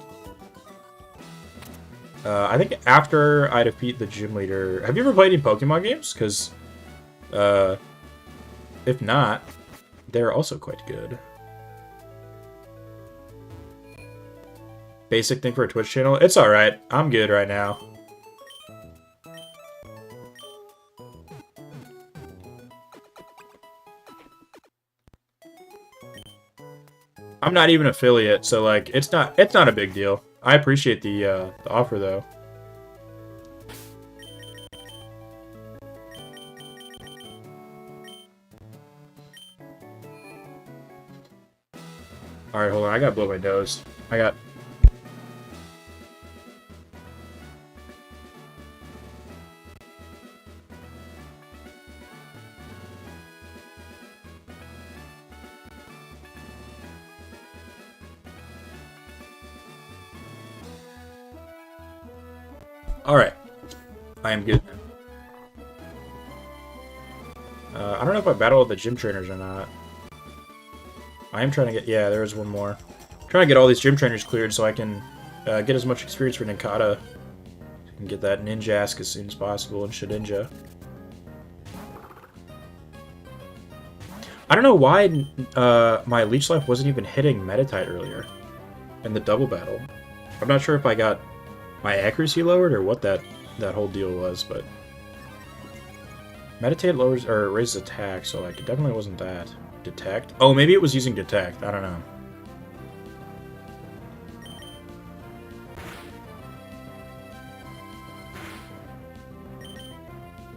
Speaker 1: I think after I defeat the gym leader... Have you ever played any Pokemon games? Because... if not, they're also quite good. Basic thing for a Twitch channel? It's alright. I'm good right now. I'm not even affiliate, so like it's not a big deal. I appreciate the offer though. Alright, hold on. I gotta blow my nose. I got... Alright. I am good now. I don't know if I battled the gym trainers or not. I am trying to get... Yeah, there is one more. I'm trying to get all these gym trainers cleared so I can get as much experience for Ninkata. And get that Ninjask as soon as possible in Shedinja. I don't know why my Leech Life wasn't even hitting Metatite earlier in the double battle. I'm not sure if I got my accuracy lowered or what that whole deal was, but Meditate lowers or raises attack, so like it definitely wasn't that. Detect? Oh, maybe it was using Detect. I don't know.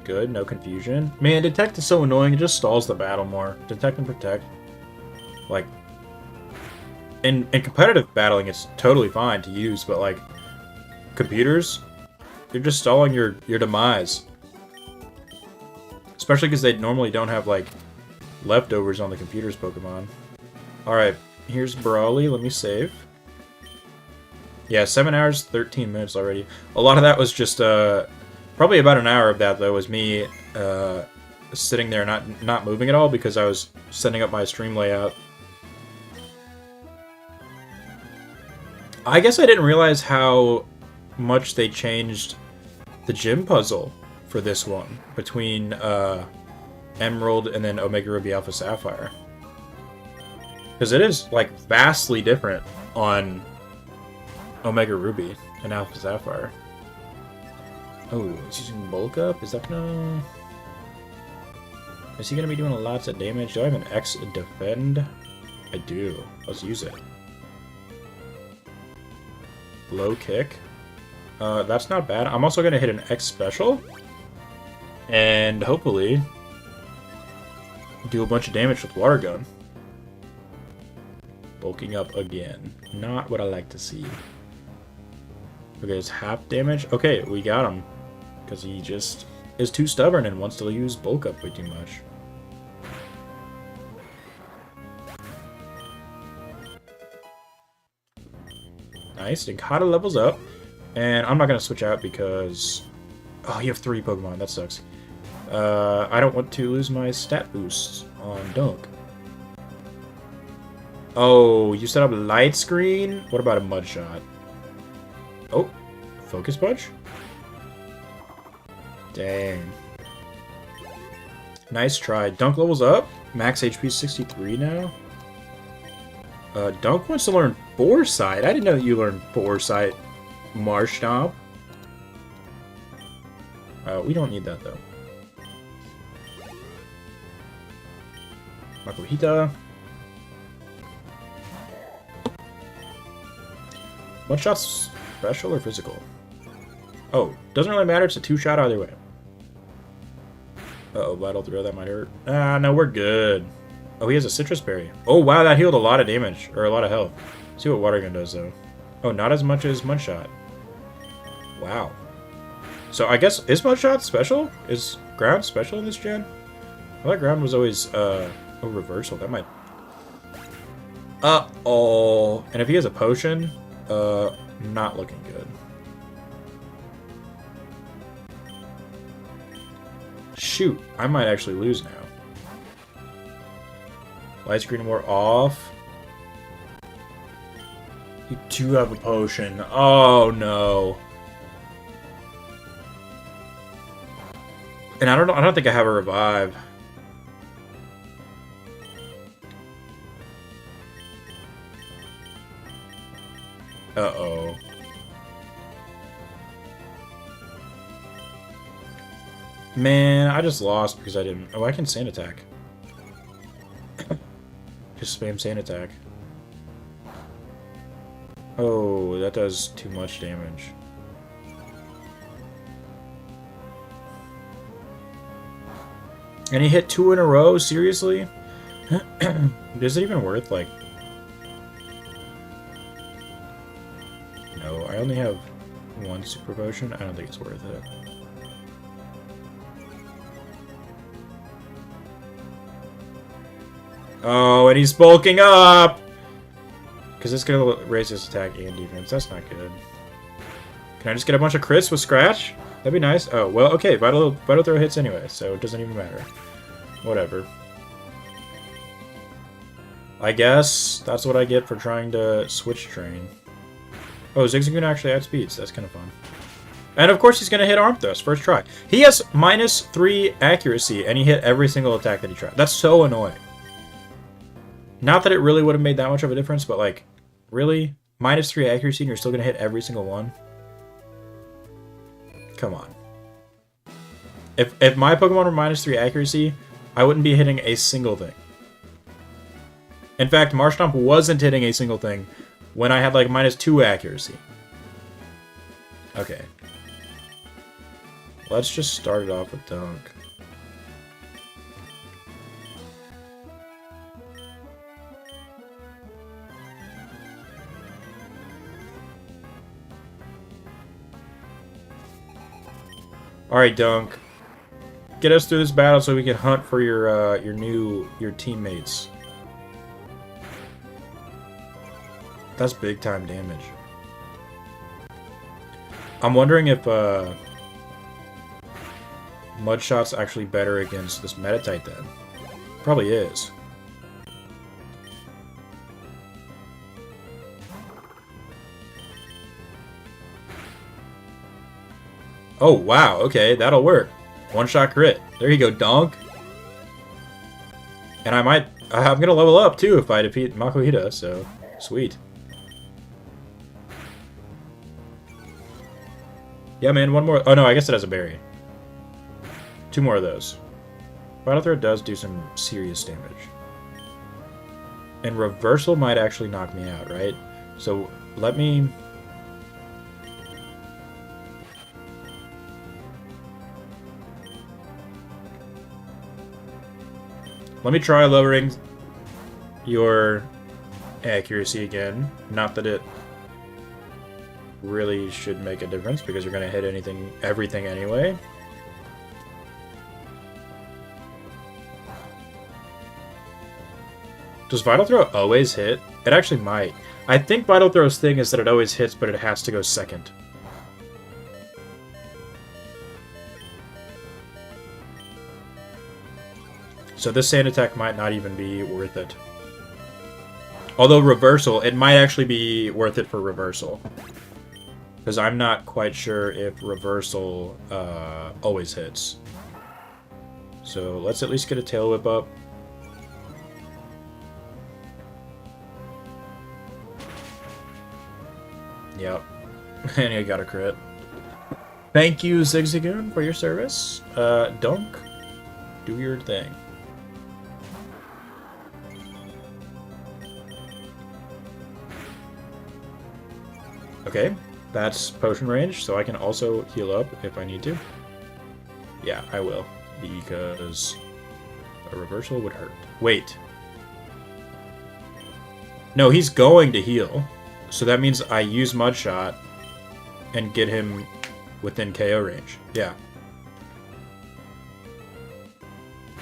Speaker 1: Good, no confusion. Man, Detect is so annoying, it just stalls the battle more. Detect and Protect. Like, in competitive battling, it's totally fine to use, but like, computers, you're just stalling your demise. Especially because they normally don't have, like, leftovers on the computer's Pokemon. Alright, here's Brawley. Let me save. Yeah, 7 hours, 13 minutes already. A lot of that was just, probably about an hour of that, though, was me, sitting there not moving at all because I was setting up my stream layout. I guess I didn't realize how much they changed the gym puzzle for this one between Emerald and then Omega Ruby Alpha Sapphire, because it is like vastly different on Omega Ruby and Alpha Sapphire. Oh, it's using Bulk Up. Is that gonna? Is he gonna be doing lots of damage? Do I have an X defend? I do. Let's use it. Low kick. That's not bad. I'm also gonna hit an X special. And hopefully do a bunch of damage with Water Gun. Bulking up again. Not what I like to see. Okay, it's half damage. Okay, we got him. Because he just is too stubborn and wants to use Bulk Up way too much. Nice. Ninkata levels up. And I'm not going to switch out because... Oh, you have 3 Pokemon. That sucks. I don't want to lose my stat boosts on Dunk. Oh, you set up Light Screen? What about a Mud Shot? Oh, Focus Punch? Dang. Nice try. Dunk levels up. Max HP 63 now. Dunk wants to learn Foresight. I didn't know that you learned Foresight. Marshtomp. We don't need that though. Makuhita. One shot's special or physical? Oh, doesn't really matter. It's a 2-shot either way. Uh-oh, Vital Throw, that might hurt. Ah, no, we're good. Oh, he has a Citrus Berry. Oh, wow, that healed a lot of damage, or a lot of health. Let's see what Water Gun does, though. Oh, not as much as Mudshot. Wow. So, I guess, is Mudshot special? Is Ground special in this gen? I thought Ground was always, a reversal. That might... Uh-oh. And if he has a Potion, not looking good. Shoot, I might actually lose now. Light Screen wore off. You do have a potion. Oh no. And I don't think I have a revive. Uh-oh. Man, I just lost because I didn't... Oh, I can Sand Attack. Just spam Sand Attack. Oh, that does too much damage. And he hit 2 in a row? Seriously? Is it even worth, like... only have one super potion, I don't think it's worth it. Oh, and he's bulking up! Because it's going to raise his attack and defense. That's not good. Can I just get a bunch of crits with Scratch? That'd be nice. Oh, well, okay. Vital Throw hits anyway, so it doesn't even matter. Whatever. I guess that's what I get for trying to switch train. Oh, Zigzagoon actually outspeeds. That's kind of fun. And of course he's going to hit Arm Thrust first try. He has -3 accuracy, and he hit every single attack that he tried. That's so annoying. Not that it really would have made that much of a difference, but like, really? -3 accuracy and you're still going to hit every single one? Come on. If my Pokemon were -3 accuracy, I wouldn't be hitting a single thing. In fact, Marshtomp wasn't hitting a single thing when I had like -2 accuracy. Okay. Let's just start it off with Dunk. Alright, Dunk. Get us through this battle so we can hunt for your teammates. That's big time damage. I'm wondering if Mudshot's actually better against this Meditite then. Probably is. Oh, wow. Okay, that'll work. One-shot crit. There you go, Donk. And I'm going to level up, too, if I defeat Makuhita, so sweet. Yeah, man, one more. Oh, no, I guess it has a berry. 2 more of those. Vital Throw does do some serious damage. And Reversal might actually knock me out, right? So, let me try lowering your accuracy again. Not that it really should make a difference because you're going to hit everything anyway. Does Vital Throw always hit? It actually might. I think Vital Throw's thing is that it always hits, but it has to go second. So this sand attack might not even be worth it. Although Reversal, it might actually be worth it for Reversal. Because I'm not quite sure if Reversal always hits. So let's at least get a Tail Whip up. Yep. And you got a crit. Thank you, Zigzagoon, for your service. Dunk, do your thing. Okay, that's potion range, so I can also heal up if I need to. Yeah, I will, because a Reversal would hurt. Wait. No, he's going to heal. So that means I use Mudshot and get him within KO range. Yeah.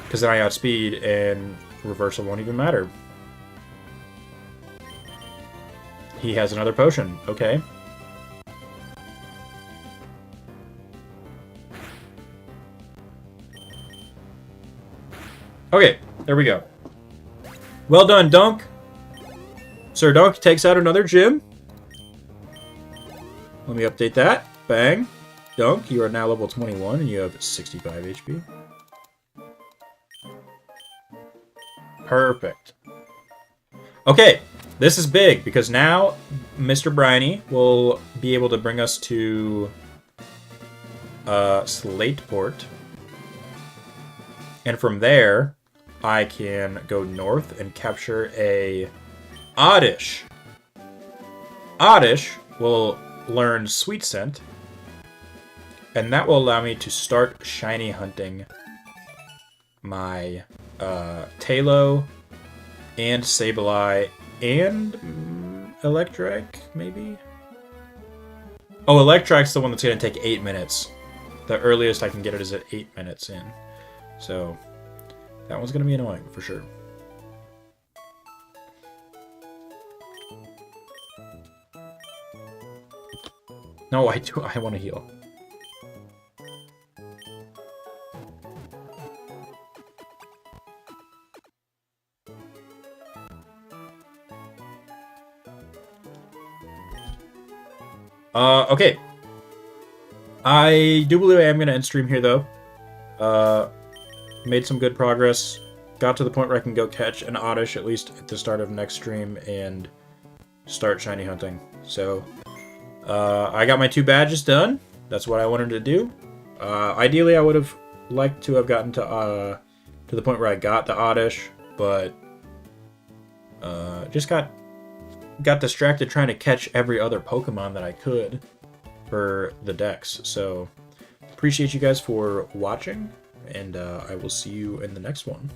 Speaker 1: Because then I outspeed and Reversal won't even matter. He has another potion. Okay. Okay, there we go. Well done, Dunk. Sir Dunk takes out another gym. Let me update that. Bang. Dunk, you are now level 21 and you have 65 HP. Perfect. Okay, this is big because now Mr. Briny will be able to bring us to Slateport. And from there, I can go north and capture a Oddish. Oddish will learn Sweet Scent, and that will allow me to start shiny hunting my Tailo and Sableye and Electric, maybe? Oh, Electrike's the one that's going to take 8 minutes. The earliest I can get it is at 8 minutes in. So, that one's going to be annoying, for sure. No, I want to heal. Okay. I do believe I am going to end stream here, though. Made some good progress. Got to the point where I can go catch an Oddish, at least at the start of next stream, and start shiny hunting. So, I got my 2 badges done. That's what I wanted to do. Ideally, I would have liked to have gotten to the point where I got the Oddish, but just got distracted trying to catch every other Pokemon that I could for the decks. So, appreciate you guys for watching, and I will see you in the next one.